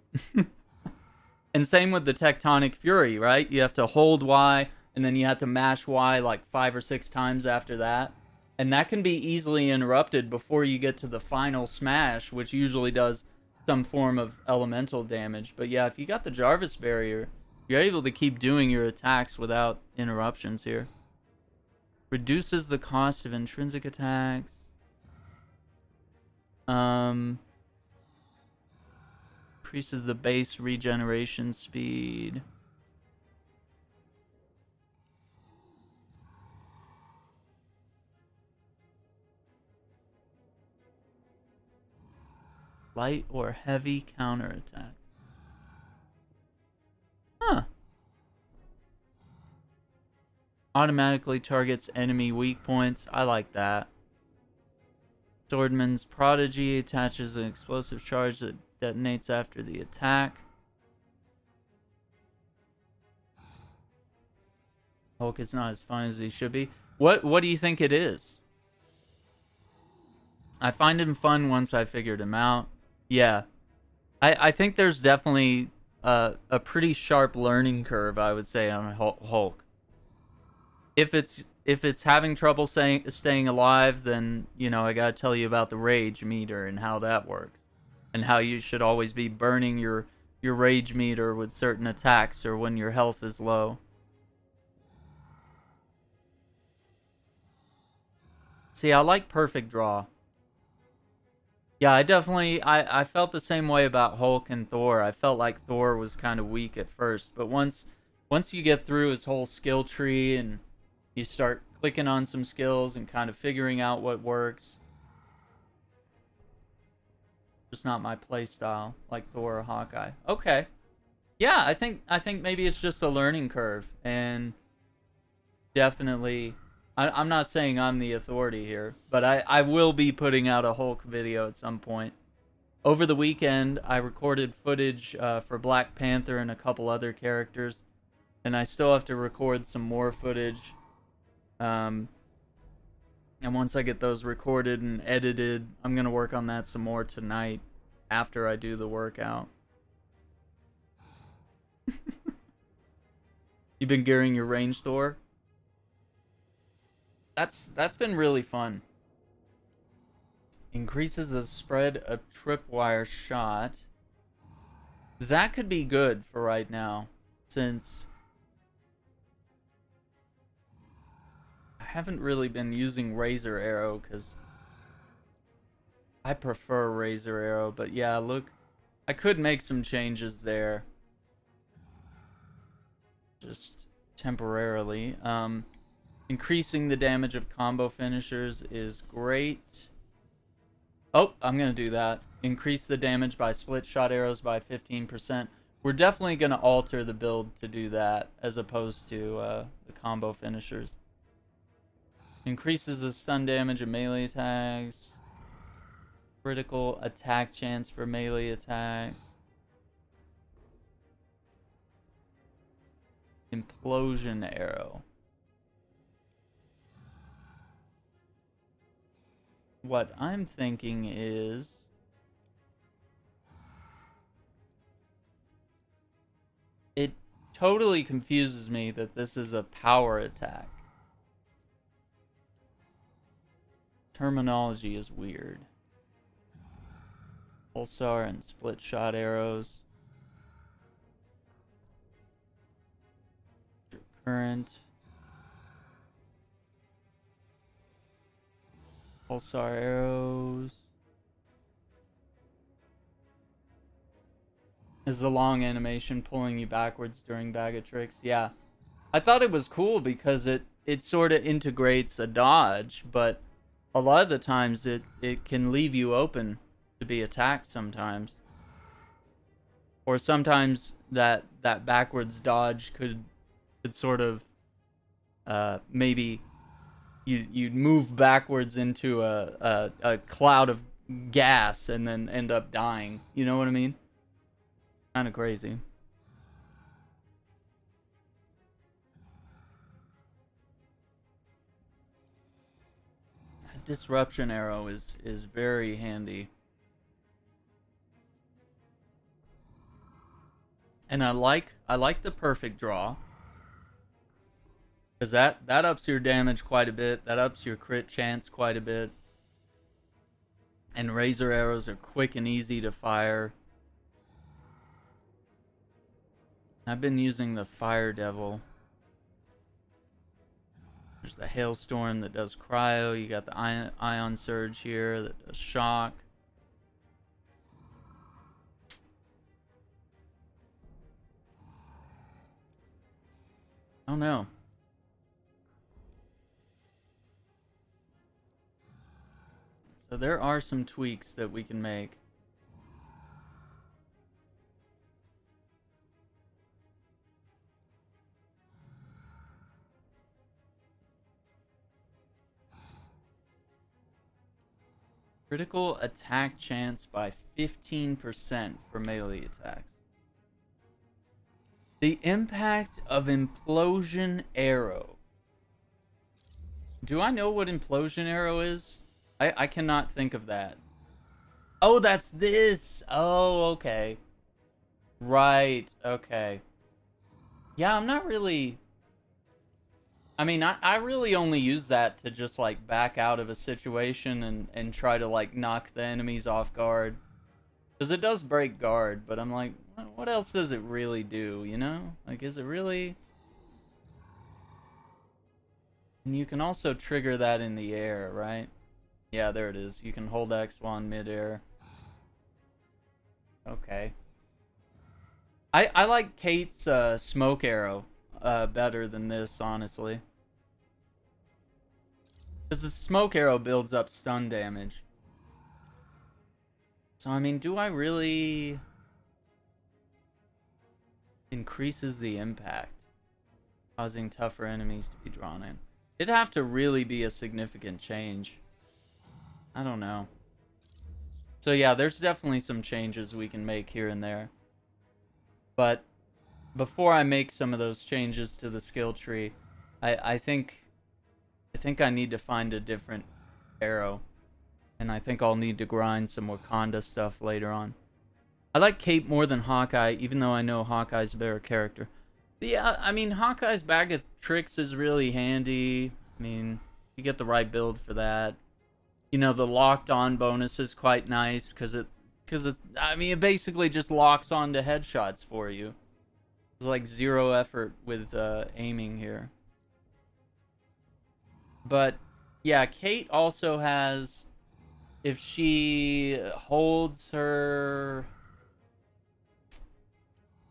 Speaker 1: And same with the Tectonic Fury, right? You have to hold Y, and then you have to mash Y, like, 5 or 6 times after that. And that can be easily interrupted before you get to the final smash, which usually does some form of elemental damage. But yeah, if you got the Jarvis Barrier, you're able to keep doing your attacks without interruptions here. Reduces the cost of intrinsic attacks. Increases the base regeneration speed. Light or heavy counterattack. Huh. Automatically targets enemy weak points. I like that. Swordman's Prodigy attaches an explosive charge that detonates after the attack. Hulk is not as fun as he should be. What do you think it is? I find him fun once I figured him out. Yeah. I think there's definitely a pretty sharp learning curve, I would say, on Hulk. If it's having trouble staying alive, then, you know, I gotta tell you about the rage meter and how that works. And how you should always be burning your rage meter with certain attacks or when your health is low. See, I like Perfect Draw. Yeah, I felt the same way about Hulk and Thor. I felt like Thor was kind of weak at first, but once you get through his whole skill tree and you start clicking on some skills and kind of figuring out what works. Just not my play style, like Thor or Hawkeye. Okay. Yeah, I think maybe it's just a learning curve, and definitely I'm not saying I'm the authority here, but I will be putting out a Hulk video at some point. Over the weekend, I recorded footage for Black Panther and a couple other characters, and I still have to record some more footage. And once I get those recorded and edited, I'm going to work on that some more tonight after I do the workout. You've been gearing your range Thor? That's been really fun. Increases the spread of tripwire shot. That could be good for right now, since I haven't really been using Razor Arrow, because I prefer Razor Arrow, but yeah, look, I could make some changes there. Just temporarily. Increasing the damage of combo finishers is great. Oh, I'm going to do that. Increase the damage by split shot arrows by 15%. We're definitely going to alter the build to do that, as opposed to the combo finishers. Increases the stun damage of melee attacks. Critical attack chance for melee attacks. Implosion Arrow. What I'm thinking is... it totally confuses me that this is a power attack. Terminology is weird. Pulsar and split shot arrows. Current. Pulsar arrows. Is the long animation pulling you backwards during Bag of Tricks? Yeah. I thought it was cool because it sort of integrates a dodge, but a lot of the times it can leave you open to be attacked sometimes. Or sometimes that backwards dodge could sort of maybe you'd move backwards into a cloud of gas and then end up dying. You know what I mean? Kind of crazy. Disruption Arrow is very handy. And I like the perfect draw. Because that ups your damage quite a bit. That ups your crit chance quite a bit. And Razor Arrows are quick and easy to fire. I've been using the Fire Devil. There's the Hailstorm that does cryo. You got the Ion Surge here that does shock. Oh no. So there are some tweaks that we can make. Critical attack chance by 15% for melee attacks. The impact of Implosion Arrow. Do I know what Implosion Arrow is? I cannot think of that. Oh, that's this. Oh, okay. Right, okay. Yeah, I'm not really... I mean, I really only use that to just, like, back out of a situation and try to, like, knock the enemies off guard. Because it does break guard, but I'm like, what else does it really do, you know? Like, is it really... And you can also trigger that in the air, right? Yeah, there it is. You can hold X while in midair. Okay. I like Kate's Smoke Arrow better than this, honestly. Because the Smoke Arrow builds up stun damage. So, I mean, do I really... Increases the impact, causing tougher enemies to be drawn in. It'd have to really be a significant change. I don't know. So yeah, there's definitely some changes we can make here and there. But before I make some of those changes to the skill tree, I think I need to find a different arrow. And I think I'll need to grind some Wakanda stuff later on. I like Kate more than Hawkeye, even though I know Hawkeye's a better character. Yeah, I mean, Hawkeye's bag of tricks is really handy. I mean, you get the right build for that. You know, the locked on bonus is quite nice because I mean, it basically just locks on to headshots for you. It's like 0 effort with aiming here. But yeah, Kate also has, if she holds her,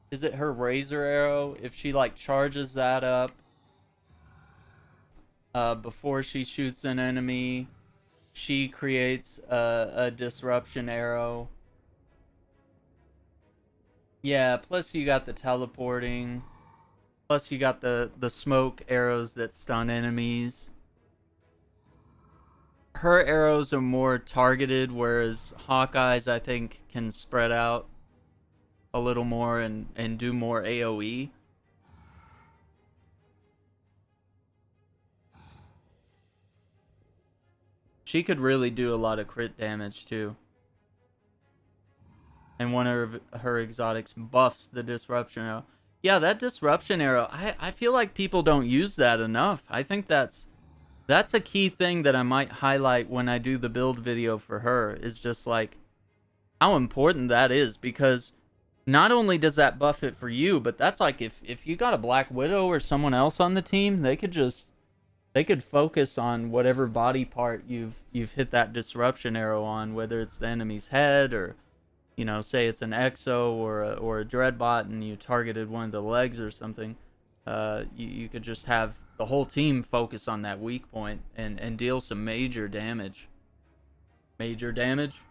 Speaker 1: is it her razor arrow? If she like charges that up before she shoots an enemy, she creates a disruption arrow. Yeah, plus you got the teleporting. Plus you got the smoke arrows that stun enemies. Her arrows are more targeted, whereas Hawkeye's, I think, can spread out a little more and do more AoE. She could really do a lot of crit damage, too. And one of her exotics buffs the disruption arrow. Yeah, that disruption arrow, I feel like people don't use that enough. I think that's a key thing that I might highlight when I do the build video for her, is just like how important that is, because not only does that buff it for you, but that's like if you got a Black Widow or someone else on the team, they could focus on whatever body part you've hit that disruption arrow on, whether it's the enemy's head or, you know, say it's an Exo or a Dreadbot and you targeted one of the legs or something. You could just have the whole team focus on that weak point and deal some major damage. Major damage?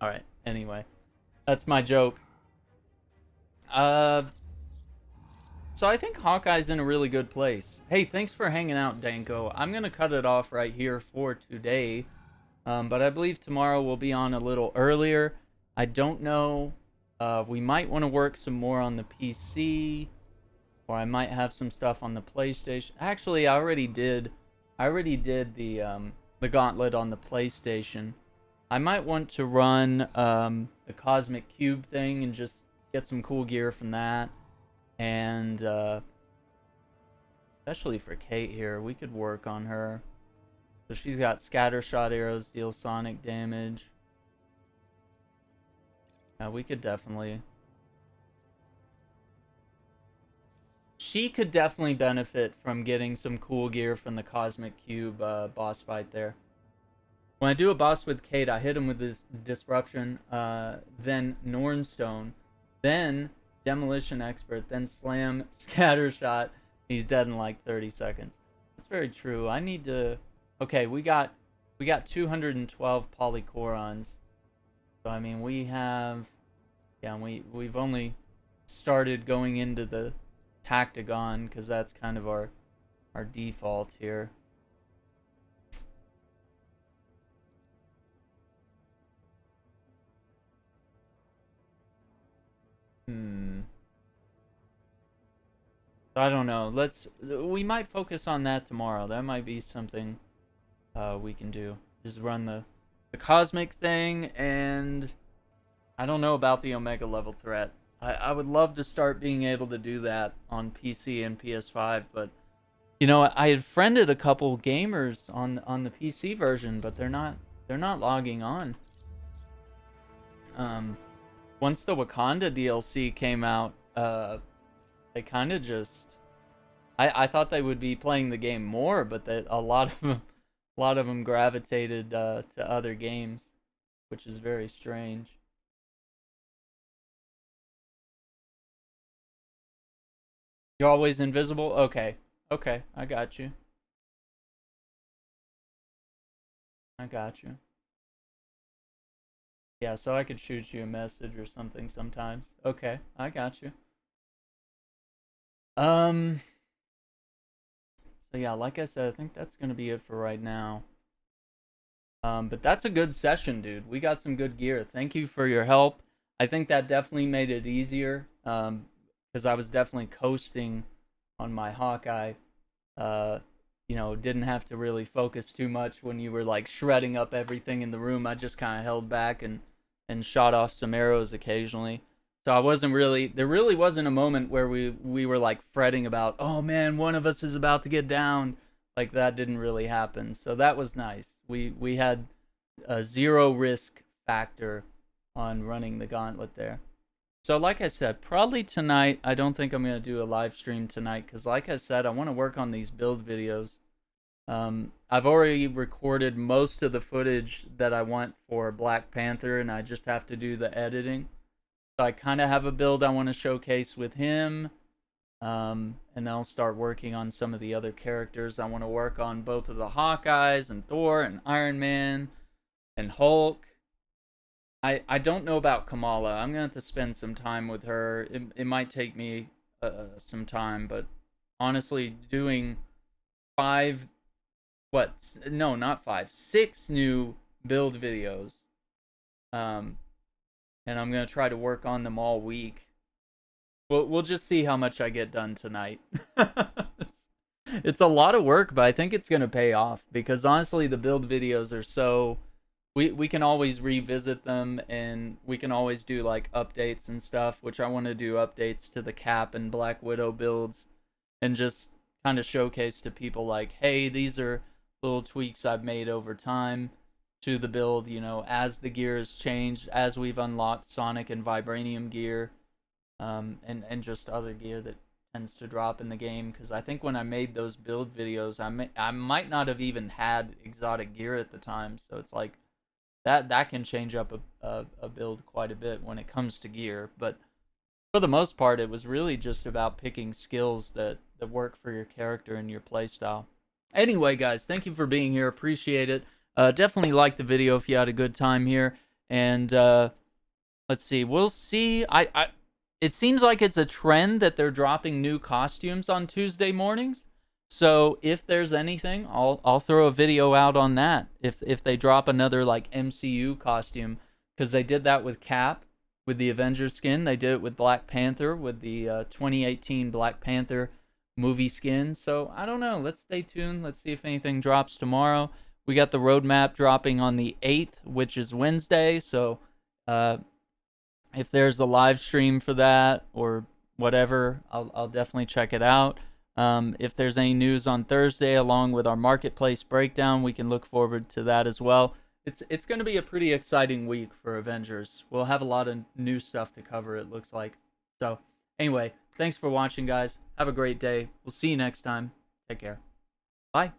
Speaker 1: Alright, anyway. That's my joke. So I think Hawkeye's in a really good place. Hey, thanks for hanging out, Danko. I'm going to cut it off right here for today. But I believe tomorrow we'll be on a little earlier. I don't know. We might want to work some more on the PC. Or I might have some stuff on the PlayStation. Actually, I already did the Gauntlet on the PlayStation. I might want to run the Cosmic Cube thing and just get some cool gear from that. And especially for Kate here, we could work on her. So she's got scattershot arrows, deal sonic damage. We could definitely... She could definitely benefit from getting some cool gear from the Cosmic Cube boss fight there. When I do a boss with Kate, I hit him with this Disruption, then Nornstone, then Demolition Expert, then Slam, Scattershot. He's dead in like 30 seconds. That's very true. I need to... Okay, we got 212 Polychorons. So, I mean, we have... Yeah, we've only started going into the Tactagon, because that's kind of our default here. I don't know. We might focus on that tomorrow. That might be something we can do. Just run the Cosmic thing, and I don't know about the Omega level threat. I would love to start being able to do that on PC and PS5, but you know, I had friended a couple gamers on the PC version, but they're not logging on. Once the Wakanda DLC came out, they kind of just... I thought they would be playing the game more, but that a lot of them gravitated to other games, which is very strange. You're always invisible? Okay, I got you. Yeah, so I could shoot you a message or something sometimes. Okay, I got you. So yeah, like I said, I think that's gonna be it for right now. But that's a good session, dude. We got some good gear. Thank you for your help. I think that definitely made it easier. Because I was definitely coasting on my Hawkeye. You know, didn't have to really focus too much when you were like shredding up everything in the room. I just kind of held back and and shot off some arrows occasionally. So there really wasn't a moment where we were like fretting about, oh man, one of us is about to get down. Like that didn't really happen. So that was nice. We had a 0 risk factor on running the gauntlet there. So like I said, probably tonight, I don't think I'm going to do a live stream tonight because like I said, I want to work on these build videos. I've already recorded most of the footage that I want for Black Panther, and I just have to do the editing. So I kind of have a build I want to showcase with him, and then I'll start working on some of the other characters. I want to work on both of the Hawkeyes and Thor and Iron Man and Hulk. I don't know about Kamala. I'm going to have to spend some time with her. It might take me some time, but honestly, doing 6 new build videos. And I'm going to try to work on them all week. We'll just see how much I get done tonight. It's a lot of work, but I think it's going to pay off because honestly, the build videos are so... We can always revisit them, and we can always do like updates and stuff, which I want to do updates to the Cap and Black Widow builds and just kind of showcase to people like, hey, these are little tweaks I've made over time to the build, you know, as the gear has changed, as we've unlocked Sonic and Vibranium gear, and just other gear that tends to drop in the game. Because I think when I made those build videos, I might not have even had exotic gear at the time, so it's like, that can change up a build quite a bit when it comes to gear. But for the most part, it was really just about picking skills that work for your character and your playstyle. Anyway, guys, thank you for being here. Appreciate it. Definitely like the video if you had a good time here. And let's see. We'll see. It seems like it's a trend that they're dropping new costumes on Tuesday mornings. So if there's anything, I'll throw a video out on that. If they drop another like MCU costume, because they did that with Cap with the Avengers skin. They did it with Black Panther with the 2018 Black Panther movie skin. So I don't know. Let's stay tuned. Let's see if anything drops tomorrow. We got the roadmap dropping on the 8th, which is Wednesday. So if there's a live stream for that or whatever, I'll definitely check it out. If there's any news on Thursday along with our marketplace breakdown, we can look forward to that as well. It's going to be a pretty exciting week for Avengers. We'll have a lot of new stuff to cover, it looks like. So anyway, thanks for watching, guys. Have a great day. We'll see you next time. Take care. Bye.